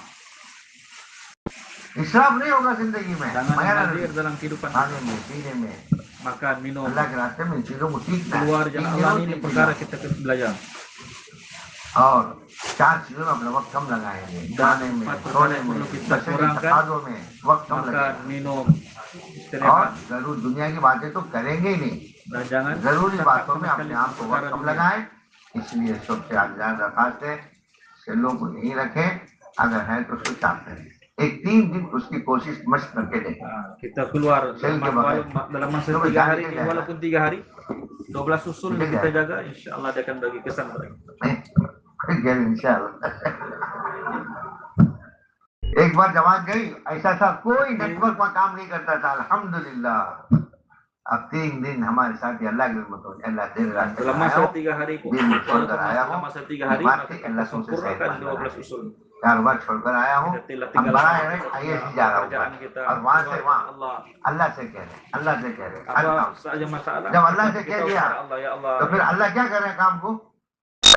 इसराफ नहीं होगा जिंदगी में। Hadir dalam kehidupan खाने में, पीने में, makan, minum. अल्लाह के रास्ते में इन चीजों को सीखना है। Keluar jalan Allah ini perkara kita belajar. और 4 चीजों में अपना वक्त कम लगाएंगे, खाने में, सोने में, तकाज़ों में वक्त कम लगाएंगे। minum, और जरूर दुनिया की बातें तो करेंगे ही नहीं, जरूरी बातों में अपने आप को वक्त कम लगाएं। इसलिए सबसे आजाद दरखास्त है, सेलों को नहीं रखें, अगर है तो स्विच ऑफ करें। एक 3 दिन उसकी कोशिश मस्त करके देखें। Kita keluar dalam masa 3 hari ini, walaupun 3 hari, 12 usul kita jaga, insya Allah dia akan bagi kesan baik. इंशाअल्लाह। एक बार जमात गई, ऐसा था कोई नेटवर्क में काम नहीं करता था, अल्हम्दुलिल्लाह। अब 3 दिन हमारे साथ अल्लाह की रहमत हो, अल्लाह तेरे रास्ते Selama 3 hari छोड़कर आया हूँ, selama 3 hari अल्लाह तुमसे sempurnakan 12 usul. कारोबार छोड़कर आया हूँ, अब बड़ा है IAS जा रहा हूँ, और वहाँ से वहाँ अल्लाह से कह रहे, अल्लाह से कह रहे। जब अल्लाह से कह दिया तो फिर अल्लाह क्या कर रहे हैं काम को?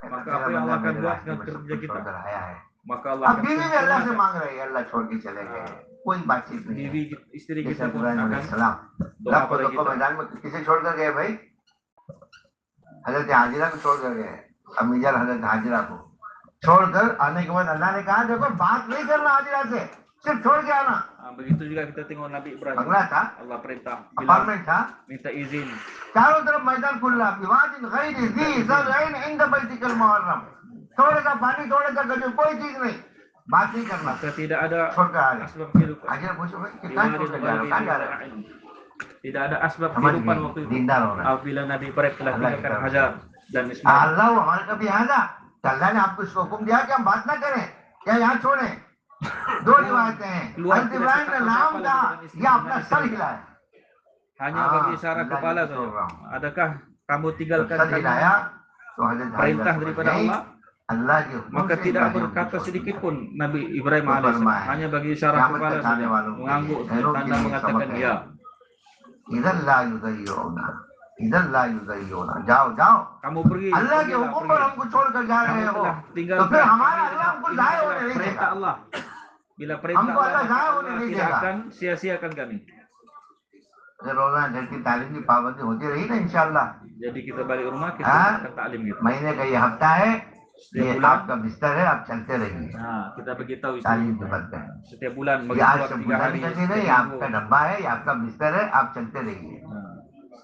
Maka apa yang Allah akan buat dengan kerja kita? आया है। Maka Allah अब बीवी भी अल्लाह से मांग रही है, अल्लाह छोड़ के चले गए, कोई बातचीत नहीं है। Bibi istri kita जैसे pun इब्राहिम akan अलैहिस्सलाम लाखों लोगों को मैदान में किसे छोड़कर गए भाई? हजरत हाजिरा को छोड़कर गए, अम्मीजान हजरत हाजिरा को छोड़कर आने के बाद अल्लाह ने कहा देखो बात नहीं करना हाजिरा से, सिर्फ छोड़ के आना। begitu juga kita tengok Nabi Ibrahim. बंगला था, Allah perintah, अपार्टमेंट था, minta izin. चारों तरफ मैदान खुला, विवादिन गैर ज़ी ज़रअइन इंद बैतिकल मुहर्रम, थोड़ा सा पानी, थोड़ा सा गजर, कोई चीज नहीं, बात नहीं करना। Maka tidak ada छोड़कर आ गए। asbab kehidupan. हाजिरा पूछो भाई कितना छोड़कर जा रहे हो, कहाँ जा रहे हो? Tidak ada asbab समझ kehidupan गए, waktu itu. दीनदार होना। Apabila Nabi Ibrahim telah Allah tinggalkan kita Hajar dan Ismail. अल्लाह हमारे कभी आजा, अल्लाह ने आपको इसको हुक्म दिया कि हम बात ना करें या यहाँ छोड़ें। 2 रिवायतें हैं, हज़रत इब्राहिम ने नाम कहा या अपना सर हिलाया, Hanya bagi isyarat kepala saja. Adakah kamu tinggalkan sir हिलाया तो हज़रत perintah daripada Allah? अल्लाह के हुक्म Maka से tidak इब्राहिम berkata को sedikit pun Nabi Ibrahim Betul, alaihissalam, Mai. hanya bagi isyarat Kiamat kepala terkane saja, walau mengangguk Hello, tanda gini mengatakan sama ya. इधर ला युज़य्यूना, इधर ला युज़य्यूना, जाओ जाओ, Kamu pergi. अल्लाह के हुक्म पर हमको छोड़कर जा रहे हो, तो फिर हमारा अल्लाह हमको जाए होने नहीं perintah देगा। Allah. Bila perintah हमको Allah, अल्लाह जाए होने नहीं tidak देगा। akan sia-siakan kami. रोजाना घर की तालीम की पाबंदी होती रही ना इंशाअल्लाह। Jadi kita balik rumah kita हाँ? akan taklim gitu. महीने का ये हफ्ता है, ये आपका बिस्तर है, आप चलते रहिए Kita beritahu istri तालीम के kita. बदले। Setiap bulan ये bagi आज keluar से 3 बुझानी hari. करनी नहीं, setiap आपका minggu. डब्बा है, ये आपका बिस्तर है, आप चलते रहिए।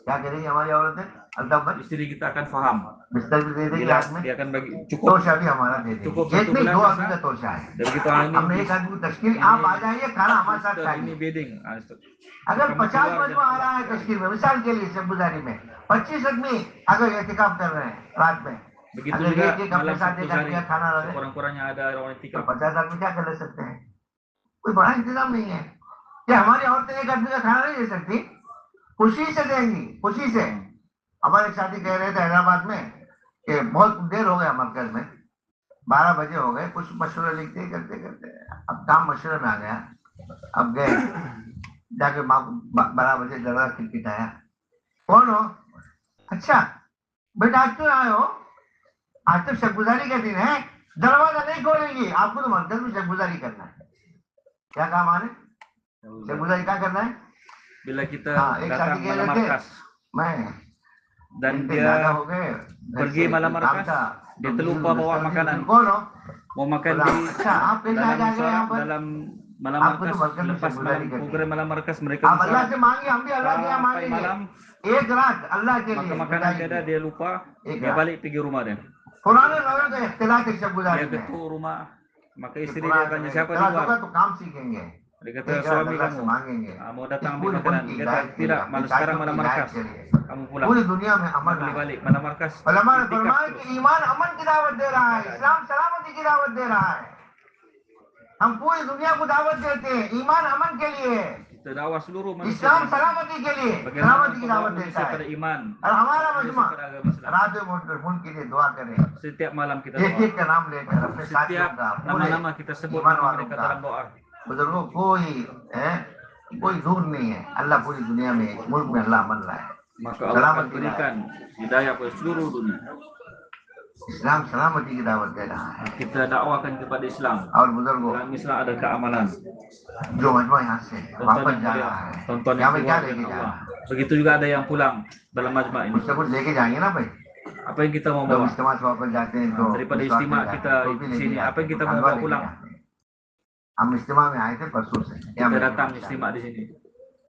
क्या करेंगी हमारी औरतें? अल्ताफ भाई Istri kita akan faham. बिस्तर भी दे देंगे Bila हाथ में, dia akan bagi cukup. तोशा भी हमारा दे देंगे, Cukup एक 1 नहीं bulan 2 bisa. आदमी का तोशा है। Dari kita हमने ini 1 आदमी की तश्कील, आप आ जाइए, खाना हमारे साथ ini खाइए। bedding. अगर 50 मजमा आ रहा है तश्कील में, मिसाल के लिए शब्बुजारी में 25 आदमी अगर एहतिकाफ कर रहे हैं रात में, Begitu अगर juga एक अपने malam साथ Sabtu एक आदमी का खाना रहे kurang-kurangnya ada orang तो etika. 50 आदमी क्या कर सकते हैं? कोई बड़ा इंतजाम नहीं है। क्या हमारी औरतें एक आदमी का खाना नहीं दे सकती? खुशी से देंगी, खुशी से। हमारे शादी कह रहे थे हैदराबाद में कि बहुत देर हो गया मरकज में, 12 बजे हो गए, कुछ मशवरे लिखते करते करते अब काम मशवरे में आ गया। अब गए जाके माँ को 12 बजे दरवाजा खिटखिटाया, कौन हो? अच्छा बेटा आज क्यों आए हो? आज तो शबगुजारी का दिन है, दरवाजा नहीं खोलेंगी, आपको तो मरकज में शबगुजारी करना है। क्या काम आ रहे? शबगुजारी क्या करना है? Bila kita हाँ, एक datang शादी कह malam रहे थे, markas मैं dan इतने ज्यादा dia हो गए, घर pergi से malam काम markas, था, dia तो terlupa bawa makanan. कौन हो? Mau makan बोला, di अच्छा आप कैसे आ dalam गए यहाँ पर? dalam malam आपको तो markas, मरकज में lepas शबगुजारी malam करनी program है। malam markas mereka आप अल्लाह से musyawarah मांगे, हम भी अल्लाह के यहाँ sampai मांगेंगे malam, एक रात अल्लाह के maka लिए makanan गुजारी tiada, की। dia lupa, एक dia रात balik pergi rumah dia. पुराने लोगों का इख्तिलाफ है Dia शबगुजारी में। ketuk rumah, maka ये istri dia पुराने tanya समय siapa di इख्तिलाफ luar. होगा तो काम सीखेंगे, Dia kata एक रात suami अल्लाह से kamu मांगेंगे mau इस datang ambil पूरे मुल्क makanan. की Dia हिदायत kata के लिए, tidak, अपनी malam sekarang चाचों की malam हिदायत markas, के लिए, kamu pulang. पूरी दुनिया में Nak अमन beli आए। balik malam markas. उलमा ने Itikaf फरमाया terus. कि ईमान अमन की दावत दे रहा है, इस्लाम सलामती की दावत दे रहा है। हम पूरी दुनिया को दावत देते हैं, ईमान अमन के लिए, Kita dakwah seluruh manusia इस्लाम pada सलामती के लिए, bagaimana सलामती की membawa दावत देता manusia है। pada iman, और हमारा manusia मजमा pada agama Islam. रात में उठकर मुल्क के लिए दुआ करें, Setiap malam kita एक doa. एक का नाम लेकर अपने साथियों Setiap का, पूरे nama-nama kita sebut ईमान nama वालों mereka का, dalam doa. बुजुर्गों कोई दूर नहीं है। अल्लाह पूरी दुनिया में, मुल्क में अल्लाह अमन लाए, Maka Allah akan सलामती लाए। berikan hidayah kepada seluruh dunia. इस्लाम सलामती की दावत दे रहा है। Kita dakwakan kepada Islam. और बुजुर्गों Dalam Islam ada keamanan. जो मजमा यहाँ से Tonton वापस yang जा mulia, रहा है, tonton यहाँ yang पे क्या keluar लेके dengan जा Allah. रहा है? Begitu juga ada yang pulang dalam majma' ini. कुछ ना कुछ लेके जाएंगे ना भाई। Apa yang kita mau जब bawa? इज्तिमा से वापस जाते हैं तो Daripada इस वास्ते istimewa जाते kita हैं, टोपी di लेके sini, जाते apa yang हैं, kita mau हलवा bawa लेके pulang? जाते हैं। हम इज्तिमा में आए थे परसों से, Kita datang istimewa di sini.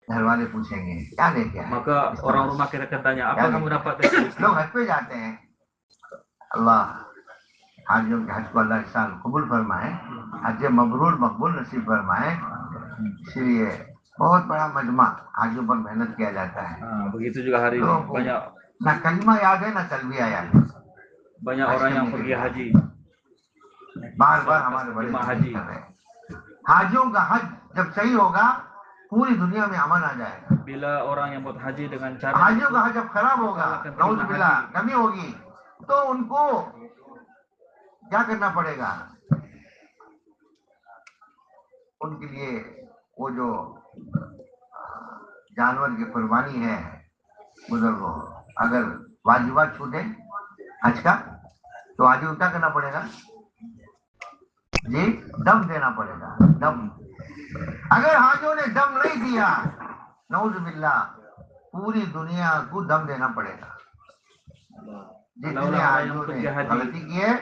घर वाले पूछेंगे क्या लेके आए? Maka orang rumah kita akan tanya, apa kamu dapat dari लोग istimewa? हज पे जाते हैं, अल्लाह हाजियों के हज को अल्लाह इस साल कबूल फरमाए, हज मबरूर मकबूल नसीब फरमाए। इसलिए बहुत बड़ा मजमा हाजियों पर मेहनत किया जाता है। Begitu juga hari ini लोगों को banyak ना कलमा याद है ना तलबिया याद है। banyak orang yang pergi haji. बार बार हमारे बड़े हाजी कर रहे हैं, हाजियों का हज जब सही होगा पूरी दुनिया में अमन आ जाएगा। Bila orang yang buat haji dengan cara हाजियों का हज जब खराब होगा, नऊजुबिल्लाह कमी होगी, तो उनको क्या करना पड़ेगा? उनके लिए वो जो जानवर की कुर्बानी है, बुजुर्गों, अगर वाजिबात छूटे हज का, तो हाजियों को क्या करना पड़ेगा जी? दम देना पड़ेगा, दम। अगर हाजियों ने दम नहीं दिया, नऊजुबिल्लाह पूरी दुनिया को दम देना पड़ेगा। जितने हाजियों ने गलती की है,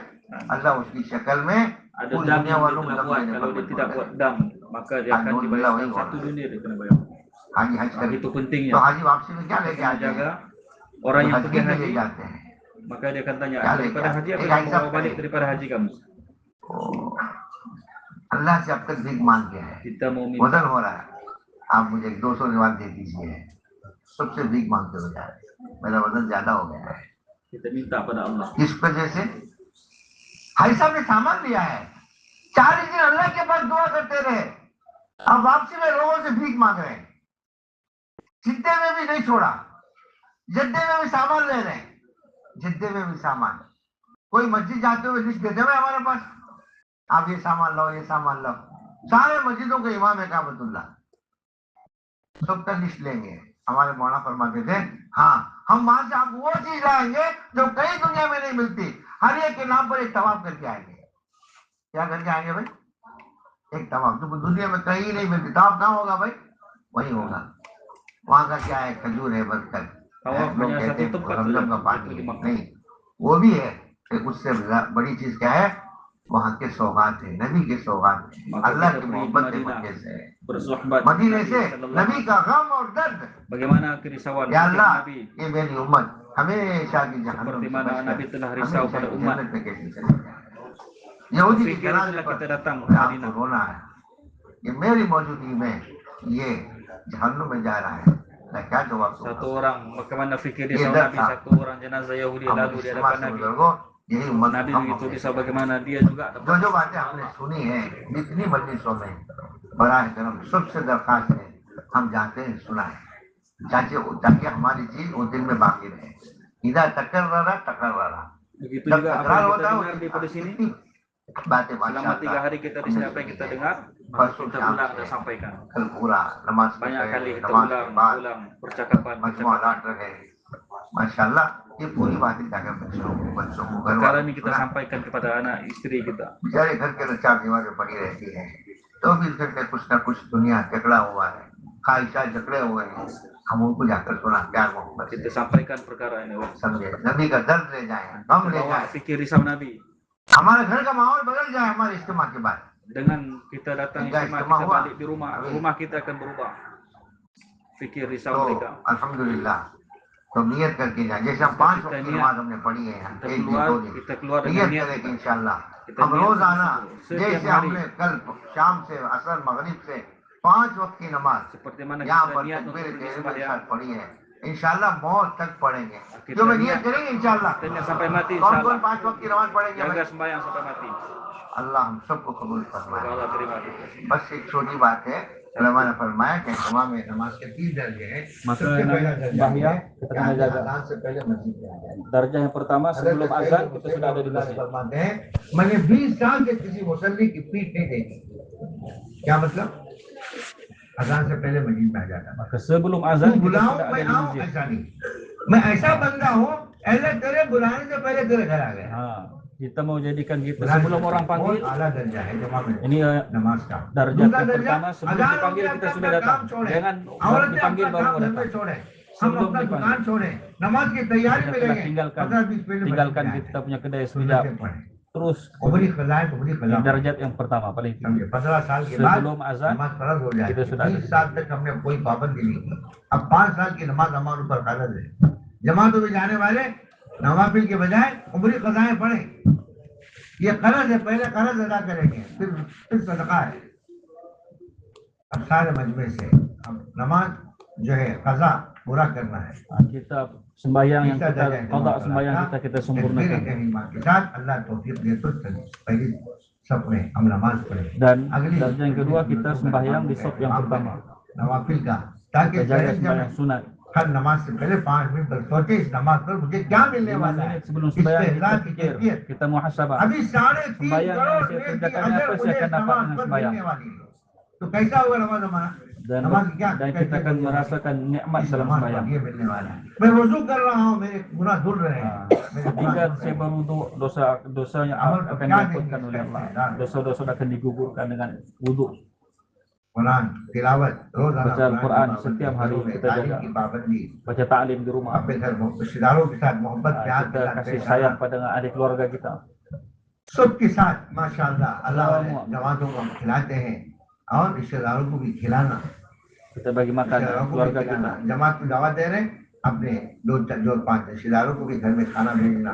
अल्लाह उसकी शक्ल में पूरी दुनिया वालों को दम देने kalau dia tidak buat dam, maka dia akan पर dibayar satu dunia dia kena bayar. हाजी हज कर, Itu pentingnya. तो हाजी वापसी में क्या लेके आते Jaga हैं? orang yang हज pergi के लिए haji, जाते हैं। maka dia akan tanya, क्या daripada लेके haji आते apa हैं? yang kamu bawa balik daripada haji kamu? अल्लाह से अब तक भीख मांग के है, Kita mau minta वजन हो रहा है, आप मुझे 200 रिवाज दे दीजिए, सबसे भीख मांगते हो जा रहे हैं, मेरा वजन ज्यादा हो गया है। kita minta pada Allah. इस वजह से हाजी साहब ने सामान लिया है, 40 दिन अल्लाह के पास दुआ करते रहे, अब वापसी में लोगों से भीख मांग रहे हैं। जिद्दे में भी नहीं छोड़ा, जिद्दे में भी सामान ले रहे हैं, जिद्दे में भी सामान। कोई मस्जिद जाते हुए लिस्ट देते हुए हमारे पास, आप ये सामान लाओ, ये सामान लाओ। सारे मस्जिदों के इमाम है काबतुल्लाह, सबका लिस्ट लेंगे। हमारे मौलाना फरमाते थे, हाँ हम वहां से आपको वो चीज लाएंगे जो कहीं दुनिया में नहीं मिलती, हर एक के नाम पर एक तवाफ करके आएंगे। क्या करके आएंगे भाई? एक तवाफ, जो दुनिया में कहीं नहीं मिलती। तवाफ कहाँ होगा भाई? वही होगा। वहां का क्या है? खजूर है, बरकत, लोग कहते हैं जमजम का पानी है, नहीं, वो भी है, उससे बड़ी चीज क्या है? वहाँ के सौगात है, नबी के सौगात है, अल्लाह की मोहब्बत के मक्के से, मदीने से नबी का गम और दर्द। Bagaimana kerisauan या अल्लाह, Nabi? ये मेरी उम्मत हमेशा की जहन्नम Seperti से mana बचकर Nabi telah risau हमेशा pada की umat. जन्नत में कैसे चले जाए। यहूदी की Fikir जनाजे itulah पर kita datang ke आपको Madinah. रोना है, ये मेरी मौजूदगी में ये जहन्नुम में जा रहा है, मैं क्या जवाब दूंगा? Satu orang, bagaimana fikir Iya, risau dah, Nabi, tak. satu orang jenazah Yahudi हम lalu di इज्तिमा hadapan से Nabi. बुजुर्गों, यही उम्मत Nabi हम begitu होंगे। risau bagaimana dia juga जो जो बातें आपने सुनी है जितनी मजलिसों में, बराह करम सबसे दरखास्त है, हम जाते हैं सुनाए ताकि हमारी चीज वो दिन में बाकी रहे। इधर टकर रहा Begitu जब juga apa तकरार yang होता kita है dengar di sini. बातें Selama 3 hari kita di sini apa yang kita dengar, kita ulang dan sampaikan. कल पूरा नमाज Banyak kali kita ulang percakapan. माशाल्लाह ये पूरी बातें जाकर बच्चों को Perkara ini kita sampaikan kepada anak istri kita. बेचारे घर के लच्चा बीमारी पड़ी रहती है, तो भी घर में कुछ ना कुछ दुनिया झगड़ा हुआ है, ख्वाहिशात झगड़े हुए हैं, हम उनको जाकर सुना प्यार मोहब्बत Kita sampaikan perkara ini. समझे, नबी का दर्द ले जाए, गम ले Bawa जाए, fikir risau Nabi. हमारे घर का माहौल बदल जाए हमारे इज्तिमा के बाद। Dengan kita datang istimewa, kita balik di rumah kita akan berubah. Fikir risau तो mereka. अल्हम्दुलिल्लाह, तो नियत करके जाए, जैसे हम 5 वक्त की नमाज हमने पढ़ी है, एक दिन दो दिन kita keluar नियत dengan niat करें इंशाल्लाह kita हम niat रोजाना setiap जैसे hari. हमने कल शाम से असर मगरिब से 5 वक्त की नमाज Seperti mana यहाँ kita पर niat तकबीर untuk pergi के sembahyang. साथ पढ़ी है, इंशाल्लाह मौत तक पढ़ेंगे, Kita जो मैं नियत niat. करेंगे इंशाल्लाह। Kita niat sampai mati कौन कौन insyaallah. 5 वक्त की नमाज पढ़ेंगे Jaga भाई? sembahyang sampai mati. अल्लाह हम सबको कबूल Semoga फरमाए। Allah terima kita. बस एक छोटी बात है, ulama ने फरमाया कि तमाम में नमाज के 3 दर्जे हैं। सबसे पहला दर्जा है kita kena jaga. अज़ान से पहले मस्जिद में आ जाए। Darjah yang pertama sebelum azan kita sudah ada di masjid. फरमाते हैं मैंने 20 साल से किसी मुसल्ली की पीठ नहीं देखी। क्या मतलब? अज़ान से पहले मस्जिद में आ जाता। Maka sebelum azan kita बुलाओ sudah ada मैं di आऊं, masjid. ऐसा नहीं, मैं ऐसा बंदा हूँ अल्लाह तेरे बुलाने से पहले तेरे घर आ गया। Kita mau jadikan kita sebelum orang panggil. आला दर्जा है जमा में Ini नमाज का। darjah yang pertama sebelum dipanggil kita sudah datang. Jangan baru dipanggil baru mau datang. हम Sebelum अपना दुकान dipanggil. छोड़े, नमाज की तैयारी में Kita लगे, tinggalkan kita punya kedai sekejap. Terus उबरी खजा है, उबरी खजा। darjat yang pertama paling tinggi. 15 साल के बाद Sebelum azan नमाज फर्ज हो जाए। kita sudah 20 साल तक हमने कोई पाबंदी नहीं की। अब 5 साल की नमाज हमारे ऊपर फर्ज है। जमातों में जाने वाले नवाफिल के बजाय उमरी खजाएं पढ़े, ये कर्ज है, पहले कर्ज अदा करेंगे, फिर सदका है। अब सारे मजमे से अब नमाज जो है कजा पूरा करना है। kita sembahyang yang kita qada sembahyang kita sempurnakan. के साथ अल्लाह तौफीक दे तो पहली सब में हम नमाज पढ़े। Dan darjah yang kedua kita sembahyang di saf yang pertama. नवाफिल का, ताकि Kita jaga sembahyang sunat. हर नमाज से पहले 5 मिनट तक सोचे इस नमाज पर मुझे क्या मिलने 5 वाला है। menit sebelum sembahyang kita pikir, kita muhasabah. अभी 3.5 Sembahyang करोड़ yang saya नेक की kerjakan अजर apa मुझे saya akan dapat नमाज dengan पर sembahyang. मिलने वाली है। तो कैसा होगा नमाज हमारा? Dan kita akan merasakan nikmat dalam sembahyang. ये मिलने वाला है। मैं वुजू कर रहा हूँ, मेरे गुनाह धुल रहे हैं। Jika saya berwudu, dosanya akan dihapuskan oleh Allah. Dosa-dosa akan digugurkan dengan wudu. Quran तिलावत रोजाना Baca Al-Quran setiap hari kita jaga. की पाबंदी, Baca ta'lim di rumah. अपने घर रिश्तेदारों के साथ मोहब्बत प्यार के Kita साथ kasih पेश sayang आना। pada adik keluarga kita. सबके साथ माशाअल्लाह अल्लाह वाले जमातों को हम खिलाते हैं और रिश्तेदारों को भी खिलाना। Kita bagi makan रिश्तेदारों को भी keluarga खिलाना। kita. जमात को दावत दे रहे हैं, अपने 2-5 रिश्तेदारों को भी घर में खाना भेजना।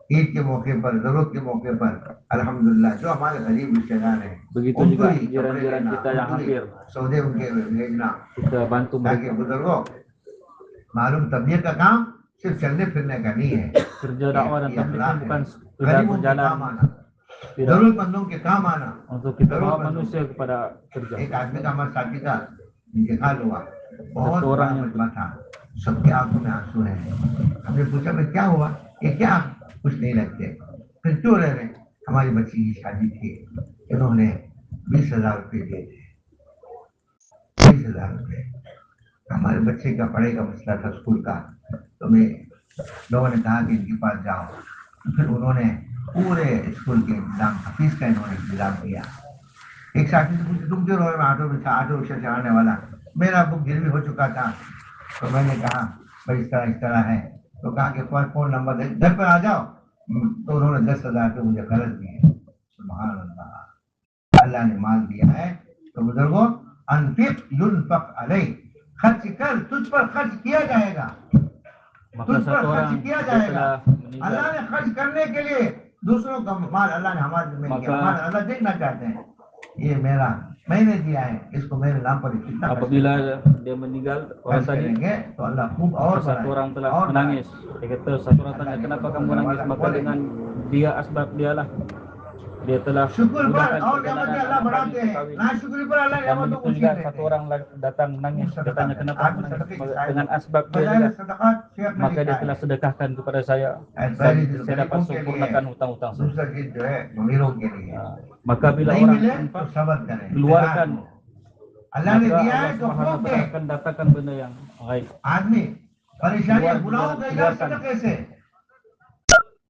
ईद के मौके पर, जरूरत के मौके पर अल्हम्दुलिल्लाह जो हमारे गरीब रिश्तेदार हैं, Begitu उनको juga ही jiran-jiran kita yang hampir सौदे उनके भेजना, kita bantu ताकि mereka. बुजुर्गों मालूम तबलीग का काम सिर्फ चलने फिरने का नहीं है, Kerja dakwah dan tabligh ini bukan sekedar गरीबों के काम berjalan, आना, tidak जरूरतमंदों के काम आना। untuk kita bawa manusia kepada kerja. एक आदमी का हमारे साथी का इंतकाल हुआ, बहुत तो बड़ा orang yang- मजमा था, सबके आंखों में आंसू हैं। हमने पूछा भाई क्या हुआ? ये क्या कुछ नहीं लगते, फिर क्यों रह रहे? हमारी बच्ची की शादी थी, इन्होंने 20,000 रुपये दिए थे। 20,000 रुपये हमारे बच्चे का पढ़ाई का मसला था स्कूल का, तो मैं लोगों ने कहा कि इनके पास जाओ, तो फिर उन्होंने पूरे स्कूल के इंतजाम का फीस का इन्होंने इंतजाम किया। एक साथी से पूछा तुम क्यों रो रहे हो? ऑटो में ऑटो रिक्शा चलाने वाला, मेरा बुक गिरवी हो चुका था। तो मैंने कहा भाई इस तरह है, तो कहा कि फोन नंबर दे, घर पर आ जाओ। तो उन्होंने 10,000 रुपये मुझे कर्ज दिए। सुभान अल्लाह, अल्लाह ने माल दिया है तो बुजुर्गों अनफिक युनफक अलैह, खर्च कर, तुझ पर खर्च किया जाएगा, Maka तुझ पर satu खर्च orang किया setelah जाएगा। अल्लाह meninggal, ने खर्च करने के लिए दूसरों का माल अल्लाह ने हमारे में दिया, हमारा अल्लाह देखना चाहते हैं ये मेरा मैंने दिया है, इसको मेरे नाम पर कितना खर्च apabila dia meninggal orang tadi, करेंगे तो अल्लाह खूब और satu orang telah और menangis. Dia kata satu orang tanya kenapa kamu menangis, maka dengan dia asbab dialah dia telah Syukur पर mudahkan और perjalanan नेमत अल्लाह anak kami बढ़ाते हैं berkahwin. ना शुक्र पर अल्लाह Dan नेमतों को begitu छीन juga लेते satu हैं orang datang menangis, bertanya kenapa आदमी menangis. सदके की शायद Dengan asbab dia बजाय adalah सदक़ात शेख ने maka dia लिखा telah है sedekahkan kepada saya dan saya dapat sempurnakan hutang-hutang saya. दूसरा चीज जो है अमीरों के लिए Maka bila नहीं orang मिले तो infak, सब्र करें keluarkan, अल्लाह ने maka दिया Allah है तो Subhanahu खूब wa दे taala akan datangkan benda yang baik. आदमी परेशानी गुनाहों का इलाज keluarkan. सदक़े से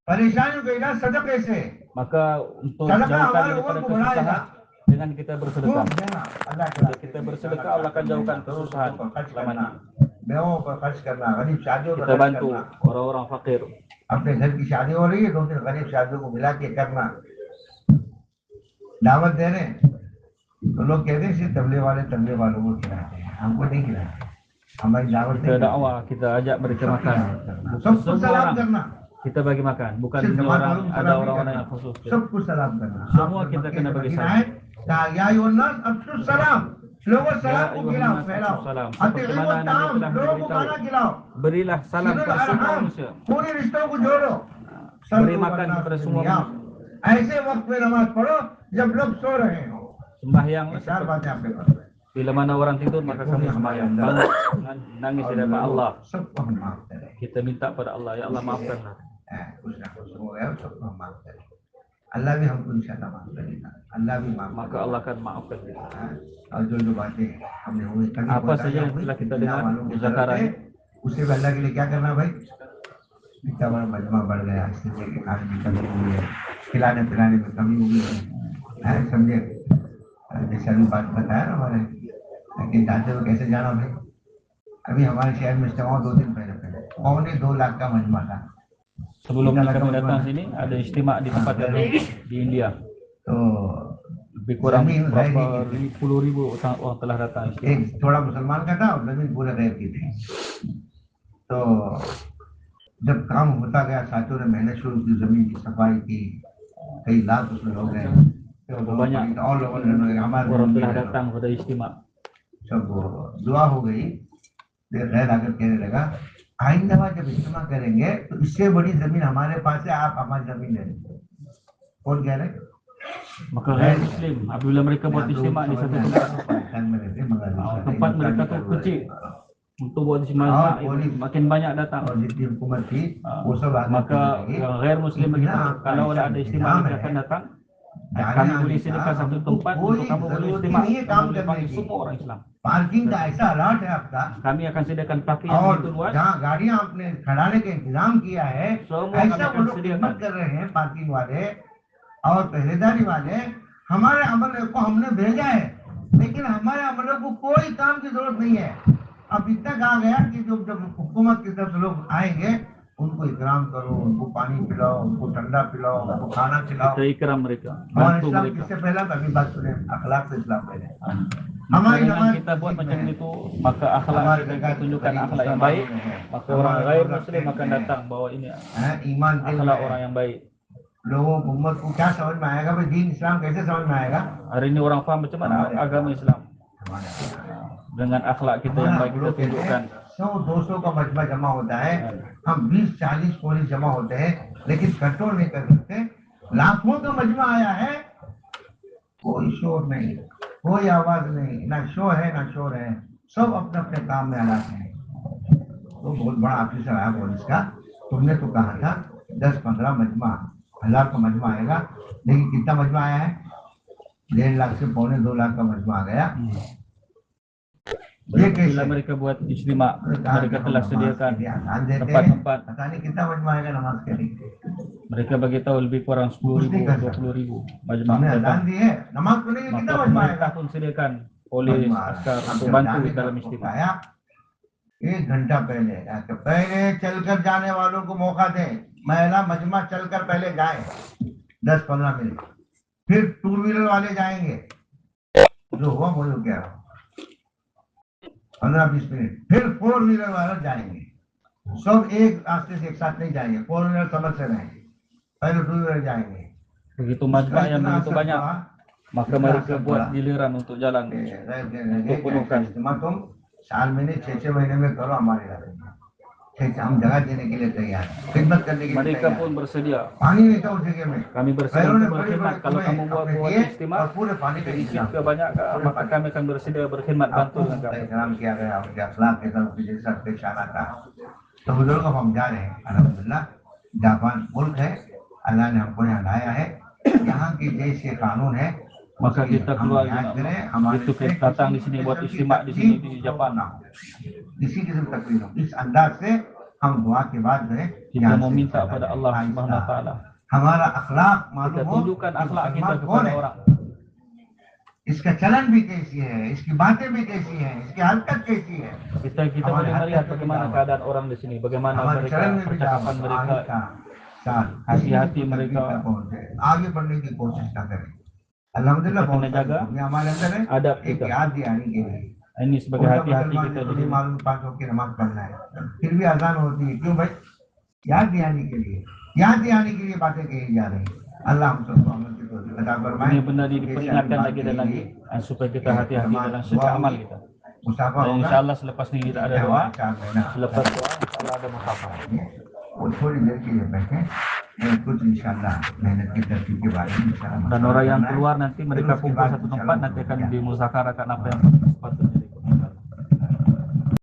परेशानियों का इलाज सदक़े से Maka untuk सदक़ा jauhkan हमारे daripada उम्र को बढ़ाएगा kesusahan dengan kita bersedekah. खूब देना अल्लाह के Bila रास्ते kita में bersedekah, Allah akan jauhkan kesusahan पर खर्च करना selamanya. बेवों पर खर्च करना गरीब शादियों पर Kita खर्च bantu करना orang-orang fakir. अपने घर की शादी हो रही है 2-3 गरीब शादियों को मिला के करना दावत दे रहे हैं तो लोग कहते हैं सिर्फ तबलीग वालों को खिलाते हैं हमको नहीं खिलाते हमारी दावत Kita dakwah, kita ajak mereka makan. Bukan सबको semua सलाम orang करना kita bagi makan. Bukan सिर्फ ini जमात orang, वालों को ada सलाम नहीं orang-orang करना yang khusus. सबको सलाम करना Semua kita kena bagi salam. या युन्नास अब्दुल सलाम लोगों सलाम को खिलाओ Ayuhan फैलाओ salam. अतिइमु Sebagaimana Nabi ताम telah लोगों को खाना memberitahu, खिलाओ berilah salam सिलुल kepada semua Arham manusia. पूरे रिश्तों को जोड़ो Beri makan kepada semua manusia. ऐसे वक्त में नमाज पढ़ो जब लोग सो रहे हो Sembahyanglah चार seperti बातें आपने कर bila mana orang tidur maka kamu sembahyang. Bangun dengan nangis di hadapan Allah. सबको हम माफ करें Kita minta pada Allah, ya Allah maafkanlah. कुछ ना कुछ हो गया सबको हम माफ करें अल्लाह भी हमको इंशाल्लाह माफ करेगा अल्लाह भी माफ Maka Allah akan maafkan kita. और जो बातें हमने हुई कभी Apa saja yang telah kita dengar di Zakaran, उसे भी अल्लाह के लिए क्या करना भाई इतना बड़ा मजमा बढ़ गया इसलिए कि आदमी की कमी हुई है खिलाने पिलाने में कमी हुई है समझे जैसे अभी बात बताया ना हमारे लेकिन जाते हुए कैसे जाना भाई अभी हमारे शहर में इज्तिमा 2 दिन पहले 2.25 लाख का मजमा था sebelum kami datang sini ada istimewa di tempat kami di India. तो Lebih kurang berapa puluh ribu orang telah datang istimewa. एक थोड़ा मुसलमान का था और जमीन पूरे गैर की थी तो जब काम होता गया साथियों ने मेहनत शुरू की जमीन की सफाई की कई लाख उसमें हो गए Banyak और लोगों ने हमारे orang telah datang pada istimewa. सब दुआ हो गई फिर गैर आकर कहने लगा आइंदा बार जब इज्तिमा करेंगे तो इससे बड़ी जमीन हमारे पास है आप हमारी जमीन ले लीजिए कौन कह रहे Maka ghair Muslim apabila mereka buat istimewa di satu tempat mereka tu kecil untuk buat istimewa makin banyak datang. और जितनी हुकूमत थी वो सब Maka yang ghair Muslim begitu kalau ada istimewa mereka akan datang. Kami boleh sediakan satu tempat untuk kamu boleh istimewa. Kamu boleh panggil semua orang Islam. Parking का ऐसा alert है आपका Kami akan sediakan parking yang और begitu luas. जहाँ गाड़ियाँ आपने खड़ाने का इंतजाम किया है Semua ऐसा kami वो akan लोग sediakan. खिदमत कर रहे हैं पार्किंग वाले और पहरेदारी वाले हमारे अमले को हमने भेजा है लेकिन हमारे अमलों को कोई काम की जरूरत नहीं है अब इतना कहा गया कि जब हुकूमत की तरफ से लोग आएंगे उनको इकराम करो उनको पानी पिलाओ उनको ठंडा पिलाओ उनको खाना खिलाओ Kita ikram mereka, हमारा bantu इस्लाम mereka. किससे पहला अभी बात सुने अखलाक से इस्लाम पहले Maka हमारी dengan नमाज kita buat macam itu, maka akhlak हमारे kita जगह tunjukkan akhlak yang baik, maka orang ghair Muslim akan datang bawa ini ईमान दिल akhlak में orang yang baik. लोगों को उम्मत को क्या समझ में आएगा भाई दीन इस्लाम कैसे समझ में आएगा Hari ini orang faham macam mana agama Islam. Dengan akhlak kita yang baik kita tunjukkan. 100-200 का मजमा जमा होता है हम 20-40 पुलिस जमा होते हैं लेकिन कंट्रोल नहीं कर सकते लाखों का मजमा आया है कोई शोर नहीं कोई आवाज नहीं ना शोर है ना शोर है सब अपने अपने काम में अलग हैं तो बहुत बड़ा ऑफिसर आया पुलिस का तुमने तो कहा था 10-15 मजमा 1000 का मजमा आएगा लेकिन कितना मजमा आया है 1.5 लाख से 2.25 लाख का मजमा आ गया ये Bila कैसे mereka buat istimewa, mereka telah sediakan ध्यान देते हैं tempat-tempat. पता नहीं कितना मजमा आएगा नमाज के लिए Mereka bagi tahu lebih kurang 10.000, 20.000 majma हमने datang. अजान दी है नमाज पढ़ने के कितना Maka मजमा pemerintah आएगा pun sediakan polis, askar untuk bantu di dalam istimewa. आया 1 घंटा पहले तो पहले चलकर जाने वालों को मौका दें महिला मजमा चलकर पहले जाए 10-15 मिनट फिर 2 व्हीलर वाले जाएंगे जो हुआ वो जो कह रहा हूँ 15-20 मिनट फिर 4 व्हीलर वाले जाएंगे सब एक रास्ते से एक साथ नहीं जाएंगे 4 व्हीलर समझ से रहेंगे पहले 2 व्हीलर जाएंगे Begitu majma yang begitu banyak, maka mereka buat giliran untuk jalan untuk penuhkan. तुम साल में नहीं 6-6 महीने में करो हमारे घर में हम जगह देने के लिए तैयार हैं, खिदमत करने के लिए Mereka तैयार pun हैं। bersedia. पानी नहीं था उस जगह में, Kami bersedia पैरों ने untuk बड़े berkhidmat. बड़े Kalau kamu कुएं buat अपने buat दिए istimewa, और पूरे पानी का sedikit इंतजाम ke banyak ke, maka kami akan bersedia berkhidmat bantu dengan kamu. एहतराम किया गया, उनके अखलाक के साथ उनके जैसा पेश आना था। तो बुजुर्ग हम जा रहे हैं अल्हम्दुलिल्लाह। जापान मुल्क है, अल्लाह ने हमको यहाँ लाया है, यहाँ की जैसे कानून है Maka उसकी kita हम keluar रियायत dengan करें, Allah. हमारे Itu kita datang di sini buat istimewa di sini di Japan. किसी किस्म की तकलीफ हो, इस अंदाज से हम दुआ के बाद जो है Kita meminta pada Allah Subhanahu Wa Taala. हमारा अखलाक Kita मालूम हो, tunjukkan akhlak kita मुसलमान कौन kepada है, orang. इसका चलन भी कैसी है, इसकी बातें भी कैसी है, इसकी हरकत कैसी है। Kita boleh melihat bagaimana keadaan orang di sini, bagaimana हमारे mereka चलन में भी percakapan आगे mereka, का साथ hati-hati mereka. आगे बढ़ने की कोशिश ना करें। अल्हम्दुलिल्लाह Kita बहुत kena jaga सारी हमारे अंदर है, adab एक kita. याद दिलाने के लिए Ini sebagai hati-hati kita di sini. मालूम 5 वक्त की नमाज पढ़ना है, फिर भी अजान होती है, क्यों भाई? याद दिलाने के लिए, याद दिलाने के लिए बातें कही जा रही हैं। अल्लाह हम सबको अमल की तौफीक अता फरमाए। Ini benar diperingatkan lagi dan lagi supaya kita hati-hati dalam setiap amal kita. मुसाफा Dan होगा, insyaAllah selepas ini kita ada doa, 4 महीना selepas doa insyaAllah ada musafah. वो थोड़ी देर के लिए बैठे, कुछ इंशाल्लाह मेहनत की तरतीब के बारे में इंशाल्लाह Dan orang yang keluar nanti mereka kumpul satu tempat, nanti akan dimuzakarakan apa yang sepatutnya.